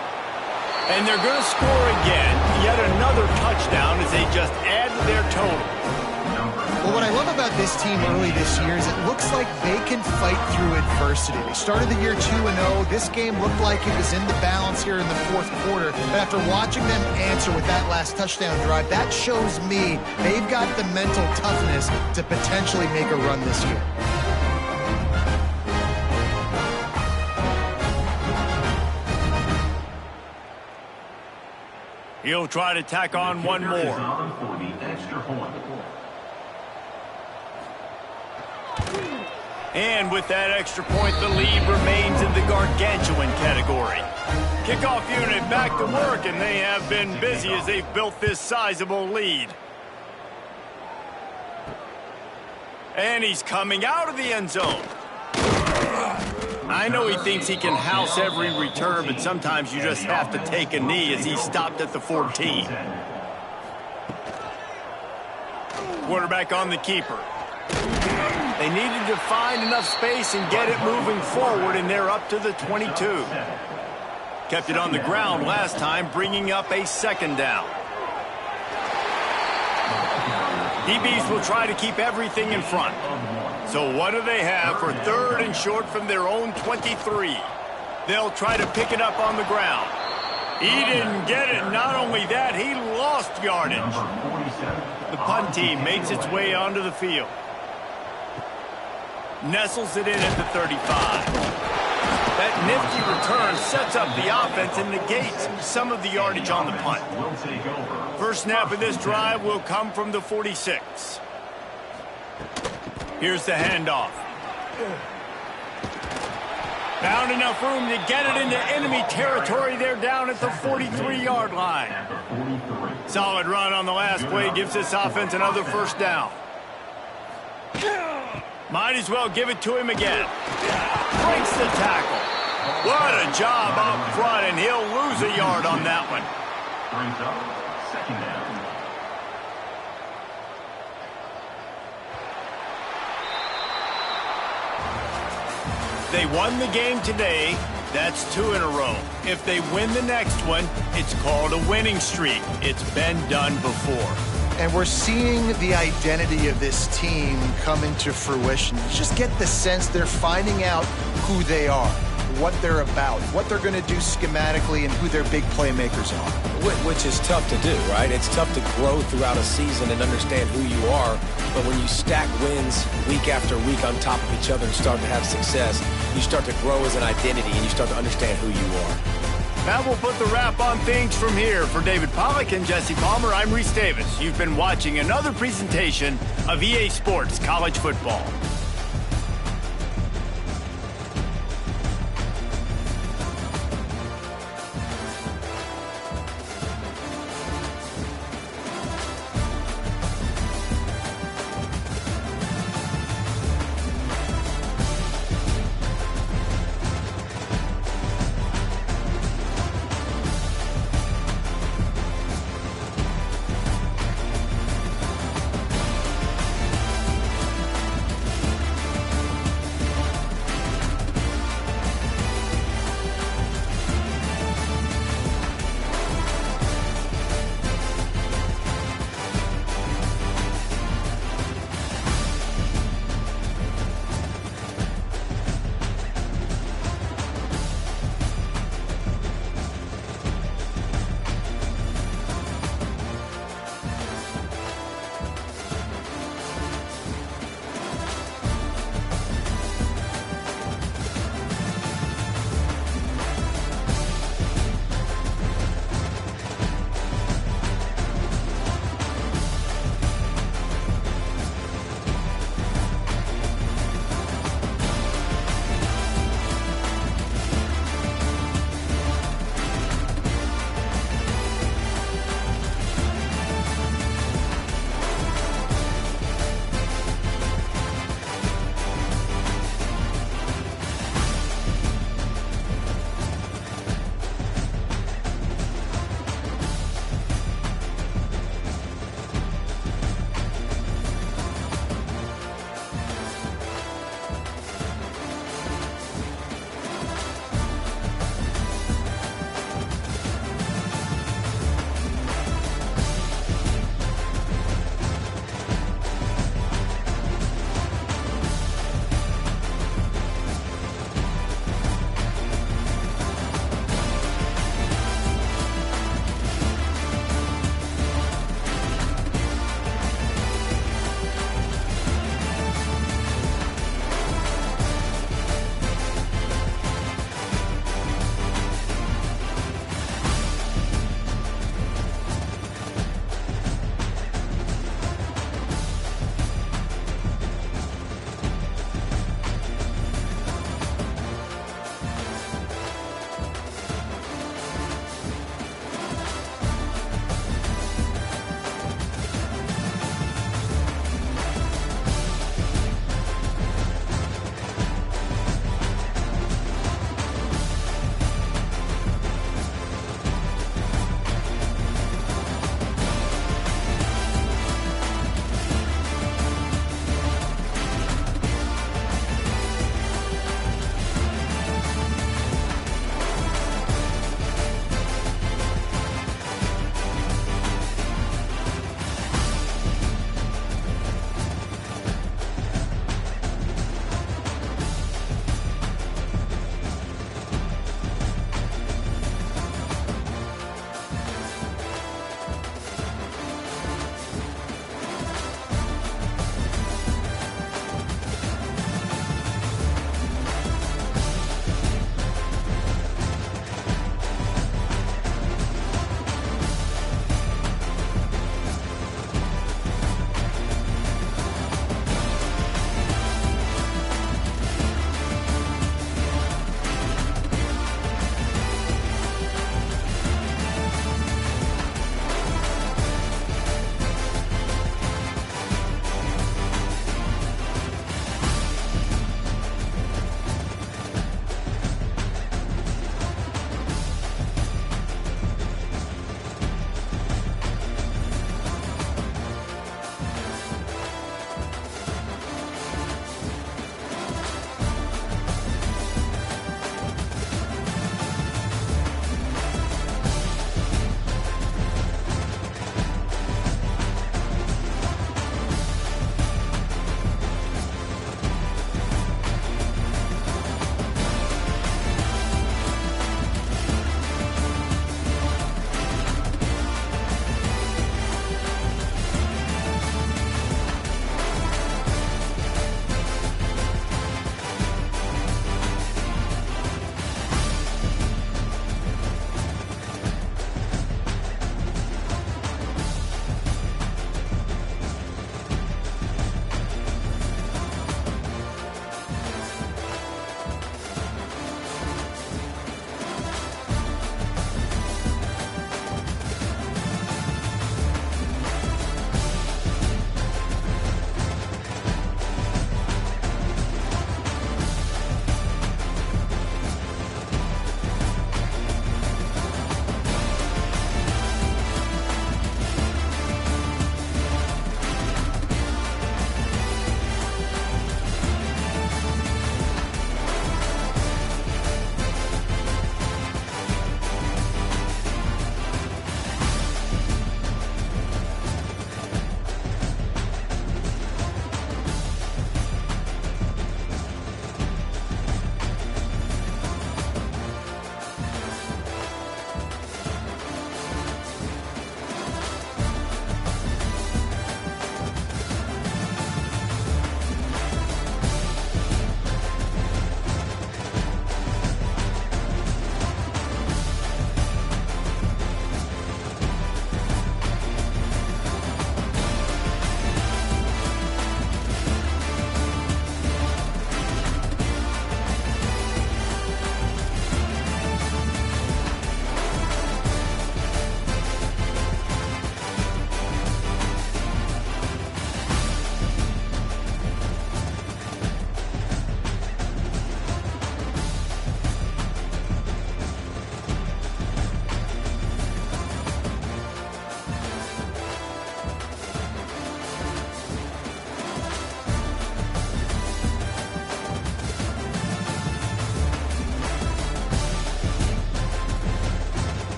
And they're going to score again. Yet another touchdown as they just add to their total. Well, what I love about this team early this year is it looks like they can fight through adversity. They started the year 2-0. This game looked like it was in the balance here in the 4th quarter. But after watching them answer with that last touchdown drive, that shows me they've got the mental toughness to potentially make a run this year. He'll try to tack on one more. And with that extra point, the lead remains in the gargantuan category. Kickoff unit back to work, and they have been busy as they've built this sizable lead. And he's coming out of the end zone. I know he thinks he can house every return, but sometimes you just have to take a knee as he stopped at the 14. Quarterback on the keeper. They needed to find enough space and get it moving forward, and they're up to the 22. Kept it on the ground last time, bringing up a 2nd down. DBs will try to keep everything in front. So what do they have for 3rd and short from their own 23? They'll try to pick it up on the ground. He didn't get it. Not only that, he lost yardage. The punt team makes its way onto the field. Nestles it in at the 35. That nifty return sets up the offense and negates some of the yardage on the punt. First snap of this drive will come from the 46. Here's the handoff. Found enough room to get it into enemy territory. They're down at the 43-yard line. Solid run on the last play gives this offense another first down. Might as well give it to him again. Breaks the tackle. What a job up front, and he'll lose a yard on that one. Brings up 2nd down. They won the game today. That's 2 in a row. If they win the next one, it's called a winning streak. It's been done before. And we're seeing the identity of this team come into fruition. You just get the sense they're finding out who they are. what they're about, what they're going to do schematically, and who their big playmakers are. Which is tough to do, right? It's tough to grow throughout a season and understand who you are. But when you stack wins week after week on top of each other and start to have success, you start to grow as an identity and you start to understand who you are. Now we'll put the wrap on things from here. For David Pollack and Jesse Palmer, I'm Reese Davis. You've been watching another presentation of EA Sports College Football.